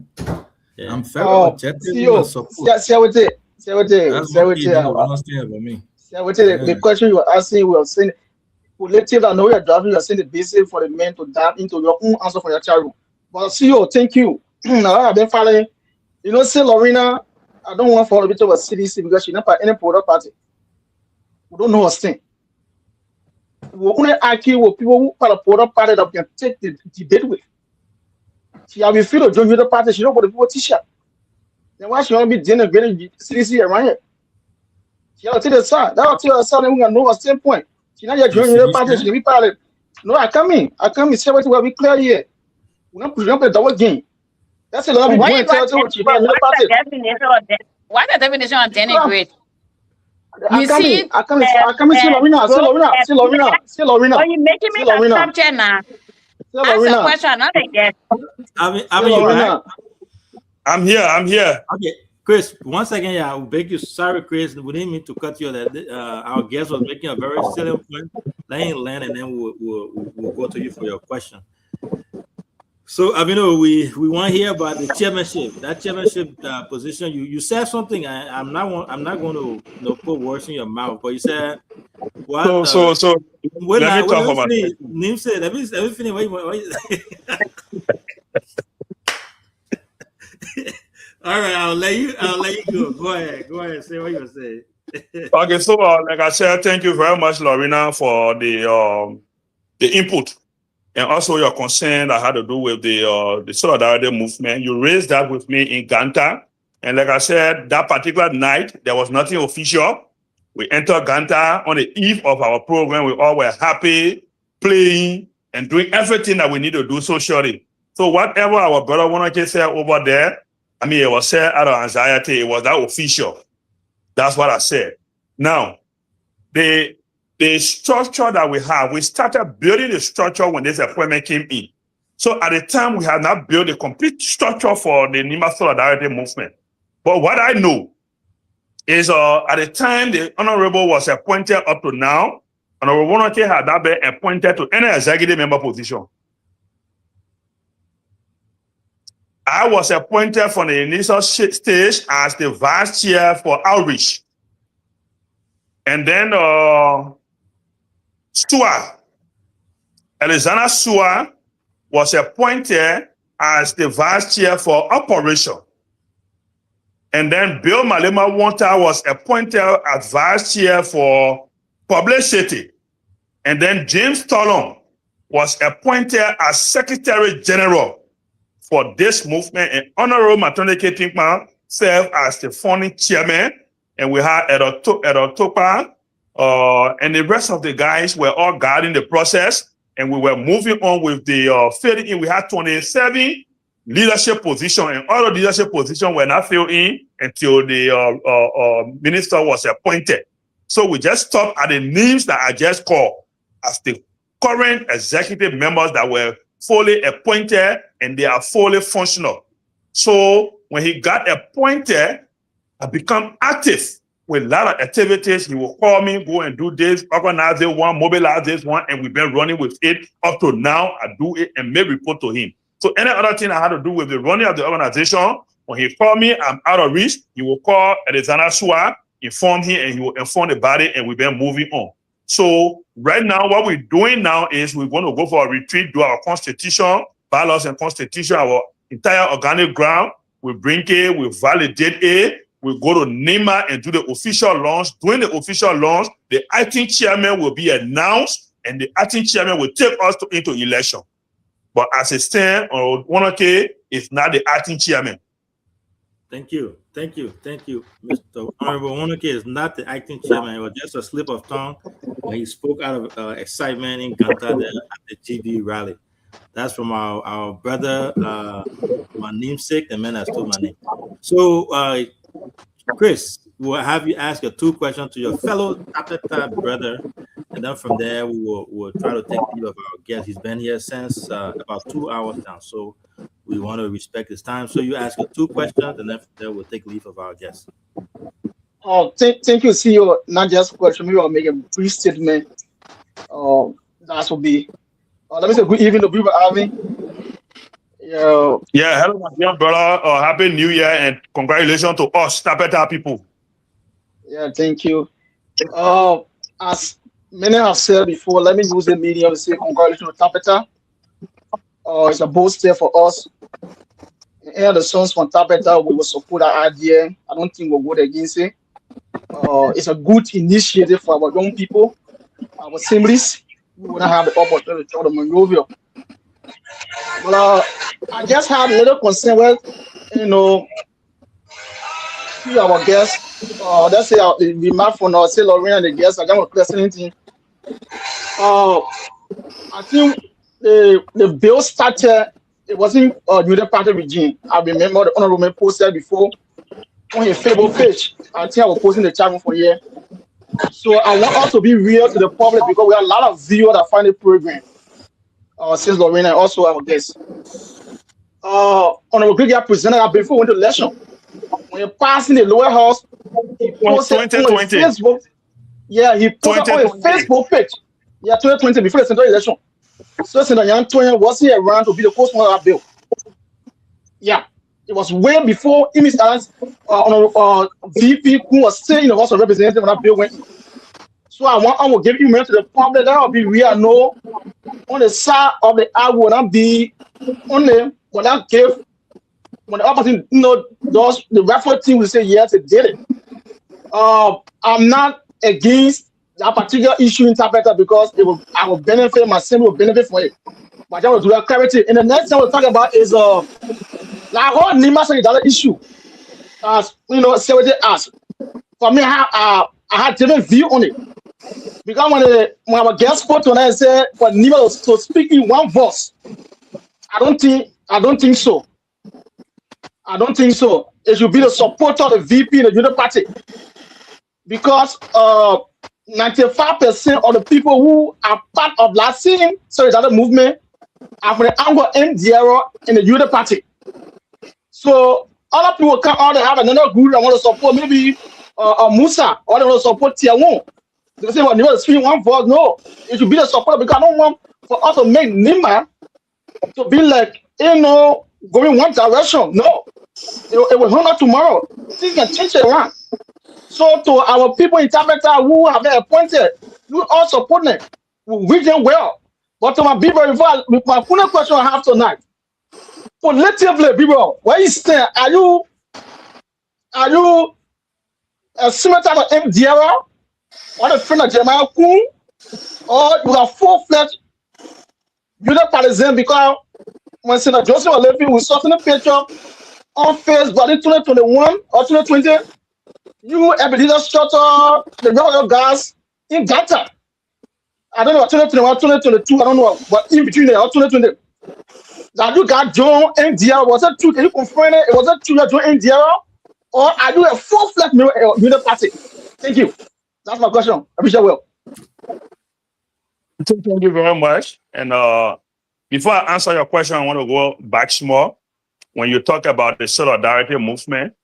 Yeah. I'm very objective and support. Say what it. The question you were asking, we were saying, collective, I know you're driving, you're saying the basic for the men to dive into your own answer for your child. But CEO, thank you. Now I've been following, you know, say Lorena, I don't want to follow a bit of a CDC because she's not part any product party. We don't know her thing. We only argue with people who part of product party that we can take the debate with. She have feel to join the party, she don't want the people teach her. Then why she want to be denigrating CDC around here? She have to take the side. That will tell her son, we can know her standpoint. She not yet joining the party, she can be part of it. No, I come in, say what we clear here. We're not pushing up the double game. That's a lot of people tell you what's the definition of denigrate? You see, I come see Lorena. Are you making me a subject now? Ask a question, not again. I'm here. Okay, Chris, 1 second, yeah, I beg you. Sorry, Chris, we didn't mean to cut you. That our guest was making a very salient point. Let him land, and then we'll go to you for your question. So, we want to hear about the chairmanship. That chairmanship position. You said something. I'm not going to put words in your mouth, but you said what? So let me talk about it. Let me finish. All right, I'll let you go. Go ahead. Say what you're saying. Okay, so like I said, thank you very much, Lorena, for the input. And also your concern that had to do with the solidarity movement. You raised that with me in Ganta. And like I said, that particular night, there was nothing official. We entered Ganta on the eve of our program. We all were happy, playing, and doing everything that we need to do socially. So whatever our brother Wonoke said over there, it was said out of anxiety. It was that official. That's what I said. Now, the the structure that we have, we started building the structure when this appointment came in. So at the time, we had not built a complete structure for the NIMA Solidarity Movement. But what I know is at the time the Honorable was appointed up to now, Honorable Wonoke had not been appointed to any executive member position. I was appointed from the initial stage as the vice chair for outreach. And then Alexander Sua was appointed as the vice chair for operation. And then Bill Malema Wanta was appointed as vice chair for publicity. And then James Tolong was appointed as secretary general for this movement. And Honorable Matoneke Tinkman served as the founding chairman. And we had Edo Topa, and the rest of the guys were all guiding the process. And we were moving on with the filling in. We had 27 leadership positions, and all the leadership positions were not filled in until the minister was appointed. So we just stopped at the names that I just called as the current executive members that were fully appointed, and they are fully functional. So when he got appointed, I become active with a lot of activities. He will call me, go and do this, organize this one, mobilize this one, and we've been running with it up to now. I do it and make report to him. So any other thing I had to do with the running of the organization, when he called me, I'm out of reach, he will call Alexander Sua, inform him, and he will inform the body, and we've been moving on. So right now, what we're doing now is we're going to go for a retreat, do our constitution, bylaws and constitution, our entire organic ground. We bring it, we validate it, we go to NIMA and do the official launch. During the official launch, the acting chairman will be announced, and the acting chairman will take us into election. But as it stands, Wonoke is not the acting chairman. Thank you. Thank you. Thank you, Mr. Honorable Wonoke is not the acting chairman. It was just a slip of tongue when he spoke out of excitement in Ganta at the GB rally. That's from our brother, my namesake, the man that stole my name. So, Chris, we'll have you ask your 2 questions to your fellow Tapeta brother, and then from there we'll try to take leave of our guest. He's been here since about 2 hours now, so we want to respect his time. So you ask your 2 questions, and then from there we'll take leave of our guest. Oh, thank you, CEO. Not just question, maybe I'll make a brief statement. That will be. Let me say good evening to people having. Yeah, hello, my dear brother. Happy New Year and congratulations to us, Tapeta people. Yeah, thank you. As many have said before, let me use the medium to say congratulations to Tapeta. It's a bold step for us. And the sons from Tapeta, we will support that idea. I don't think we'll go against it. It's a good initiative for our young people, our assemblies. We will not have the opportunity to try to maneuver. But I just have a little concern with, our guests. Let's say the map from our say Lorraine and the guests. I don't question anything. I think the bill started. It wasn't a new party regime. I remember the honorable posted before on his Facebook page. I think I was posting the chat for a year. So I want us to be real to the public because we have a lot of viewers that find the program. Since Lorraine and also our guests. Honorable Greg presented that before we went to election. When he passed in the lower house, he posted on Facebook. Yeah, he posted on his Facebook page. Yeah, 2020 before the central election. So Senator Yang Toyin was here around to be the co-sponsor of that bill. Yeah, it was way before Ms. Allen's VP who was still in the House of Representatives when that bill went in. So I will give you to the public that will be real. No, on the side of the I will not be only when I give when the opposition does the referee team will say yes, it did it. I'm not against that particular issue in Tapeta because I will benefit, my son will benefit from it. But I will do that clarity. And the next thing we'll talk about is like whole NIMA Solidarity issue. As somebody asked. For me, I had different view on it. Because when our guest spoke tonight and said for NIMA to speak in one voice, I don't think so. I don't think so. It should be the supporter of the VP in the Union Party. Because 95% of the people who are part of last scene, solidarity movement, are from the angle MDR in the unit party. So other people come out and have another group that want to support maybe Musa, or they want to support Tiawon. They say, well, you want to speak one voice. No, it should be the support, because I don't want for us to make Nima to be like, going one direction. No, it will hang out tomorrow. Things can change it around. So to our people in Tabata who have been appointed, you all support them. We wish them well. But to my people, with my final question I have tonight, collectively, people, where you stand? Are you a similar type of MDR, or the friend of Jeremiah Kun, or you are full-fledged unit partisan? Because when Senator Joseph Olefi was sorting a picture on Facebook in 2021 or 2020, you Ebenezer Strutter, the Royal Guards in Gata. I don't know, 2021, 2022, I don't know, but in between there, or 2020. That you got John NDR, was it true? Can you confirm it? Was it true that John NDR? Or are you a full-fledged unit party? Thank you. That's my question. I appreciate well. Thank you very much. And before I answer your question, I want to go back small. When you talk about the solidarity movement,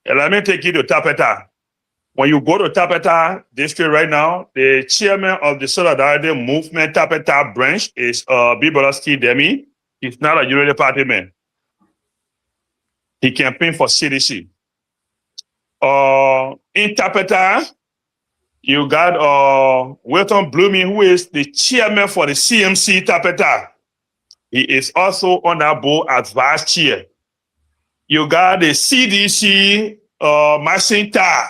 let me take you to Tapeta. When you go to Tapeta district right now, the chairman of the solidarity movement Tapeta branch is Biboloski Demi. He's not a unity party man. He campaigned for CDC. In Tapeta, you got Wilton Blooming, who is the chairman for the CMC Tapeta. He is also on that board as vice chair. You got the CDC, Masinta,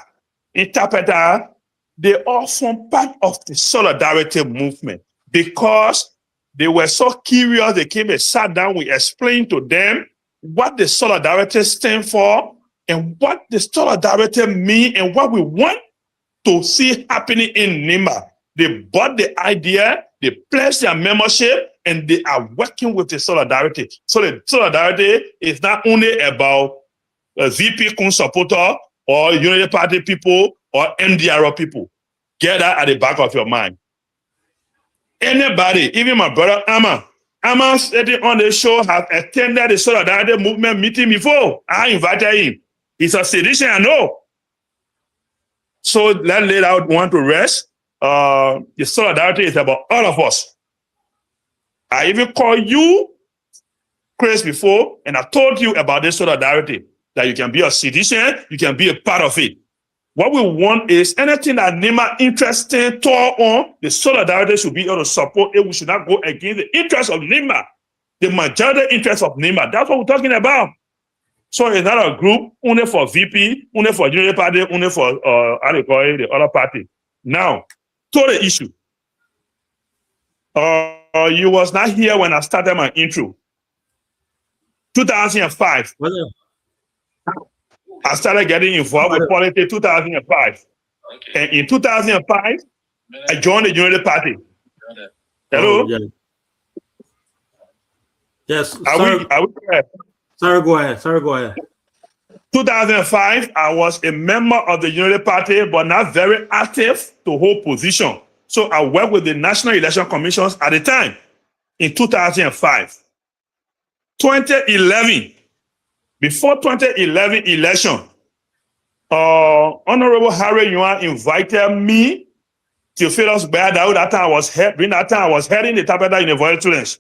in Tapeta. They all form part of the solidarity movement because they were so curious. They came and sat down. We explained to them what the solidarity stands for and what the solidarity mean and what we want to see happening in Nima. They bought the idea, they pledged their membership, and they are working with the solidarity. So the solidarity is not only about VP Kun supporter or Unity Party people or MDR people. Get that at the back of your mind. Anybody, even my brother Amma sitting on the show, has attended the solidarity movement meeting before. I invited him. He's a sedition, I know. So let's lay out one to rest. The solidarity is about all of us. I even called you, Chris, before, and I told you about this solidarity, that you can be a citizen, you can be a part of it. What we want is anything that Nima interested tore on, the solidarity should be able to support it. We should not go against the interest of Nima, the majority interest of Nima. That's what we're talking about. So it's not a group only for VP, only for Unity Party, only for the other party. Now, to the issue. You was not here when I started my intro. 2005. I started getting involved with politics 2005. Okay. And in 2005, I joined the Unity Party. Hello? Oh, yeah. Yes. Sorry, go ahead. 2005, I was a member of the Unity Party, but not very active to hold position. So I worked with the National Election Commissions at the time in 2005. 2011, before 2011 election, Honorable Harry Yuan invited me to Theophilus Bayadao. That time I was heading the Tapeta University students.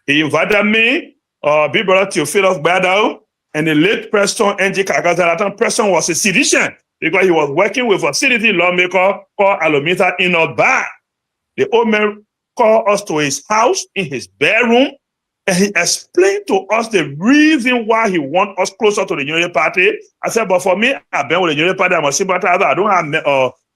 He invited me, big brother Theophilus Bayadao, and the late Preston N.G. Kakaza. That time Preston was a citizen because he was working with a citizen lawmaker called Alomita Enoch Ba. The old man called us to his house in his bedroom, and he explained to us the reason why he wants us closer to the Unity Party. I said, but for me, I've been with the Unity Party. I'm a sympathizer. I don't have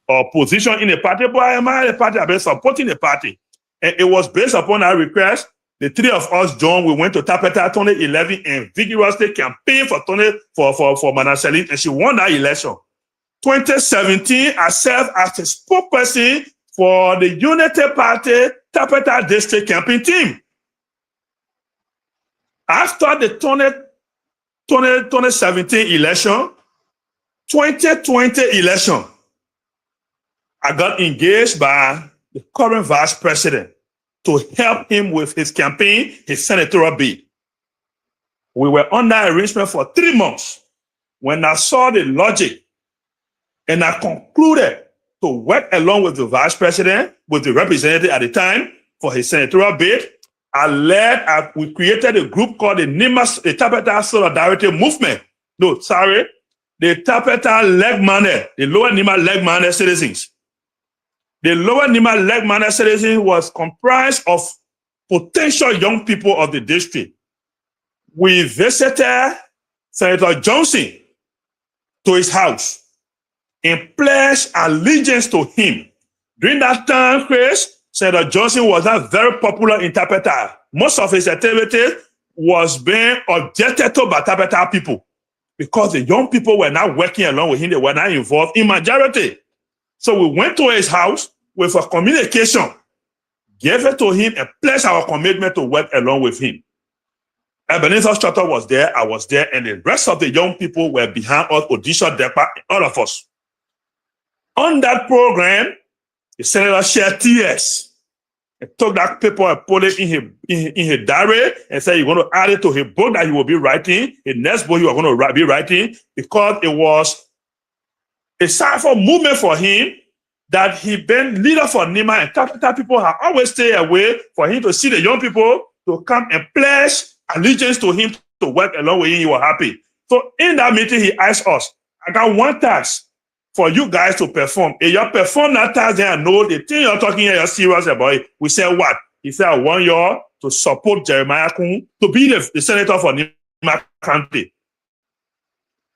a position in the party, but I am in the party. I've been supporting the party. And it was based upon our request. The three of us joined. We went to Tapeta 2011 and vigorously campaigned for Manaseli, and she won that election. 2017, I served as a spokesperson for the Unity Party Tapeta District campaign team. After the 2017 election, 2020 election, I got engaged by the current vice president to help him with his campaign, his senatorial bid. We were on that arrangement for 3 months. When I saw the logic and I concluded to work along with the vice president, with the representative at the time for his senatorial bid, we created a group called the Tapeta Solidarity Movement. No, sorry, the Tapeta Leg-Minded, the Lower Nima Leg-Minded citizens. The Lower Nima Leg-Minded citizens was comprised of potential young people of the district. We visited Senator Johnson to his house and pledged allegiance to him. During that time, Chris, Senator Johnson was not very popular in Tapeta. Most of his activities was being objected to by Tapeta people because the young people were not working along with him. They were not involved in majority. So we went to his house with a communication, gave it to him, and pledged our commitment to work along with him. Ebenezer Strutter was there, I was there, and the rest of the young people were behind us, Odisha Depa, all of us. On that program, the senator shed tears and took that paper and put it in his diary and said, you're going to add it to his book that he will be writing, the next book you are going to be writing, because it was a sign for movement for him that he been leader for Nima, and Tapeta people have always stayed away for him to see the young people to come and pledge allegiance to him to work along with him. He was happy. So in that meeting, he asked us, I got one task for you guys to perform. If you perform that task, then I know the thing you're talking here, you're serious about it. We said, what? He said, I want y'all to support Jeremiah Kun to be the senator for Nima County.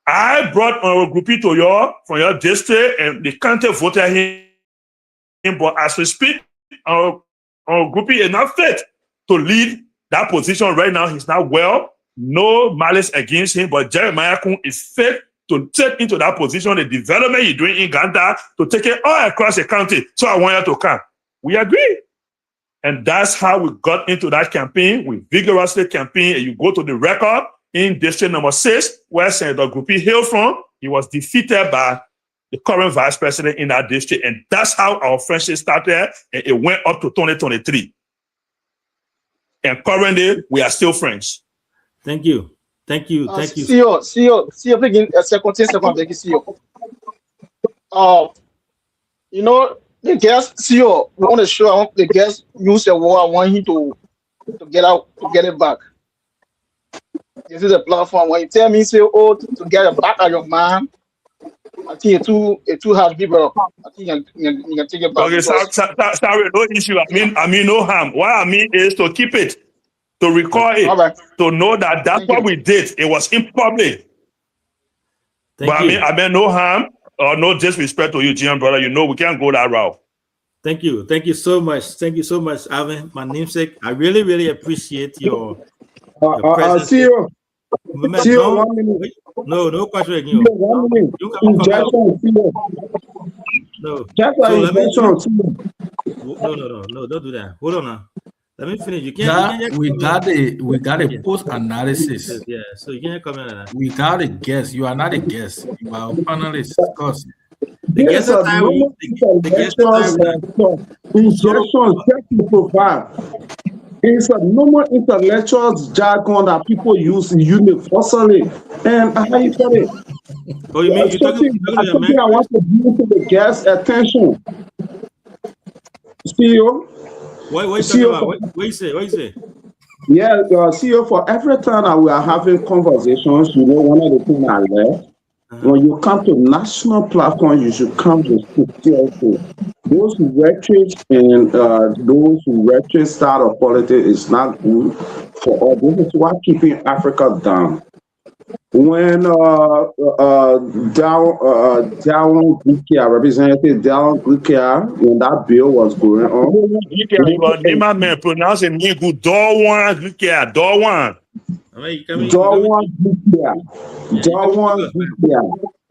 I brought our groupie to you from your district, and the county voted him. But as we speak, our groupie is not fit to lead that position right now. He's not well. No malice against him, but Jeremiah Kun is fit to take into that position, the development you're doing in Uganda, to take it all across the country. So I want you to come. We agree. And that's how we got into that campaign. We vigorously campaigned, and you go to the record in district number 6, where Senator Groupie hailed from. He was defeated by the current vice president in that district. And that's how our friendship started, and it went up to 2023. And currently, we are still friends. Thank you. Thank you. Thank you. CEO, begin a second, thank you, CEO. You know, the guest, CEO, we want to show, I want the guest use the word, I want him to get out, to get it back. This is a platform. When you tell me, say, oh, to get it back at your man, I think it too hard, people. I think you can take it back. Okay, sorry, no issue. I mean, no harm. What I mean is to keep it, to record it, right, to know that that's what we did. It was in public. But I mean, no harm or no disrespect to you, GM brother. You know, we can't go that route. Thank you. Thank you so much. Thank you so much, Alvin, my namesake. I really, really appreciate your presence. See you. See you 1 minute. No question again. 1 minute. No. No, don't do that. Hold on now. Let me finish. You can't. We got a post analysis. Yeah, so you can't comment on that. We got a guest. You are not a guest. You are a panelist. Of course. The guest to provide. It's a normal intellectual jargon that people use universally. And how you get it? Oh, you mean I want to bring to the guest attention. CEO. What you talking about? What you say? Yeah, CEO, for every time that we are having conversations, you know, one of the things I learned, when you come to national platform, you should come with sincerity. Those rhetoric and those rhetoric style of politics is not good for us. This is what keeping Africa down. When Representative Dallin Gukia, when that bill was going on, Nima man pronounce it good. Dawan Gukia.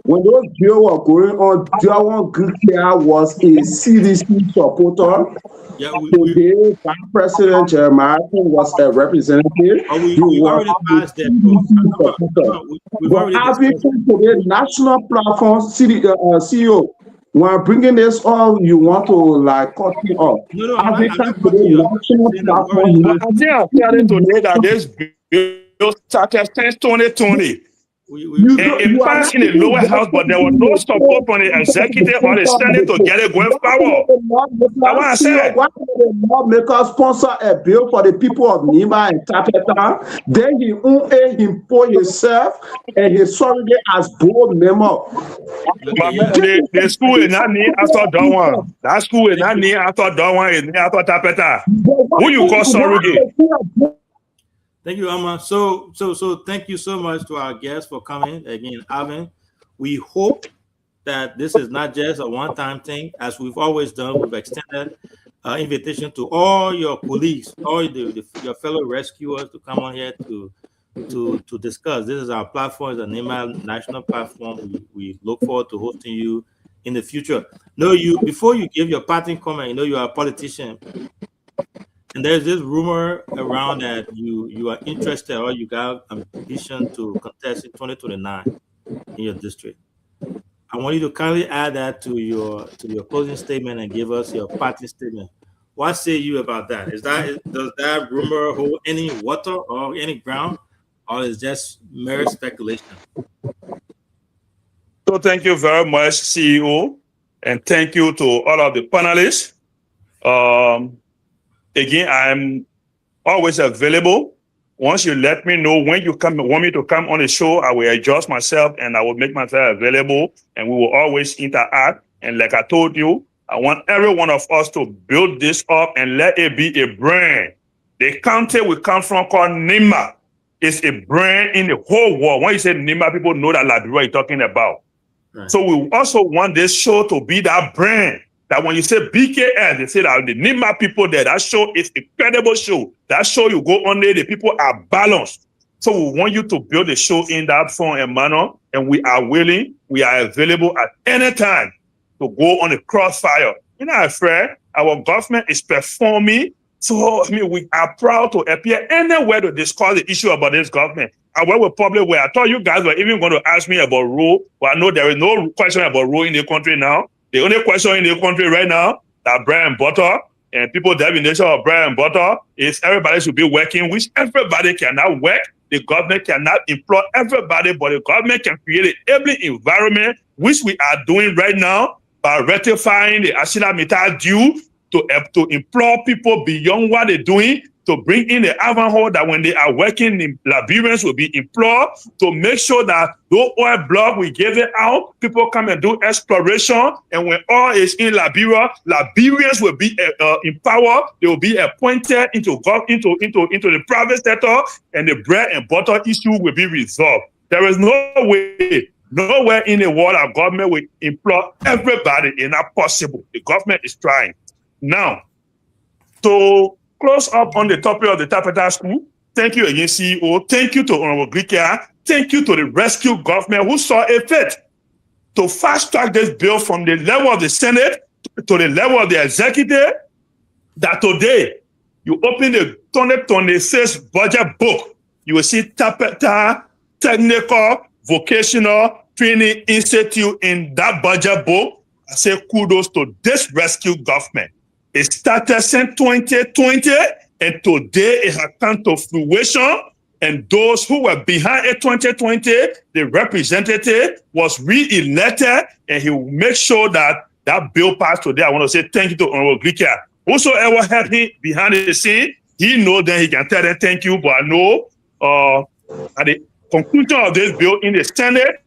When those bills were going on, Dawan Gukia was a CDC supporter. Yeah, today, Vice President Jeremiah was a representative. We already passed that. But having today national platform, CEO, when bringing this up, you want to like cut me off. No, Africa today, national platform. I think I said it today that this bill started since 2020. It passed in the lower house, but there was no support from the executive or the Senate to get it going forward. That's what I said. Why would the lawmaker sponsor a bill for the people of Nima and Tapeta? Then he impose himself and his surrogate as board member. The school is not named after Dawan. That school is not named after Dawan, it's named after Tapeta. Who you call surrogate? Thank you, Amma. So thank you so much to our guests for coming again, Alvin. We hope that this is not just a one-time thing. As we've always done, we've extended invitation to all your colleagues, all your fellow rescuers to come on here to discuss. This is our platform, it's a NEMA national platform. We look forward to hosting you in the future. Before you give your parting comment, you are a politician. And there's this rumor around that you are interested or you got ambition to contest in 2029 in your district. I want you to kindly add that to your closing statement and give us your party statement. What say you about that? Does that rumor hold any water or any ground, or is just mere speculation? So thank you very much, CEO, and thank you to all of the panelists. Again, I'm always available. Once you let me know when you want me to come on the show, I will adjust myself and I will make myself available, and we will always interact. And like I told you, I want every one of us to build this up and let it be a brand. The county we come from called Nima is a brand in the whole world. When you say Nima, people know that Liberia you're talking about. Right. So we also want this show to be that brand. That when you say BKS, they say that the Nima people there, that show is a credible show. That show you go on there, the people are balanced. So we want you to build a show in that form and manner, and we are willing, we are available at any time to go on the crossfire. You're not afraid. Our government is performing. So, we are proud to appear anywhere to discuss the issue about this government. I work with public where I thought you guys were even going to ask me about rule, but I know there is no question about rule in the country now. The only question in the country right now that bread and butter and people definition of bread and butter is everybody should be working, which everybody cannot work. The government cannot employ everybody, but the government can create an enabling environment, which we are doing right now by ratifying the Ashina Mita due to employ people beyond what they're doing, to bring in the Ivanhoe that when they are working, the Liberians will be employed, to make sure that no oil block we give it out, people come and do exploration, and when oil is in Liberia, Liberians will be empowered, they will be appointed into the private sector, and the bread and butter issue will be resolved. There is no way, nowhere in the world our government will employ everybody. It's not possible. The government is trying. Now, to close up on the topic of the Tapeta School, thank you again, CEO. Thank you to Honorable Grikia. Thank you to the rescue government who saw a fit to fast track this bill from the level of the Senate to the level of the executive, that today you open the 2026 budget book, you will see Tapeta Technical Vocational Training Institute in that budget book. I say kudos to this rescue government. It started since 2020, and today it has come to fruition. And those who were behind it 2020, the representative was re-elected, and he will make sure that that bill passed today. I want to say thank you to Honorable Grikia. Whosoever helped him behind the scene, he knows that he can tell them thank you. But I know at the conclusion of this bill in the Senate,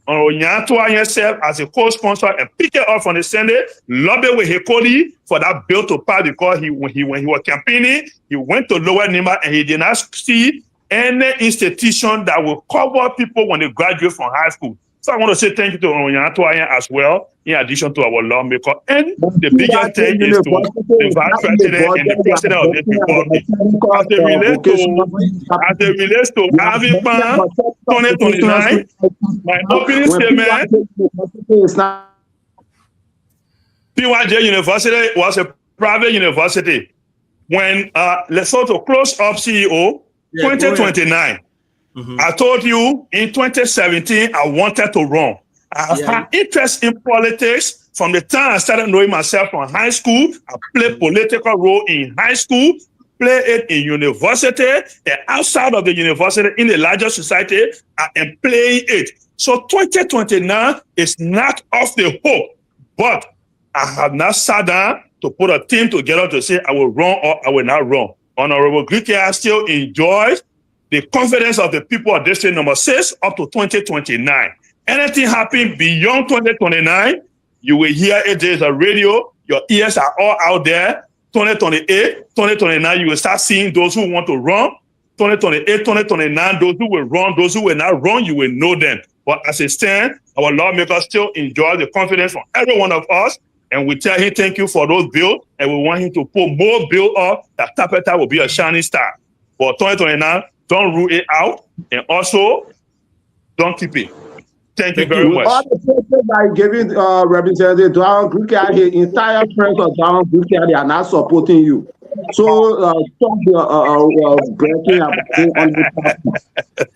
Onyantoa himself as a co-sponsor and pick it up from the Senate, lobby with Hekodi for that bill to pass, because when he was campaigning, he went to Lower Nima and he did not see any institution that will cover people when they graduate from high school. So I want to say thank you to Onyantoa as well, in addition to our lawmaker. And the biggest thing is to the Vice President and the President of this Republic. As it relates to Alvin Pan 2029, my opening statement, PYJ University was a private university. When Lesotho closed up CEO, 2029, I told you in 2017, I wanted to run. I had interest in politics. From the time I started knowing myself from high school, I played political role in high school, play it in university, and outside of the university, in the larger society, I am playing it. So 2029 is not off the hook, but I have not sat down to put a team together to say I will run or I will not run. Honorable Grikia still enjoys the confidence of the people of District Number 6 up to 2029. Anything happen beyond 2029, you will hear it. There's a radio. Your ears are all out there. 2028, 2029, you will start seeing those who want to run. 2028, 2029, those who will run, those who will not run, you will know them. But as it stands, our lawmakers still enjoy the confidence from every one of us. And we tell him thank you for those bills. And we want him to put more bills up that Tapeta will be a shining star. For 2029, don't rule it out. And also, don't keep it. Thank you very much. All the people that giving Representative Donald Grikia, his entire friends of Donald Grikia, they are not supporting you. So stop breaking up on the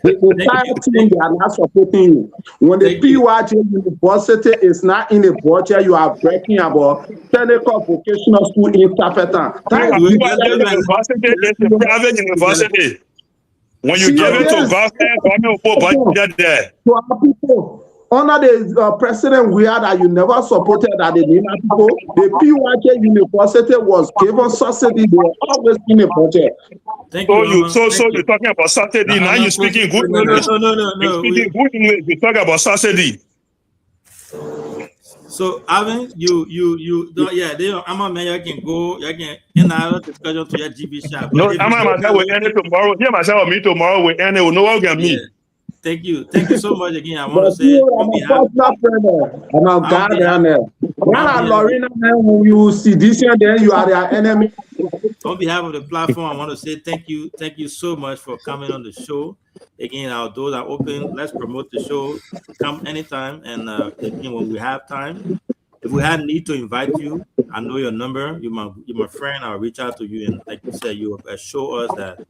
entire team, they are not supporting you. When the PYJ University is not in the budget, you are breaking about Technical Vocational School in Tapeta. University is a private university. When you give it to government will put budget there. To our people, under the president we had that you never supported that the Nima people, the PYK University was given subsidy. They were always in the budget. So you're talking about subsidy. Now you're speaking good English. No. You're speaking good English. You talk about subsidy. So, Alvin, I'm a man. You can go. You can in our discussion to your GB shop. No, I'm myself will end it tomorrow. Here myself will meet tomorrow. We end it. No one can meet. Thank you so much again. I want to say, Lorena, when you see this, then you are their enemy. On behalf of the platform, I want to say thank you so much for coming on the show. Again, our doors are open. Let's promote the show. Come anytime, and again, when we have time, if we had need to invite you, I know your number. You're my friend. I'll reach out to you, and like you said, you show us that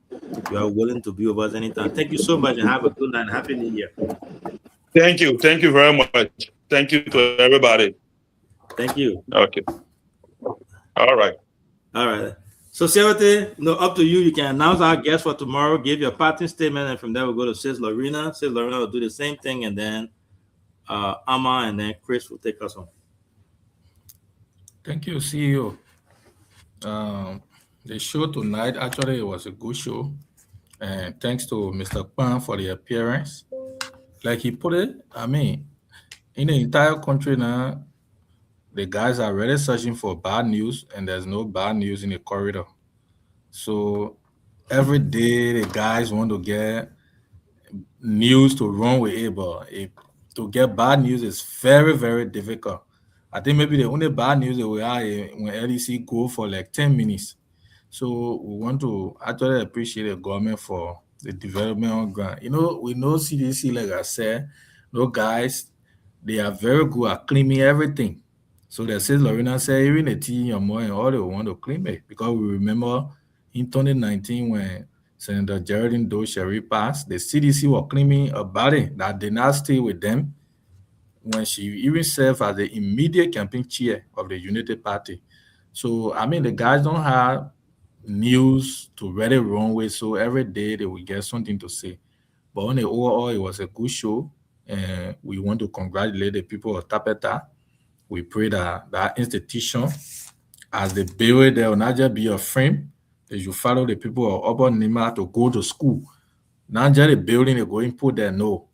you are willing to be with us anytime. Thank you so much, and have a good night. Happy New Year. Thank you very much. Thank you to everybody. Thank you. Okay. All right. So, Servate, up to you. You can announce our guest for tomorrow, give your parting statement, and from there we'll go to Sis Lorena. Sis Lorena will do the same thing, and then Amma and then Chris will take us home. Thank you, CEO. The show tonight, actually, it was a good show. And thanks to Mr. Kwan for the appearance. Like he put it, I mean, in the entire country now, the guys are really searching for bad news, and there's no bad news in the corridor. So every day, the guys want to get news to run with it, but to get bad news is very, very difficult. I think maybe the only bad news that we have when LEC go for like 10 minutes. So we want to actually appreciate the government for the development on ground. We know CDC, like I said, guys, they are very good at cleaning everything. So they said, Lorena said, even the tea and more and all they want to clean it. Because we remember in 2019 when Senator Geraldine Doe Sherry passed, the CDC was claiming about it that did not stay with them when she even served as the immediate campaign chair of the United Party. So, I mean, the guys don't have news to really run with, so every day they will get something to say. But on the overall, it was a good show, and we want to congratulate the people of Tapeta. We pray that that institution, as they build it, there will not just be a frame. They should follow the people of Upper Nima to go to school. Not just the building, they go and put there, no.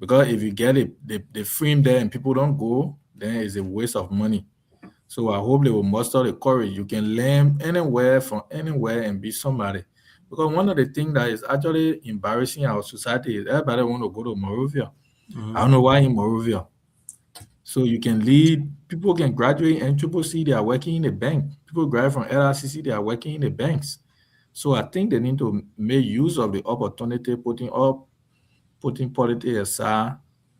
Because if you get the frame there and people don't go, then it's a waste of money. So I hope they will muster the courage. You can learn anywhere from anywhere and be somebody. Because one of the things that is actually embarrassing our society is everybody want to go to Morovia. I don't know why in Morovia. So you can lead, people can graduate and CCC, they are working in the bank. People graduate from LRCC, they are working in the banks. So I think they need to make use of the opportunity, putting politics aside,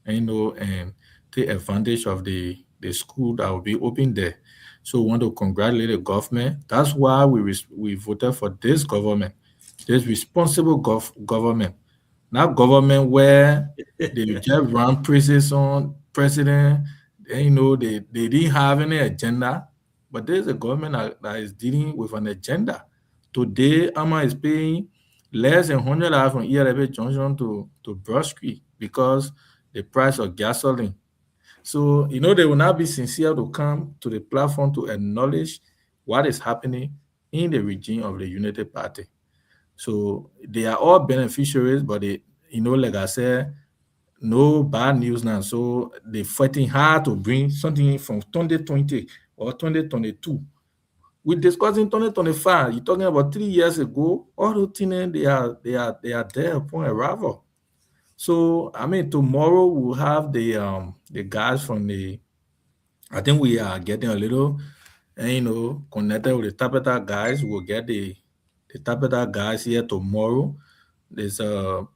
and take advantage of the school that will be open there. So we want to congratulate the government. That's why we voted for this government, this responsible government. Not government where they just run praises on president, you know, they didn't have any agenda, but there's a government that is dealing with an agenda. Today, AMA is paying less than $100 from ELB Junction to Broad Street because the price of gasoline. So, you know, they will not be sincere to come to the platform to acknowledge what is happening in the regime of the United Party. So they are all beneficiaries, but they, you know, like I said, no bad news now. So they're fighting hard to bring something from 2020 or 2022. We're discussing 2025. You're talking about 3 years ago. All the things they are there upon arrival. So I mean, tomorrow we'll have the guys from the. I think we are getting a little, you know, connected with the Tapeta guys. We'll get the Tapeta guys here tomorrow. There's a,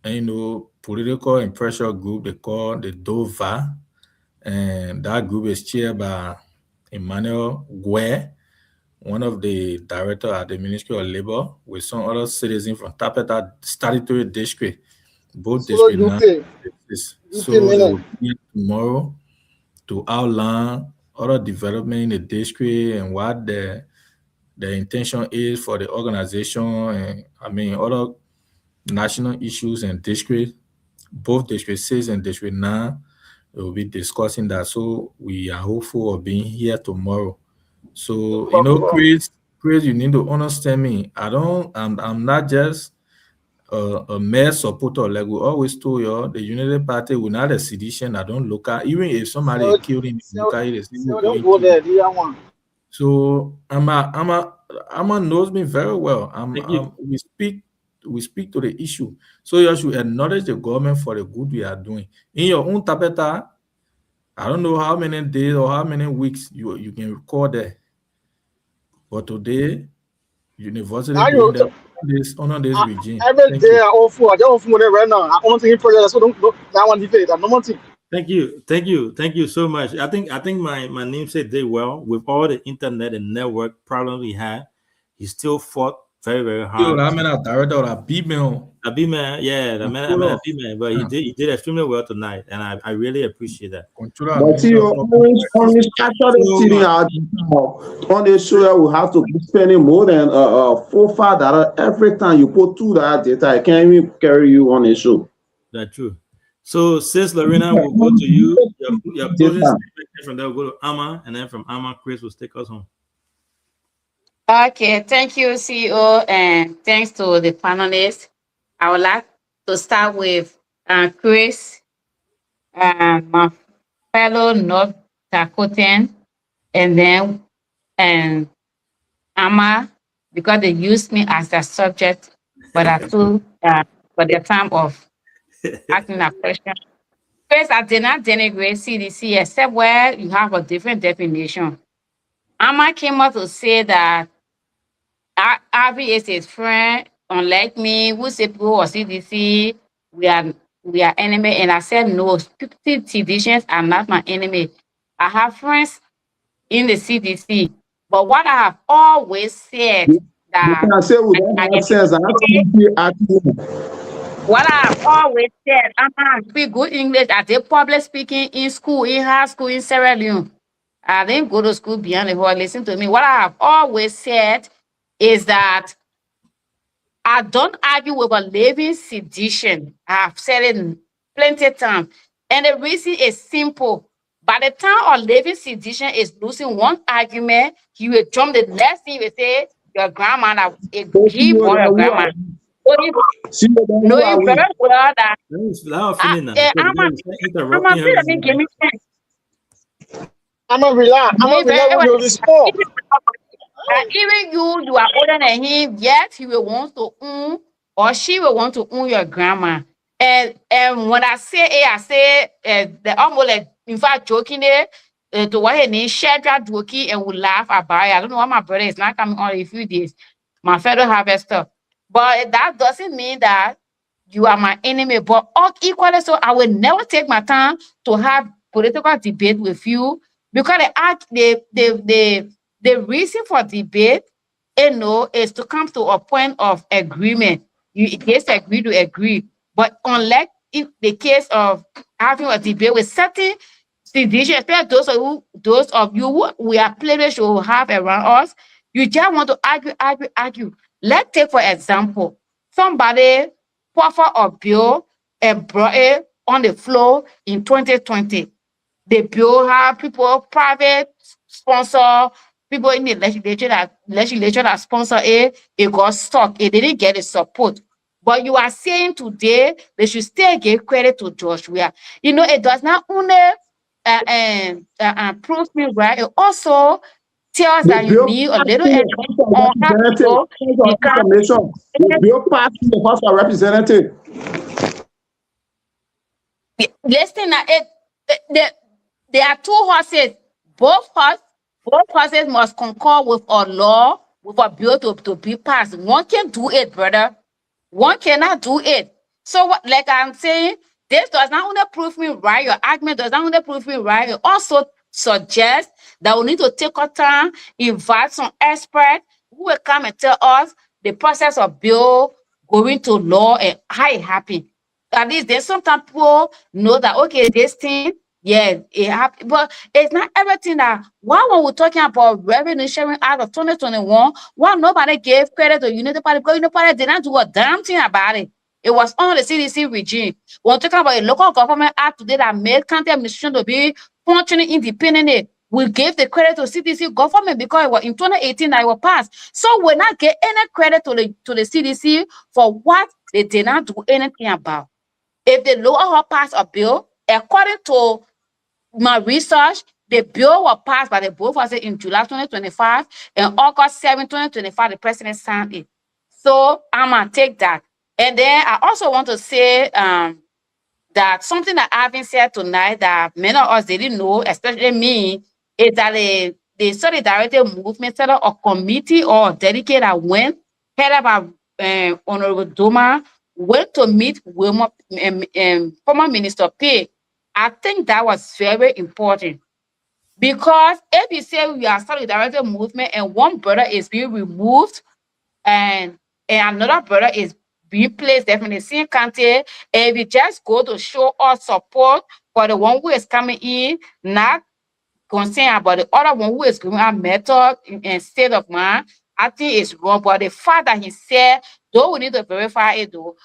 you know, political and pressure group they call the DOVA, and that group is chaired by Emmanuel Gué, one of the directors at the Ministry of Labor, with some other citizens from Tapeta Statutory District, both districts now. So they will be here tomorrow to outline other development in the district and what the intention is for the organization, and I mean other national issues and district, both District 6 and District 9. We'll be discussing that. So we are hopeful of being here tomorrow. So, you know, Chris, you need to understand me. I'm not just a mere supporter. Like we always told you, the United Party will not a sedition. I don't look at, even if somebody is killed in the UK, they still Don't go there. The other one. So Amma knows me very well. We speak to the issue. So you should acknowledge the government for the good we are doing. In your own Tapeta, I don't know how many days or how many weeks you can record there. But today, university under this regime. Every day I offer, I don't offer money right now. I want to hear project, so don't that one debate. I'm not thing. Thank you so much. I think my namesake did well with all the internet and network problems we had. He still fought very, very hard. I'm a director of a B-man. Yeah, the man, but he did extremely well tonight, and I really appreciate that. But see, on the show, we have to be spending more than $4-5 every time you put $2 data. I can't even carry you on the show. That's true. So since Lorena will go to you, your closing statement, from there we'll go to Amma, and then from Amma, Chris will take us home. Okay, thank you, CEO, and thanks to the panelists. I would like to start with Chris, my fellow North Dakotan, and then Amma, because they used me as the subject, but I took for the time of asking that question. First, I did not denigrate CDC except where you have a different definition. Amma came up to say that Avi is his friend, unlike me, who say people or CDC, we are enemy. And I said, no, 50 divisions are not my enemy. I have friends in the CDC. But what I have always said that what I have always said, I speak good English. I did public speaking in school, in high school, in Sierra Leone. I didn't go to school beyond the hall. Listen to me. What I have always said is that I don't argue with a living sedition. I've said it plenty of times. And the reason is simple. By the time a living sedition is losing one argument, he will jump the next thing he will say, your grandmother, he born your grandma. Knowing very well that I'm a relax. Even you are older than him, yet he will want to own, or she will want to own your grandma. And when I say it, I say the almost like, in fact, joking to what her name, Shedra Dwoki, and we laugh about it. I don't know why my brother is not coming on in a few days, my fellow harvester. But that doesn't mean that you are my enemy. But equally so, I will never take my time to have political debate with you, because the reason for debate, is to come to a point of agreement. You disagree to agree. But unlike in the case of having a debate with certain Sedition, especially those of you who we are privileged to have around us, you just want to argue. Let's take, for example, somebody proffer a bill and brought it on the floor in 2020. The bill have people, private sponsor, people in the legislature that sponsor it got stuck. It didn't get the support. But you are saying today they should still give credit to George Weah. You know, it does not only prove me right, it also tells that you need a little education on how to go. The bill passed in the House of Representatives. Listen, there are two horses. Both horses must concur with a law, with a bill to be passed. One can do it, brother. One cannot do it. So, like I'm saying, this does not only prove me right, your argument does not only prove me right, it also suggests that we need to take our time, invite some experts who will come and tell us the process of bill going to law and how it happened. At least there's sometimes people know that, okay, this thing, yeah, it happened, but it's not everything that, why when we're talking about Revenue Sharing Act of 2021, why nobody gave credit to Unity Party, because Unity Party did not do a damn thing about it. It was on the CDC regime. We're talking about a local government act today that made county administration to be functioning independently. We gave the credit to CDC government because it was in 2018 that it was passed. So we're not getting any credit to the CDC for what they did not do anything about. If the lower house passed a bill, according to my research, the bill was passed by the both houses in July 2025 and August 7, 2025, the president signed it. So I'm gonna take that. And then I also want to say that something that I haven't said tonight that many of us didn't know, especially me, is that the Solidarity Movement set up a committee or a dedicated that went, headed by Honorable Doma, went to meet Wilmot, former Minister Pay. I think that was very important. Because if you say we are Solidarity Movement and one brother is being removed and another brother is being placed definitely in the same county, if you just go to show us support for the one who is coming in, not concerned about the other one who is giving a method and state of mind, I think it's wrong. But the fact that he said, though we need to verify it though,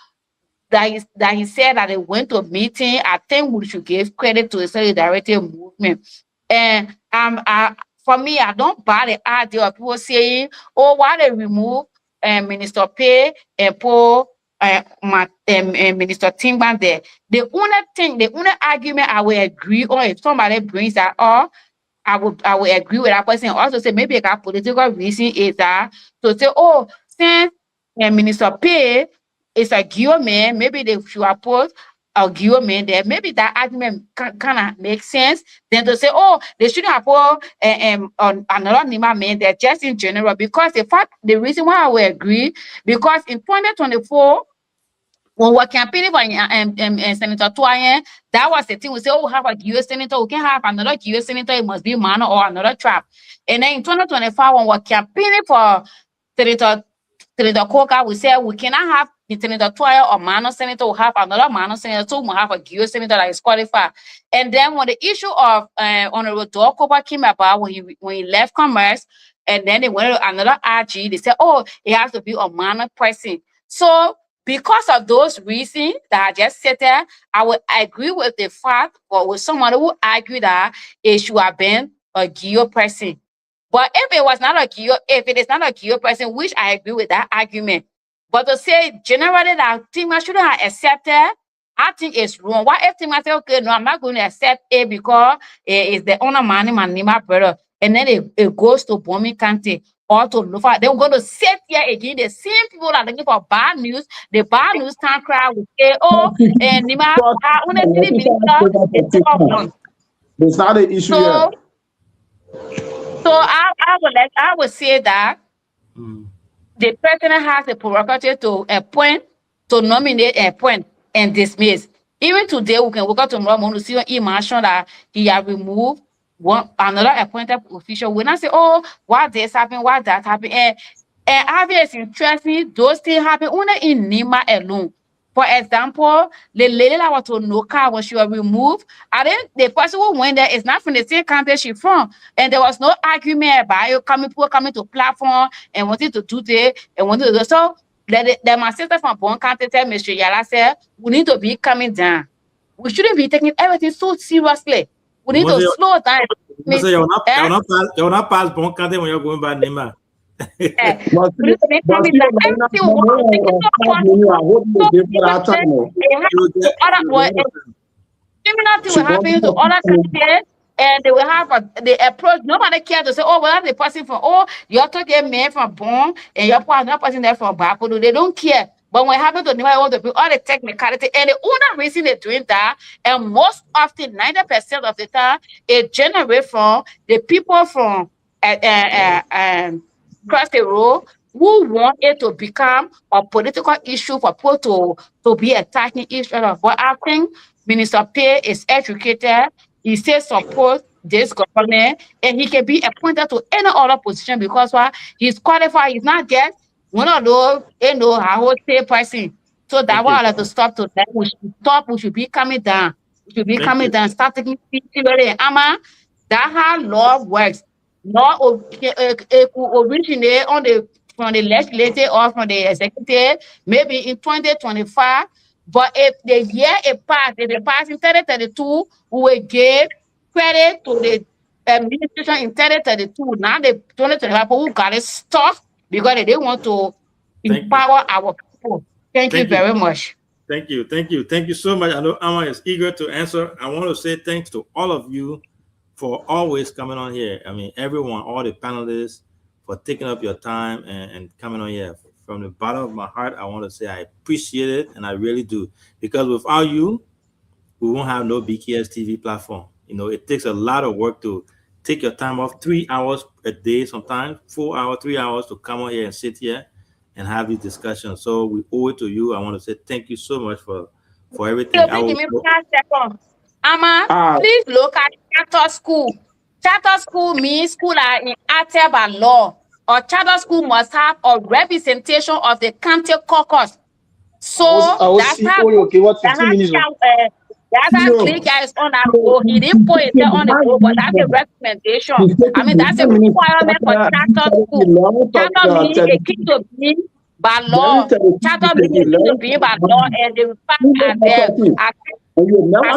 that he said that they went to a meeting, I think we should give credit to the Solidarity Movement. And for me, I don't buy the idea of people saying, oh, why they remove Minister Pay and put Minister Tingban there. The only argument I will agree on, if somebody brings that up, I will agree with that person. Also say maybe a political reason is that to say, oh, since Minister Pay is a Gio man, maybe they should have put a Gio man there. Maybe that argument kind of makes sense. Then to say, oh, they shouldn't have put another Nima man there, just in general. Because the reason why I will agree, because in 2024, when we're campaigning for Senator Toyin, that was the thing. We say, oh, we have a US senator, we can have another US senator, it must be Mano or another trap. And then in 2025, when we're campaigning for Senator Coker, we say we cannot have Senator Toyin or Mano senator, we have another Mano senator, so we have a US senator that is qualified. And then when the issue of Honorable Doug Coker came about, when he left Commerce, and then they went to another RG, they said, oh, it has to be a Mano person. So because of those reasons that I just said there, I would agree with the fact, or with someone who argue that it should have been a Gio person. But if it was not a Gio, if it is not a Gio person, which I agree with that argument, but to say generally that Tingman shouldn't have accepted, I think it's wrong. Why if Tingman say, okay, no, I'm not going to accept it because it's the owner money, my Nima brother, and then it goes to Bomi County or to Lufa, they're going to sit here again. The same people that are looking for bad news, the bad news town crowd will say, oh, and Nima, it's not an issue yet. So I would say that the president has the prerogative to appoint, to nominate, appoint, and dismiss. Even today, we can look at tomorrow to see he mentioned that he has removed another appointed official. When I say, oh, why this happened, why that happened, and obviously it's interesting, those things happen only in Nima alone. For example, the lady that was to Noka when she was removed, I think the person who went there is not from the same country she from. And there was no argument about you people coming to platform and wanting to do this and wanting to do so. My sister from Bon County tell Mr. Yala said, we need to be coming down. We shouldn't be taking everything so seriously. We need to slow down. So you're not past Bon County when you're going by Nema. Similar thing will happen to other candidates, and they will have they approach. Nobody cares to say, "Oh, well, that's the person from you're talking man from Bon, and you're not person there from Bakodo." They don't care. But when it happens to Nima, all the technicality, and the only reason they're doing that, and most often 90% of the time, it generates from the people from across the road who want it to become a political issue for people to be attacking each other. But I think Minister Pay is educated. He says support this government, and he can be appointed to any other position because he's qualified. He's not just one of those, I would say person. So that's why I like to stop to that. We should stop. We should be coming down. We should be coming down. Start taking seriously. That's how law works. Law originate from the legislature or from the executive, maybe in 2025. But if the year it passed, if it passed in 2032, we will give credit to the administration in 2032. Now the 2025 who got it stopped because they want to empower our people. Thank you very much. Thank you. Thank you so much. I know Amma is eager to answer. I want to say thanks to all of you for always coming on here. I mean, everyone, all the panelists, for taking up your time and coming on here. From the bottom of my heart, I want to say I appreciate it, and I really do. Because without you, we won't have no BKS TV platform. It takes a lot of work to take your time off, 3 hours a day, sometimes 4 hours, 3 hours to come on here and sit here and have these discussions. So we owe it to you. I want to say thank you so much for everything. Amma, please look at charter school. Charter school means schools are acted by law. Or charter school must have a representation of the county caucus. So that's how Click is on that board. He didn't put it there on the board, but that's a recommendation. I mean, that's a requirement for charter school. Charter means a key to be by law. Charter means a key to be by law, and the fact are there. I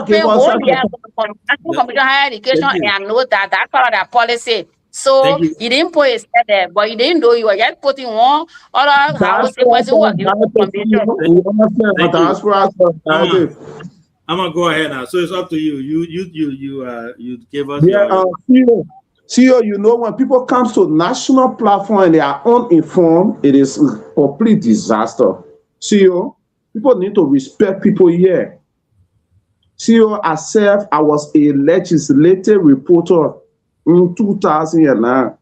spent 1 year on computer higher education, and I know that that's part of that policy. So he didn't put his head there, but he didn't know you were just putting one other house person who was giving information. I'm gonna go ahead now. So it's up to you. You give us. CEO, when people come to national platform and they are uninformed, it is a complete disaster. CEO, people need to respect people here. CEO, I was a legislative reporter in 2009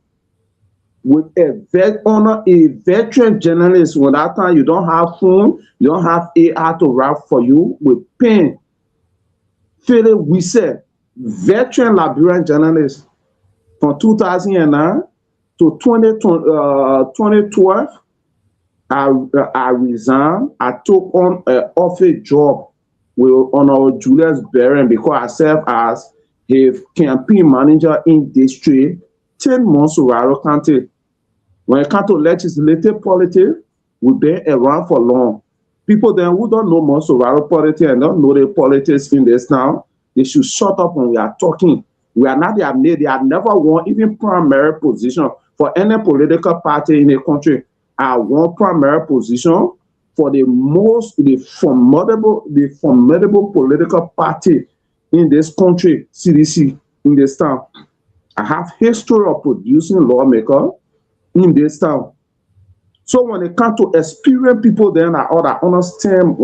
with a veteran journalist. When that time you don't have phone, you don't have AI to write for you with pen. Philip Wisse, veteran Liberian journalist, from 2009 to 2012. I resigned. I took on an office job with Honorable Julius Barron because I served as a campaign manager in district 10 months to Raro County. When it comes to legislative politics, we've been around for long. People then who don't know much about politics and don't know the politics in this town, they should shut up when we are talking. We are not their made. They have never won even primary position for any political party in the country. I won primary position for the formidable political party in this country, CDC, in this town. I have history of producing lawmakers in this town. So when it comes to experienced people, then I understand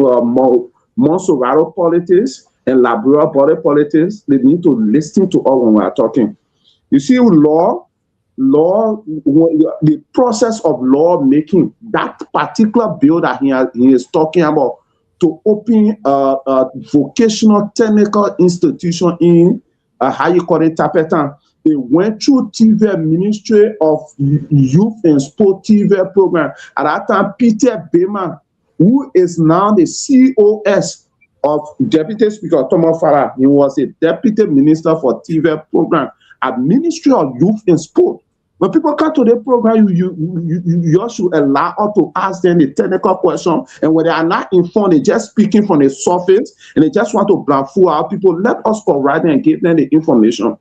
Monserrato politics and Liberia body politics. They need to listen to us when we are talking. You see, the process of law making, that particular bill that he is talking about, to open a vocational technical institution in Tapetan. It went through TV Ministry of Youth and Sport TV program. At that time, Peter Beman who is now the COS of Deputy Speaker Thomas Farah. He was a Deputy Minister for TV Program at Ministry of Youth and Sport. When people come to the program, you should allow us to ask them the technical question. And when they are not informed, they're just speaking from the surface and they just want to blindfold our people. Let us provide them and give them the information.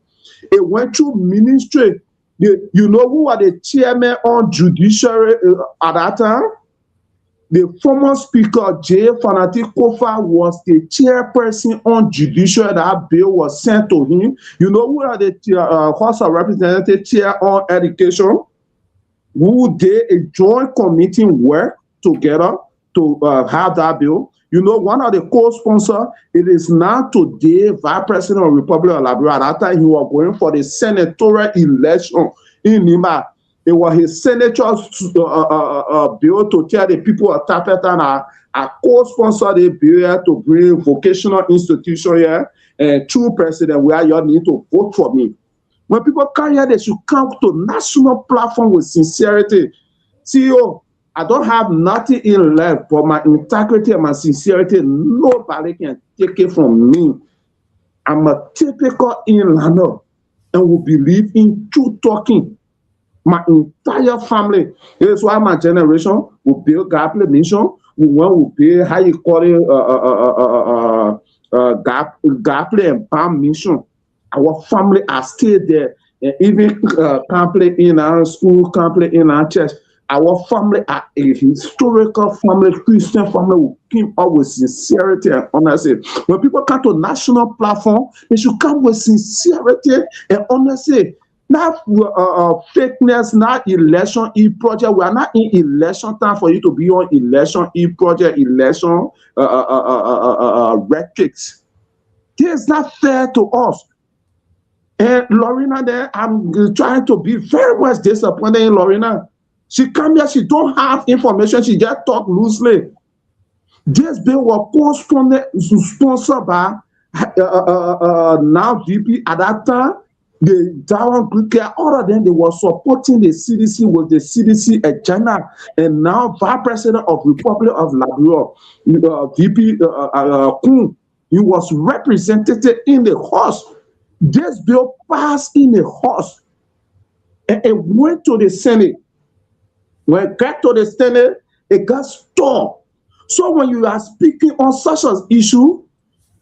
It went through ministry. You know who are the chairman on judiciary at that time? The former speaker, J. Fanatic Kofa, was the chairperson on judiciary. That bill was sent to him. You know who are the House of Representatives chair on education? Who did a joint committee work together to have that bill? You know, one of the co-sponsors, it is now today Vice President of the Republic of Liberia. At that time, he was going for the senatorial election in Nima. It was his senator's bill to tell the people of Tapetan I co-sponsored the bill to bring vocational institution here and true president where you need to vote for me. When people come here, they should come to national platform with sincerity. CEO, I don't have nothing in life but my integrity and my sincerity. Nobody can take it from me. I'm a typical inlander and will believe in true talking. My entire family. That's why my generation will build Gaple Mission. We want to build how you call it Gaple and Palm Mission. Our family are still there. And even can't play in our school, can't play in our church. Our family are a historical family, Christian family who came up with sincerity and honesty. When people come to national platform, they should come with sincerity and honesty. Not fakeness, not election e-project. We are not in election time for you to be on election e-project, election rhetorics. This is not fair to us. And Lorena there, I'm trying to be very much disappointed in Lorena. She come here, she don't have information, she just talk loosely. This bill was sponsored by now VP at that time. The Darwin Group, all of them, they were supporting the CDC with the CDC agenda. And now, Vice President of Republic of Liberia, VP Kun, he was represented in the House. This bill passed in the House. And it went to the Senate. When it got to the Senate, it got stopped. So when you are speaking on such an issue,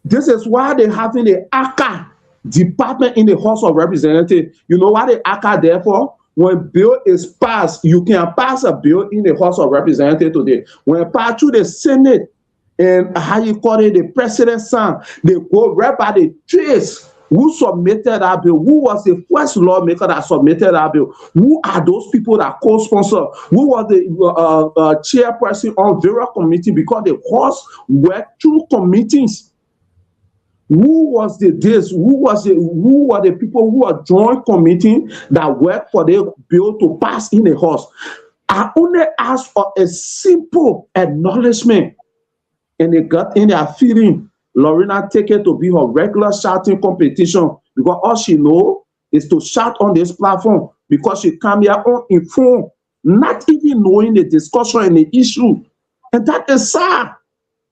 this is why they're having the ACA department in the House of Representatives. You know why the ACA there for? When bill is passed, you can pass a bill in the House of Representatives today. When it passed through the Senate and how you call it, the president's son, they go right by the trace. Who submitted that bill? Who was the first lawmaker that submitted that bill? Who are those people that co-sponsor? Who was the chairperson on various committee? Because the House worked through committees. Who was the this? Who were the people who are joint committee that worked for the bill to pass in the House? I only asked for a simple acknowledgement, and they got in their feeling. Lorena take it to be her regular shouting competition because all she know is to shout on this platform because she come here uninformed, not even knowing the discussion and the issue. And that is sad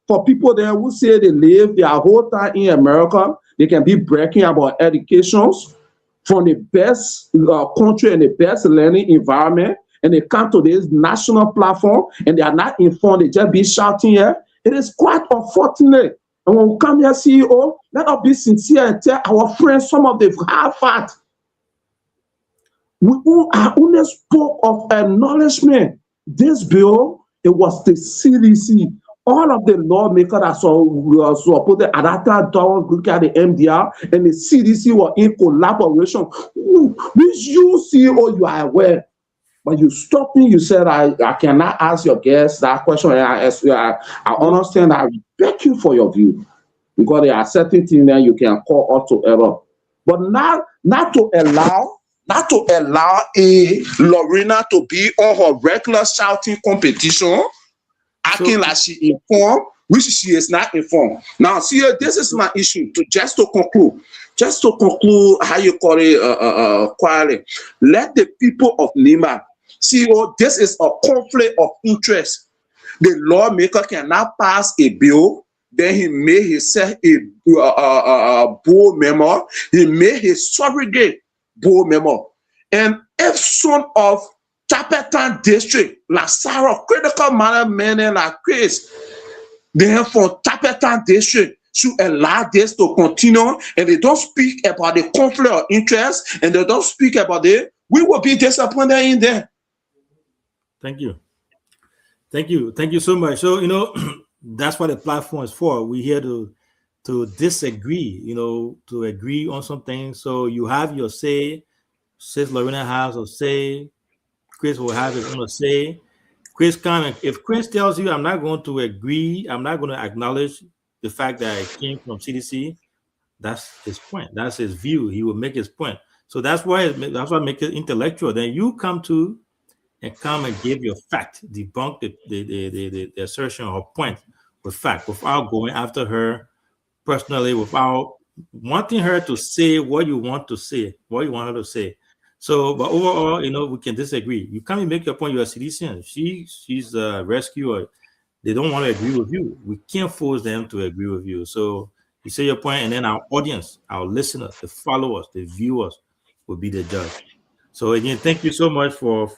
for people there who say they live their whole time in America. They can be bragging about educations from the best country and the best learning environment, and they come to this national platform and they are not informed. They just be shouting here. It is quite unfortunate. And when we come here, CEO, let us be sincere and tell our friends some of the hard facts. We only spoke of acknowledgement. This bill, it was the CDC. All of the lawmakers that supported at that time, look at the MDR, and the CDC were in collaboration. Which you, CEO, you are aware. But you stopped me, you said, I cannot ask your guests that question. I understand, I respect you for your view. Because there are certain things that you can call out to error. But not to allow a Lorena to be on her regular shouting competition, acting like she informed, which she is not informed. Now, see, this is my issue. Just to conclude, how you call it, quietly, let the people of Nima see, this is a conflict of interest. The lawmaker cannot pass a bill. Then he made himself a board member. He made his surrogate board member. And if son of Tapetan district, like Sarah, critical man like Chris, then from Tapetan district should allow this to continue, and they don't speak about the conflict of interest, and they don't speak about it, we will be disappointed in them. Thank you. Thank you. Thank you so much. So, you know, that's what the platform is for. We're here to disagree, you know, to agree on something. So you have your say, Sis Lorena has a say, Chris will have his own say. Chris comment. If Chris tells you I'm not going to agree, I'm not going to acknowledge the fact that I came from CDC, that's his point. That's his view. He will make his point. So that's why I make it intellectual. Then you come and give your fact, debunk the assertion or point with fact, without going after her personally, without wanting her to say what you want to say, what you want her to say. So, but overall, you know, we can disagree. You come and make your point. You're a citizen. She's a rescuer. They don't want to agree with you. We can't force them to agree with you. So you say your point, and then our audience, our listeners, the followers, the viewers will be the judge. So again, thank you so much for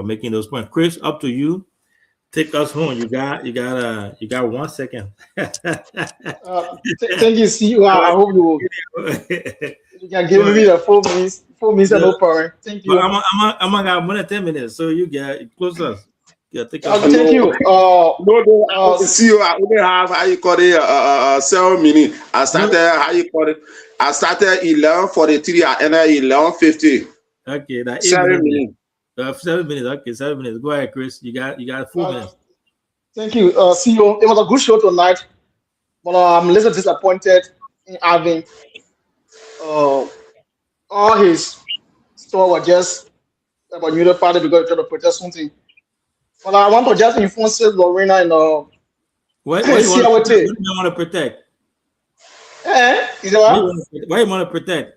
making those points. Chris, up to you. Take us home. You got 1 second. Thank you, CEO. I hope you can give me the 4 minutes. 4 minutes and no problem. Thank you. I'm gonna got more than 10 minutes. So you get close us. Yeah, thank you. CEO, I only have how you call it 7 minutes. I started how you call it. I started 11:43. I ended 11:50. Okay, that 7 minutes. 7 minutes. Okay, 7 minutes. Go ahead, Chris. You got 4 minutes. Thank you, CEO. It was a good show tonight, but I'm a little disappointed in having all his story was just about Unity Party because he tried to protest something. But I want to just inform Sis Lorena and what do you want to protect? Is it what? Why you want to protect?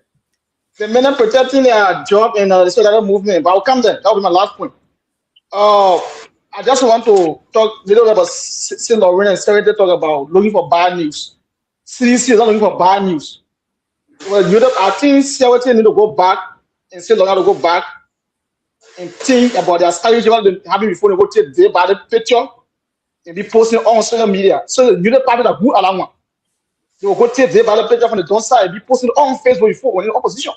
The men are protecting their job and the social movement. But I'll come there. That will be my last point. I just want to talk a little bit about Sis Lorena and started to talk about looking for bad news. CDC is not looking for bad news. Well, I think CDC need to go back and Sis Lorena to go back and think about their strategy having before they go take their bad picture and be posting on social media. So the Unity Party that good along one. They will go take their bad picture from the don't side and be posting on Facebook before when in opposition.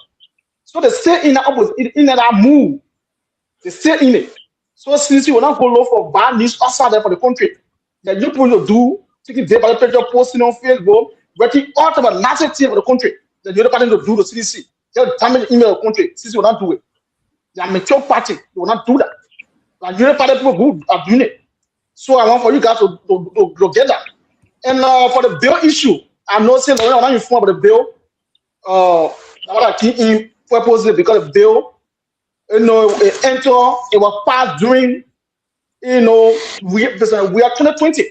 So they stay in that move. They stay in it. So since you will not go look for bad news outside there for the country, that you people will do, taking their bad picture, posting on Facebook, writing all about national team for the country. The Unity Party will do the CDC. They will damage the email of the country. CDC will not do it. They are mature party. They will not do that. Like Unity Party people who are doing it. So I want for you guys to get that. And for the bill issue, I'm not saying that I'm not informed about the bill. What I keep in purposely because the bill, it was passed during, we are 2020.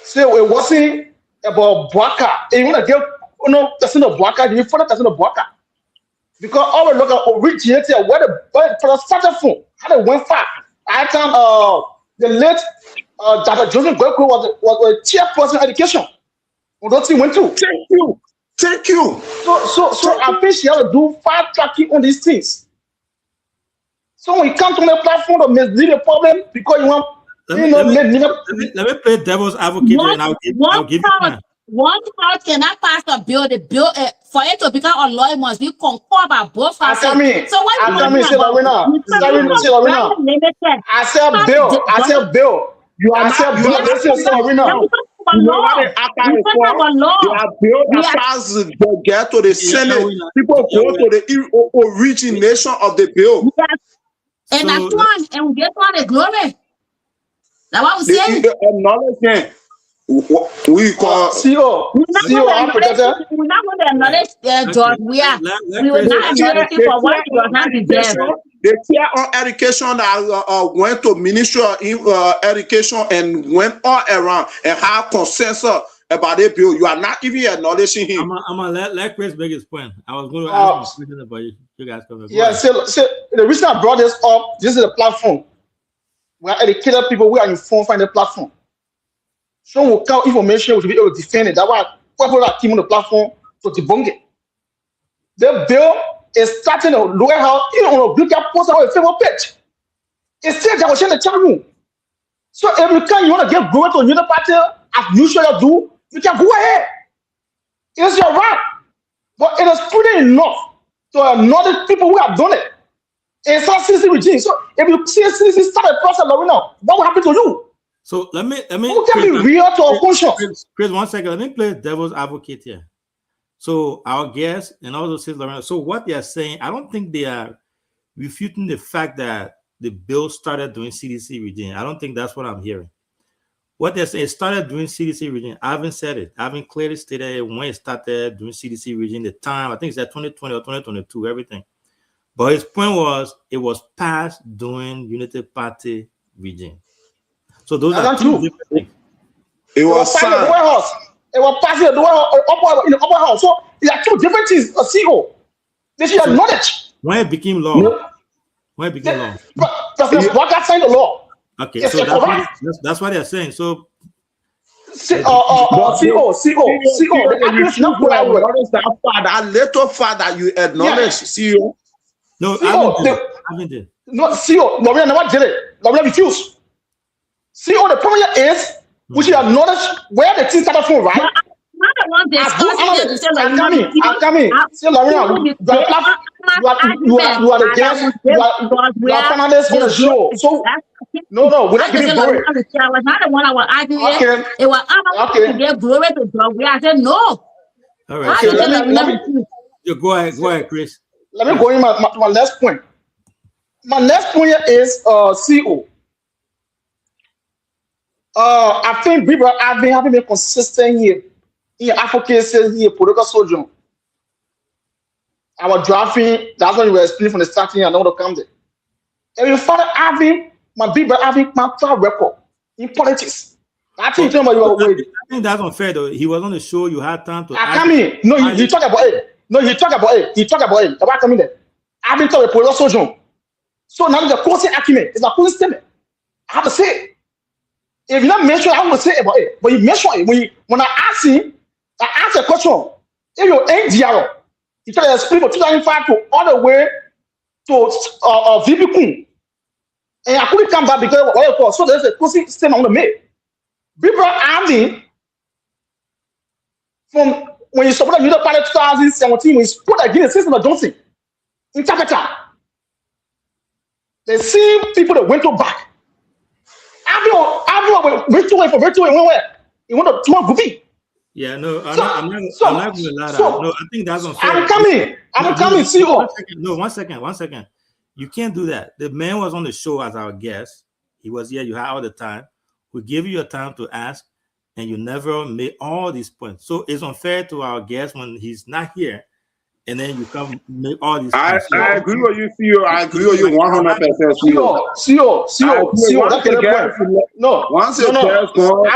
So it wasn't about Bwaka. And you want to get, person of Bwaka, you follow person of Bwaka. Because all the local originated where the started from, how they went far. I time the late Dr. Joseph Gweko was a chairperson education. Those things went to. Thank you. So I think she has to do fast tracking on these things. So when you come to the platform to mislead the problem because you want, let me play devil's advocate and I'll give you time. One house cannot pass the bill. The bill, for it to become a law, it must be concord by both houses. So what I said bill. You are not bill. This is Serena. You are bill that pass to get to the Senate. People go to the origination of the bill. And that's one, and we get one the glory. That's what we say. We call CEO. We're not going to acknowledge George. We will not acknowledge him for what he was not deserved. The chair on education that went to Ministry of Education and went all around and have consensus about the bill. You are not even acknowledging him. I'm gonna let Chris make his point. I was going to ask a question about you guys coming. Yeah, so the reason I brought this up, this is a platform. We are educated people. We are informed find the platform. So we count information, we should be able to defend it. That's why people that came on the platform to debunk it. The bill is starting to lower how even on a blue cap post on a Facebook page. It's still that was in the chat room. So if you can, you want to get growth to another party, as usual you do, you can go ahead. It's your right. But it is prudent enough to acknowledge people who have done it. It's not CDC regime. So if you see CDC start a process right now, what will happen to you? So let me Who can be real to our conscience? Chris, 1 second. Let me play devil's advocate here. So our guests and all those things, Lorena. So what they are saying, I don't think they are refuting the fact that the bill started doing CDC regime. I don't think that's what I'm hearing. What they're saying, it started doing CDC regime. I haven't said it. I haven't clearly stated when it started doing CDC regime, the time. I think it's at 2020 or 2022, everything. But his point was, it was passed during Unity Party regime. So those are two different things. It was passed in the warehouse. It was passed in the warehouse, in the upper house. So there are two different things. A CEO. They should acknowledge. When it became law. When it became law. But President Walker signed the law. Okay, Yes, so yes, that's what they're saying. So CEO, that little father you acknowledge, CEO. No, CEO, I haven't did. not CEO. Lorena never did it. Lorena refused. CEO, the problem here is we should acknowledge where the thing started from, right? I'm coming. See, Lorena, you are the guest. You are panelists on the show. So no, we're not giving glory. I was not the one I was arguing. Okay. It was other to give glory to God. I said no. All right. So go ahead, Chris. Let me go in my next point. My next point is CEO. I think people have been having been consistent here in advocacy here, political soldier. Our drafting, that's when we were explaining from the starting, I know to come there. And you find having my people having my track record in politics. I think you I think that's unfair though. He was on the show, you had time to come in. No, you talk about it. No, you talk about it. You talk about it. About coming there. I've been talking political soldier. So now the closing argument is a closing statement. I have to say it. If you not mention, I will say about it. But you mention it. When I ask him, I ask a question. If you're NDR, you try to explain from 2005 to all the way to VP Queen. And I couldn't come back because of what it was. So there's a closing statement on the mail. People are asking from when you supported Unity Party 2017, when you put against the system of Johnson, interpreter. The same people that went back. Everyone went where? You want to Gubi. Yeah, no, I'm not going to lie. No, I think that's unfair. I'm coming, CEO. No, one second. You can't do that. The man was on the show as our guest. He was here. You had all the time. We gave you your time to ask, and you never made all these points. So it's unfair to our guest when he's not here, and then you come make all these points. I agree with you, CEO. I agree with you 100%. CEO. No, once your guest goes.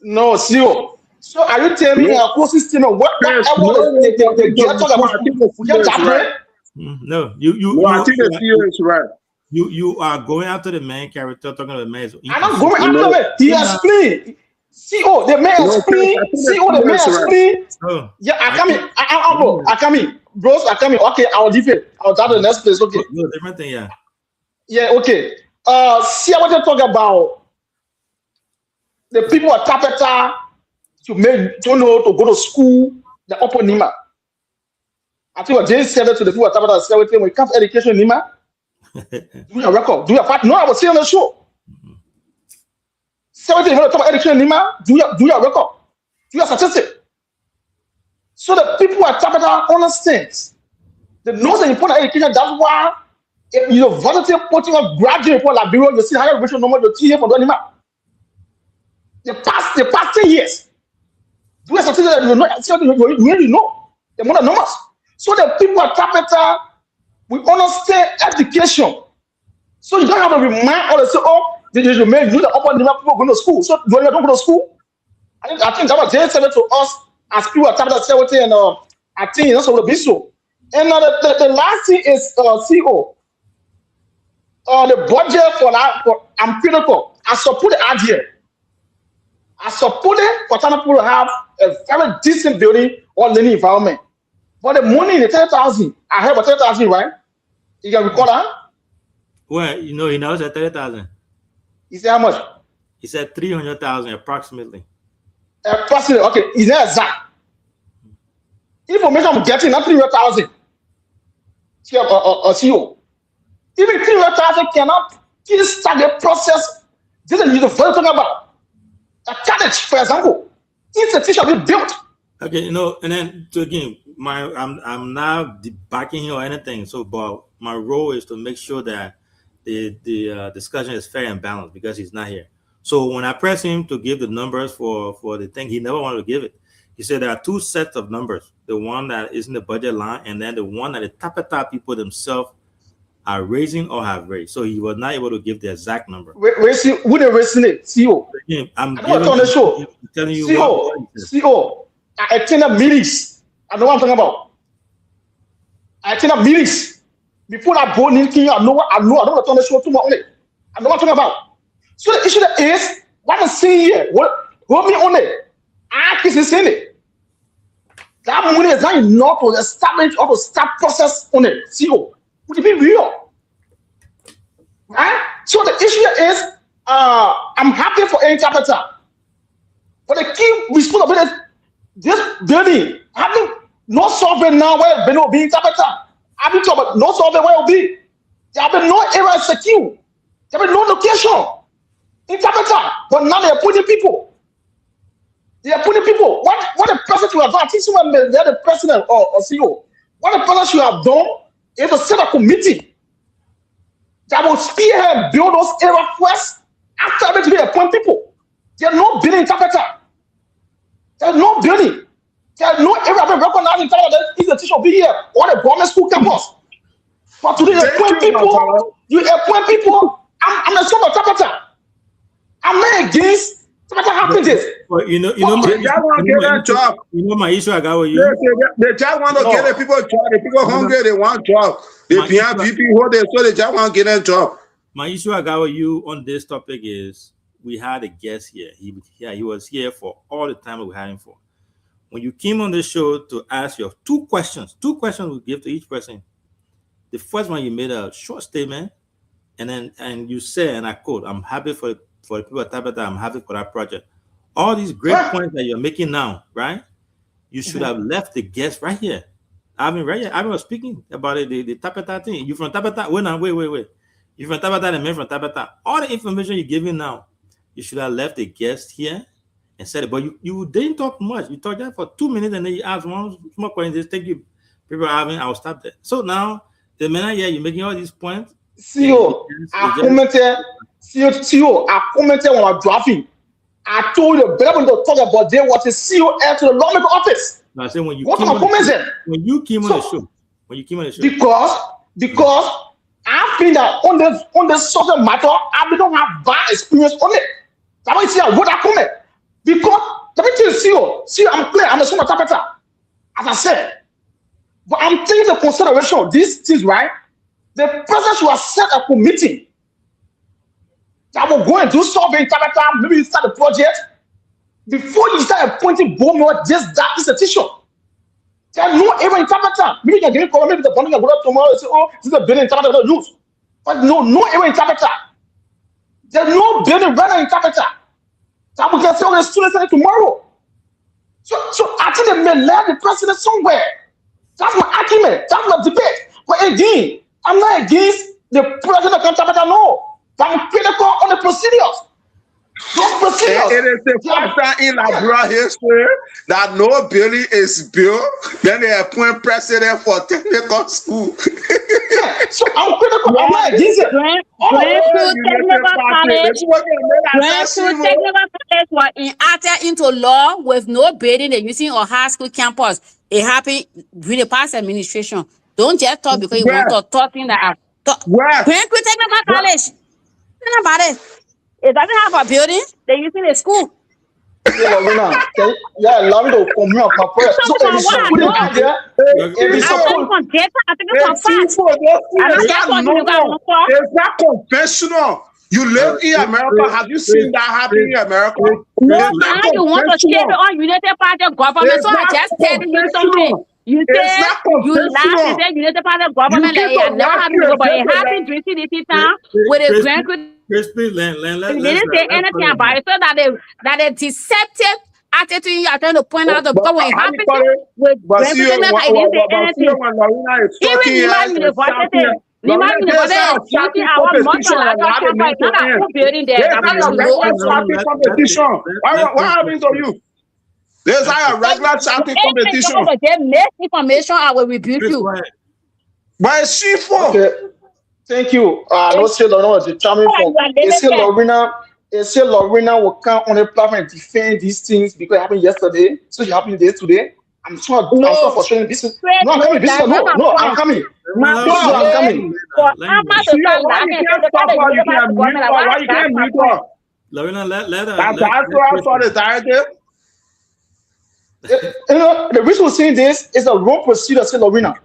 No, CEO. So are you telling me our system what they get talk about? No, I think the CEO is right. You are going after the main character, talking about the man. I'm not going after him. He explained. CEO, the man explained. CEO, the man explained. Yeah, I come in. Bros, I come in. Okay, I'll leave it. I'll go to the next place. Okay. No, different thing, yeah. Yeah, okay. See, I want to talk about the people at Tapeta to go to school, the upper Nima. I think what Jay said to the people at Tapeta, when it comes to education, Nima, do your record, do your part. No, I was saying on the show. 17, when you talk about education, Nima, do your record, do your statistic. So the people at Tapeta understand the most important education. That's why if you're volunteer putting up graduate for Liberia, you see higher ratio number your TA for Donima. The past 10 years. Do a statistic that you really know the more numbers. So the people at Tapeta, we understand education. So you don't have to remind all the say, you may do the upper Nima people going to school. So do you don't go to school? I think that was Jay said to us as people at Tapeta 70 and I think that's what the be so. And the last thing is CEO. the budget for that, I'm critical. I support the idea. I support it for trying to have a very decent building or learning environment. But the money in the 10,000, I have a 10,000, right? You can recall that? Well, you know, he knows at 30,000. He said how much? He said 300,000 approximately. Approximately, okay. Is that exact? Information I'm getting, not 300,000. CEO. Even 300,000 cannot start the process. This is the first thing about. A college, for example, institution will be built. Okay, you know, and then to again, I'm not backing you or anything. So, but my role is to make sure that the discussion is fair and balanced because he's not here. So when I press him to give the numbers for the thing, he never wanted to give it. He said there are two sets of numbers: the one that is in the budget line, and then the one that the Tapeta people themselves are raising or have raised. So he was not able to give the exact number. Who they raising it? CEO. Again, I'm telling you CEO. I attended meetings. I know what I'm talking about. I attended meetings. Before I go in Kenya, I don't want to turn the show too much on it. I know what I'm talking about. So the issue is, what I'm saying here, what me on it? I can see it. That money is not enough to establish or to start process on it. CEO. Would it be real? Right? So the issue is, I'm happy for interpreter. But the key responsibility is this building having no survey now where it will be interpreter. I've been talking about no survey where it will be. There have been no area secure. There have been no location. Interpreter. But now they're putting people. They are putting people. What the president should have done, I think someone they're the president or CEO. What the president should have done is to set a committee that will spearhead and build those area first. After everything, they appoint people. There's no building interpreter. There's no building. There's no area being recognized in terms of the institution will be here or the government school campus. But today, you appoint people. I'm a sort of interpreter. I'm not against interpreter having this. Well, you know my issue I got with you. They just want to get the people job. The people hungry, they want job. They behind people who they so they just want to get a job. My issue I got with you on this topic is we had a guest here. He was here for all the time we had him for. When you came on the show to ask your two questions we give to each person. The first one, you made a short statement, and you said, and I quote, "I'm happy for the people at Tapeta. I'm happy for that project." All these great points that you're making now, right? You should have left the guest right here. I was speaking about it, the Tapeta thing. You from Tapeta? Wait. You from Tapeta, the man from Tapeta. All the information you're giving now, you should have left the guest here and said it. But you didn't talk much. You talked there for 2 minutes and then you asked one more question. Just thank you. People are having, I'll stop there. So now, the minute you're making all these points. CEO, I commented on our drafting. I told you better when to talk about there was a CEO to the lawmaker office. No, I said when you came on the show. Because I feel that on this subject matter, I don't have bad experience on it. That's why you see what I comment. Because let me tell you, CEO, I'm clear, I'm a super interpreter, as I said. But I'm taking the consideration of these things, right? The president should have set a committee that will go and do survey interpreter, maybe you start the project. Before you start appointing board or just that institution. There's no area interpreter. Maybe you can get it, maybe the bonding can go up tomorrow and say, oh, this is a building interpreter we don't use. But no area interpreter. There's no building runner interpreter. That we can say, oh, the students are tomorrow. So I think they may land the president somewhere. That's my argument. That's my debate. But again, I'm not against the president of interpreter, no. But I'm critical on the procedures. Those procedures. It is the first time in Liberia history that no building is built. Then they appoint president for technical school. So I'm critical. I'm not against it. Technical College was enacted into law with no building. They're using a high school campus. It happened with the past administration. Don't just talk because you want to talk in that. Technical College. Think about it. It doesn't have a building. They're using a school. Yeah, Lorena, yeah, allow me to come here and prayer. So if you What I put it know, out there, if you I tell you support, from data, I think Hey, from facts. Chiefo, I don't is care that what you got normal? on for. Is that conventional? You live in America. Have you seen that happen in America? No, Is that man, you want to take it conventional? on United Party government. Is So I that just telling you something. conventional? You Is say that you laugh, you conventional? say United Party You government, keep like, yeah, on never happened watching before, but it agenda. happened during CDC time with a grandkid. Chris, please, let, He let's didn't say anything about it. So that they deceptive attitude you are trying to point out, because when it How you happened call it? with But see, grandkid, he didn't say anything. when Lorena is Even talking Lima here and University, shouting, Lima Lorena, there's University not is a using shouting our competition on multilateral how they campus. need It's to not a end. full building there There's that we not a should know regular also. shouting competition. What happens to you? There's not a regular shouting competition. If they misinformation, I will rebuke Chris, you. go ahead. But it's she for. okay, thank you. No say Lorena was determined from. They say Lorena will come on the platform and defend these things because it happened yesterday, so it happened today. I'm so frustrated. This is no, I'm coming. This is no, I'm coming. My No, I'm coming. for Amma to start Why you laughing, can't they stop got her? You can't mute her. Why you can't mute her? Lorena, let her. That's let why I Chris saw the directive. You know, the reason we're saying this is a wrong procedure, say Lorena.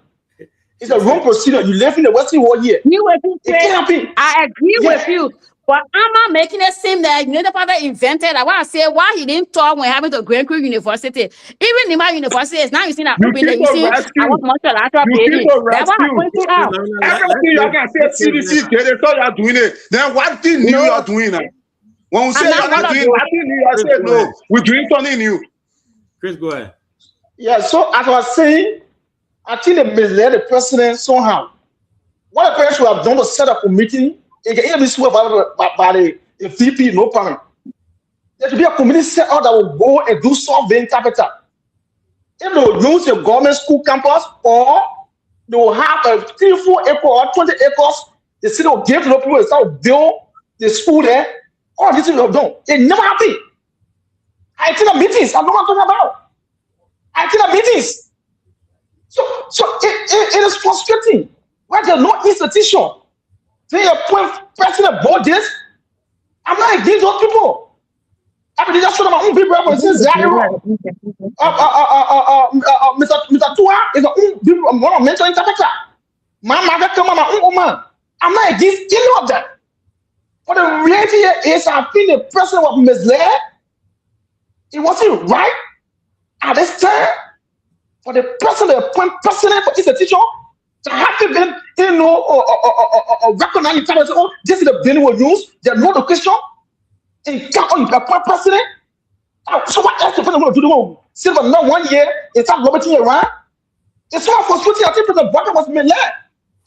It's a wrong procedure. You live in the Western world here. You with you, It can't happen. I agree Yeah. with you. But Amma making it seem that United Party invented. I want to say why he didn't talk when having to Grand Creek University. Even Nima University is now you see that You open there. keep You on see rescue. our multilateral You building. keep on That's why I rescue. pointed out. Everything you can say CDC did it, so you're doing it. Then what thing new you're doing now? When we say I'm not you're not gonna doing do it. nothing new, I say no, we're doing something new. Chris, go ahead. Yeah, so as I was saying, I think they misled the president somehow. What the president should have done was set up a meeting. It can even be sworn by the VP, no problem. There should be a committee set up that will go and do surveying capital. If they will use the government school campus or they will have a 3-4 acre or 20 acres, the city will give to the people and start to build the school there. All this things we have done. It never happened. I think the meetings, I know what I'm talking about. I think the meetings. So it is frustrating. Why there's no institution? They appoint president board this. I'm not against those people. I mean, they just show them my own people and say zero. Mr. Tua is the own people. One of mental interpreter. My mother come on my own woman. I'm not against any of that. But the reality here is, I think the president was misled. It wasn't right at this time for the president, appoint president for institution to have to be, you know, recognize the time and say, oh, this is the building we use. There's no location. And come on, you appoint president. So what else the president going to do? Sit for another 1 year and start lobbying around? It's so frustrating. I think President Biden was misled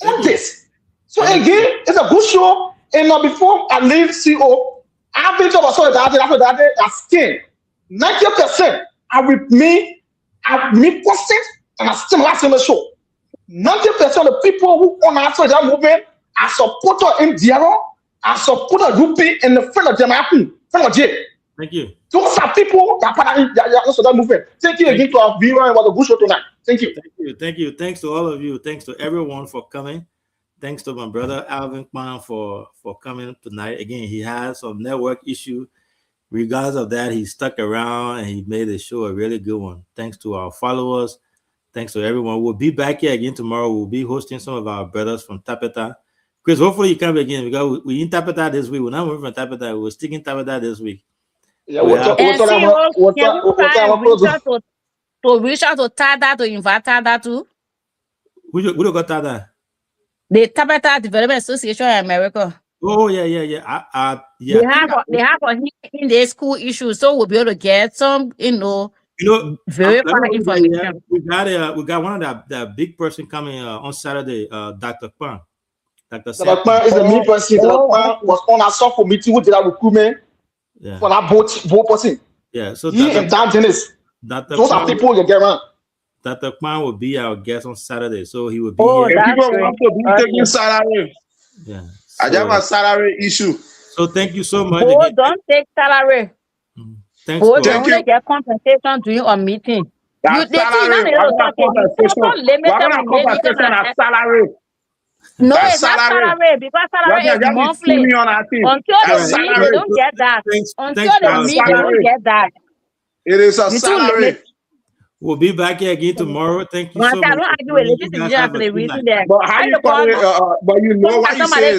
on this. So again, it's a good show. And now before I leave CO, I've been talking about solidarity after that day. I skin 90% are with me. Me posted and I still last in the show. 90% of the people who on our solidarity movement are supporter in Diaro, are supporter UP and the friend of Jamaican, friend of J. Thank you. Those are people that are also that movement. Thank you again to our viewer. It was a good show tonight. Thank you. Thank you. Thank you. Thanks to all of you. Thanks to everyone for coming. Thanks to my brother Alvin Kwan for coming tonight. Again, he has some network issue. Regardless of that, he stuck around and he made the show a really good one. Thanks to our followers. Thanks to everyone. We'll be back here again tomorrow. We'll be hosting some of our brothers from Tapeta. Chris, hopefully you come again because we in Tapeta this week. We're not moving from Tapeta. We're sticking Tapeta this week. Yeah, to reach out to Tada to invite Tada to We don't got Tada. the Tapeta Development Association in America. Oh yeah. Yeah. They have in their school issues, so we'll be able to get some, verify information. We got one of the big person coming on Saturday, Dr. Kwan. Dr. Kwan is the main person. Dr. Kwan was on a soft meeting with the recruitment for that both person. Yeah, so he and Dan Dennis. Those are people you get around. Dr. Kwan will be our guest on Saturday, so he will be here. If people want to be taking salary. Yeah. I have a salary issue. So thank you so much. Oh, don't take salary. Thanks. Oh, they only get compensation during a meeting. That's salary. Salary. No, it's not salary because salary is monthly. Until the meet, they don't get that. Until the meet, they don't get that. It is a You too salary. late. We'll be back here again tomorrow. Thank you Well, so I much. don't for argue with joining. it. You This is guys just have a the good reason night. that But how I you don't call call it? But you know what you somebody say.